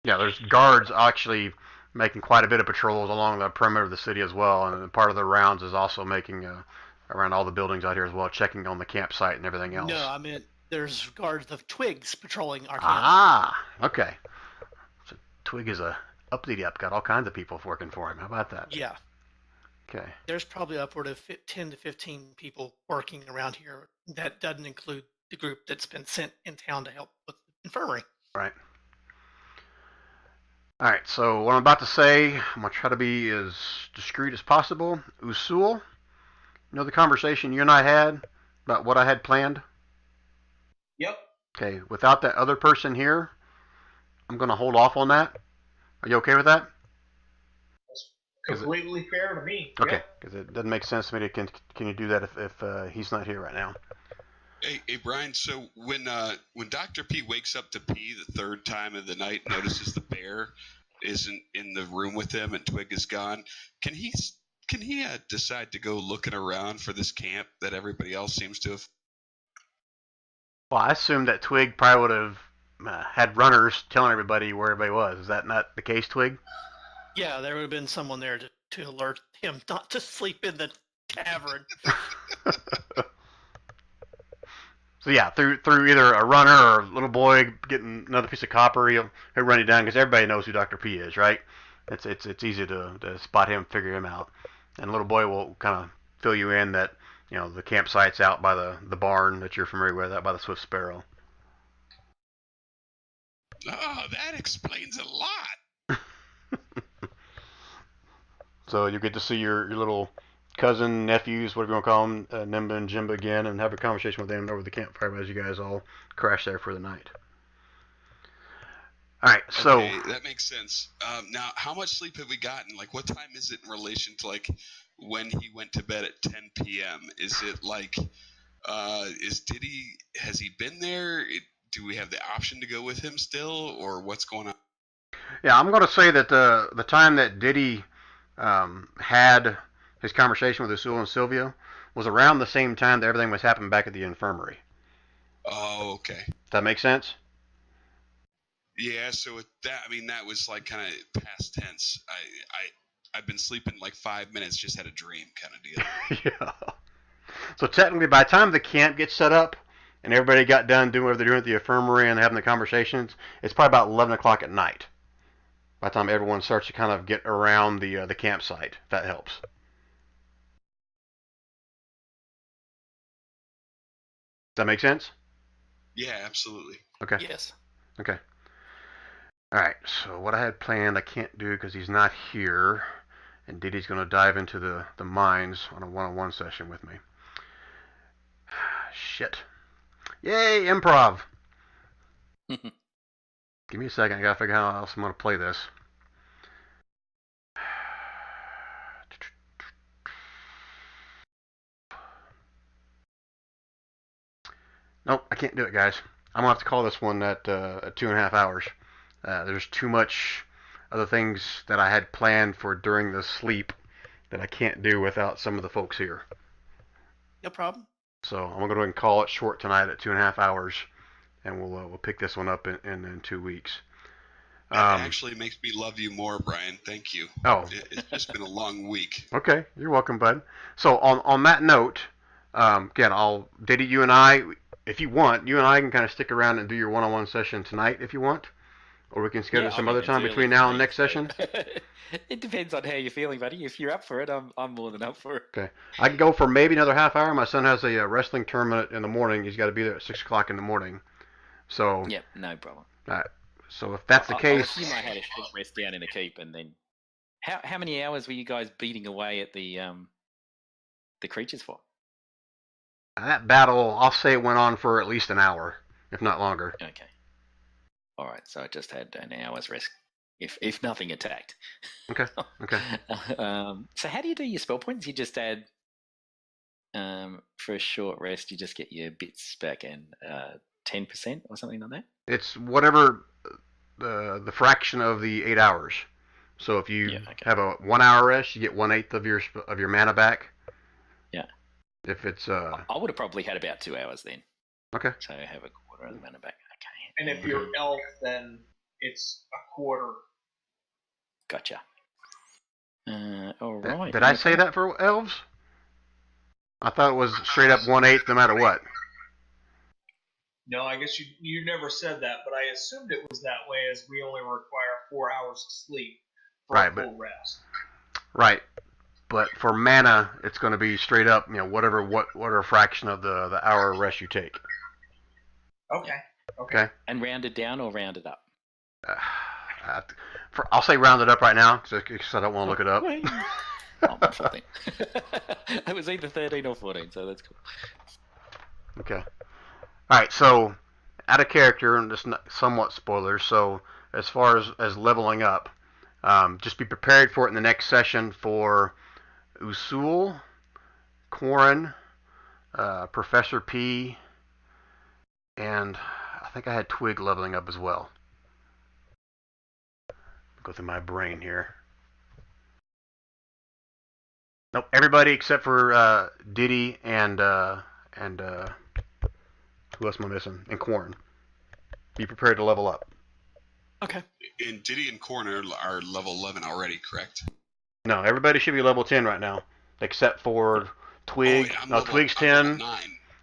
Yeah, there's guards actually making quite a bit of patrols along the perimeter of the city as well, and part of the rounds is also making around all the buildings out here as well, checking on the campsite and everything else. No, I meant there's guards of Twigs patrolling our camp. Ah, okay. So Twig is a uppity up, got all kinds of people working for him. How about that? Yeah, Okay. there's probably upward of 10 to 15 people working around here. That doesn't include the group that's been sent in town to help with the infirmary. Right. All right, so what I'm about to say, I'm going to try to be as discreet as possible. Usul, you know the conversation you and I had about what I had planned? Yep. Okay, without that other person here, I'm going to hold off on that. Are you okay with that? Completely fair to me. Okay, Yep. because it doesn't make sense to me to can you do that if he's not here right now? Hey, Brian. So when Dr. P wakes up to pee the third time of the night, notices the bear isn't in the room with him and Twig is gone. Can he decide to go looking around for this camp that everybody else seems to have? Well, I assumed that Twig probably would have had runners telling everybody where everybody was. Is that not the case, Twig? Yeah, there would have been someone there to alert him not to sleep in the tavern. So yeah, through either a runner or a little boy getting another piece of copper, he'll run you down because everybody knows who Dr. P is, right? It's easy to spot him, figure him out, and a little boy will kind of fill you in that the campsite's out by the barn that you're familiar with, out by the Swift Sparrow. Oh, that explains a lot. So you get to see your little cousin, nephews, whatever you want to call them, Nimba and Jimba again, and have a conversation with them over the campfire as you guys all crash there for the night. All right, so Okay, that makes sense. Now, how much sleep have we gotten? Like, what time is it in relation to like when he went to bed at 10 p.m.? Is it like, has he been there? Do we have the option to go with him still, or what's going on? yeah, I'm going to say that the time that Diddy had his conversation with Usul and Silvio was around the same time that everything was happening back at the infirmary. Oh, okay. Does that make sense? Yeah, so with that, I mean, that was like kind of past tense. I've been sleeping like 5 minutes, just had a dream kind of deal. Yeah. So technically, by the time the camp gets set up and everybody got done doing what they're doing at the infirmary and having the conversations, it's probably about 11 o'clock at night. By the time everyone starts to kind of get around the campsite, if that helps. Does that make sense? Yeah, absolutely. Okay. Yes. Okay. All right. So what I had planned, I can't do because he's not here, and Diddy's going to dive into the mines on a one-on-one session with me. Shit. Yay, improv. Give me a second. I got to figure out how else I'm going to play this. Nope, I can't do it, guys. I'm going to have to call this one at 2.5 hours. There's too much other things that I had planned for during the sleep that I can't do without some of the folks here. No problem. So I'm going to go ahead and call it short tonight at 2.5 hours, and we'll pick this one up in 2 weeks. That actually makes me love you more, Brian. Thank you. Oh. It's just been a long week. Okay, you're welcome, bud. So on that note, again, Diddy, you and I, if you want, you and I can kind of stick around and do your one-on-one session tonight if you want. Or we can schedule some other time between now and next session. It depends on how you're feeling, buddy. If you're up for it, I'm more than up for it. Okay. I can go for maybe another half hour. My son has a wrestling tournament in the morning. He's got to be there at 6 o'clock in the morning. So. Yep, no problem. All right. So if that's the case. I assume I had a short rest down in the keep, and then how many hours were you guys beating away at the creatures for? That battle, I'll say it went on for at least an hour, if not longer. Okay. All right, so I just had an hour's rest, if nothing attacked. Okay. Okay. So how do you do your spell points? You just add for a short rest. You just get your bits back in 10% or something like that. It's whatever the fraction of the 8 hours. So if you have a 1 hour rest, you get 1/8 of your mana back. Yeah. If it's I would have probably had about 2 hours then. Okay. So I have a quarter of the mana back. Okay. And if you're elf, then it's a quarter. Gotcha. All right. Did I say that for elves? I thought it was straight up 1/8 no matter what. No, I guess you never said that, but I assumed it was that way, as we only require 4 hours of sleep for a full rest. Right. But for mana, it's going to be straight up, whatever fraction of the hour of rest you take. Okay. Okay. And rounded down or rounded up? I'll say rounded up right now because I don't want to look it up. Oh, 14. It was either 13 or 14, so that's cool. Okay. All right. So, out of character and just somewhat spoilers. So, as far as leveling up, just be prepared for it in the next session for Usul, Quarren, Professor P, and I think I had Twig leveling up as well. Go through my brain here. Nope, everybody except for Diddy and who else am I missing? And Quarren. Be prepared to level up. Okay. And Diddy and Quarren are level 11 already, correct? No, everybody should be level 10 right now, except for Twig. Twig's 10. 9.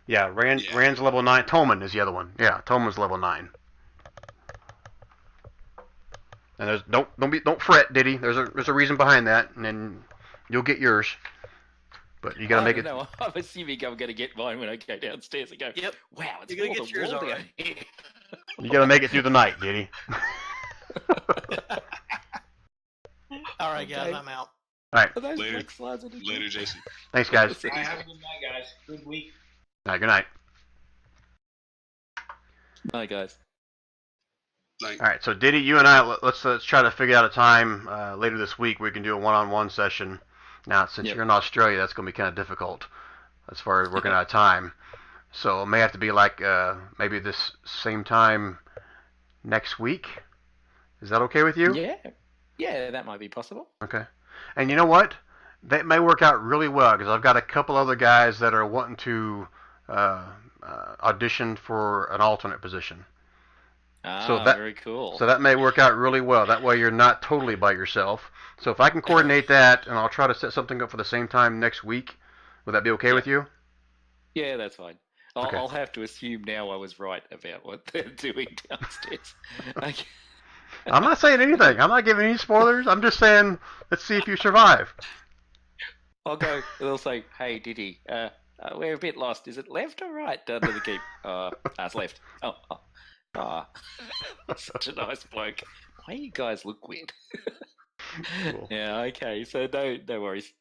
Yeah, Rand's level 9. Toman is the other one. Yeah, Toman's level 9. And don't fret, Diddy. There's a reason behind that, and then you'll get yours. But you gotta make it. No, I'm assuming I'm gonna get mine when I go downstairs and go. Yep. Wow, it's You're gonna get yours down already. here. You gotta make it through the night, Diddy. All right, guys, I'm out. All right. Later, Jason. Thanks, guys. Have a good night, guys. Good week. All right, good night. Bye, guys. Like, All right, so Diddy, you and I, let's try to figure out a time later this week where we can do a one-on-one session. Now, since Yep. you're in Australia, that's going to be kind of difficult as far as working out of time. So it may have to be like maybe this same time next week. Is that okay with you? Yeah, that might be possible. Okay. And you know what? That may work out really well because I've got a couple other guys that are wanting to audition for an alternate position. Very cool. So that may work out really well. That way you're not totally by yourself. So if I can coordinate that, and I'll try to set something up for the same time next week, would that be okay with you? Yeah, that's fine. Okay. I'll have to assume now I was right about what they're doing downstairs. Okay. I'm not saying anything. I'm not giving any spoilers. I'm just saying, let's see if you survive. I'll go. They'll say, "Hey, Diddy, we're a bit lost. Is it left or right down to the keep?" It's left. Such a nice bloke. Why you guys look weird? Cool. Yeah. Okay. So no worries.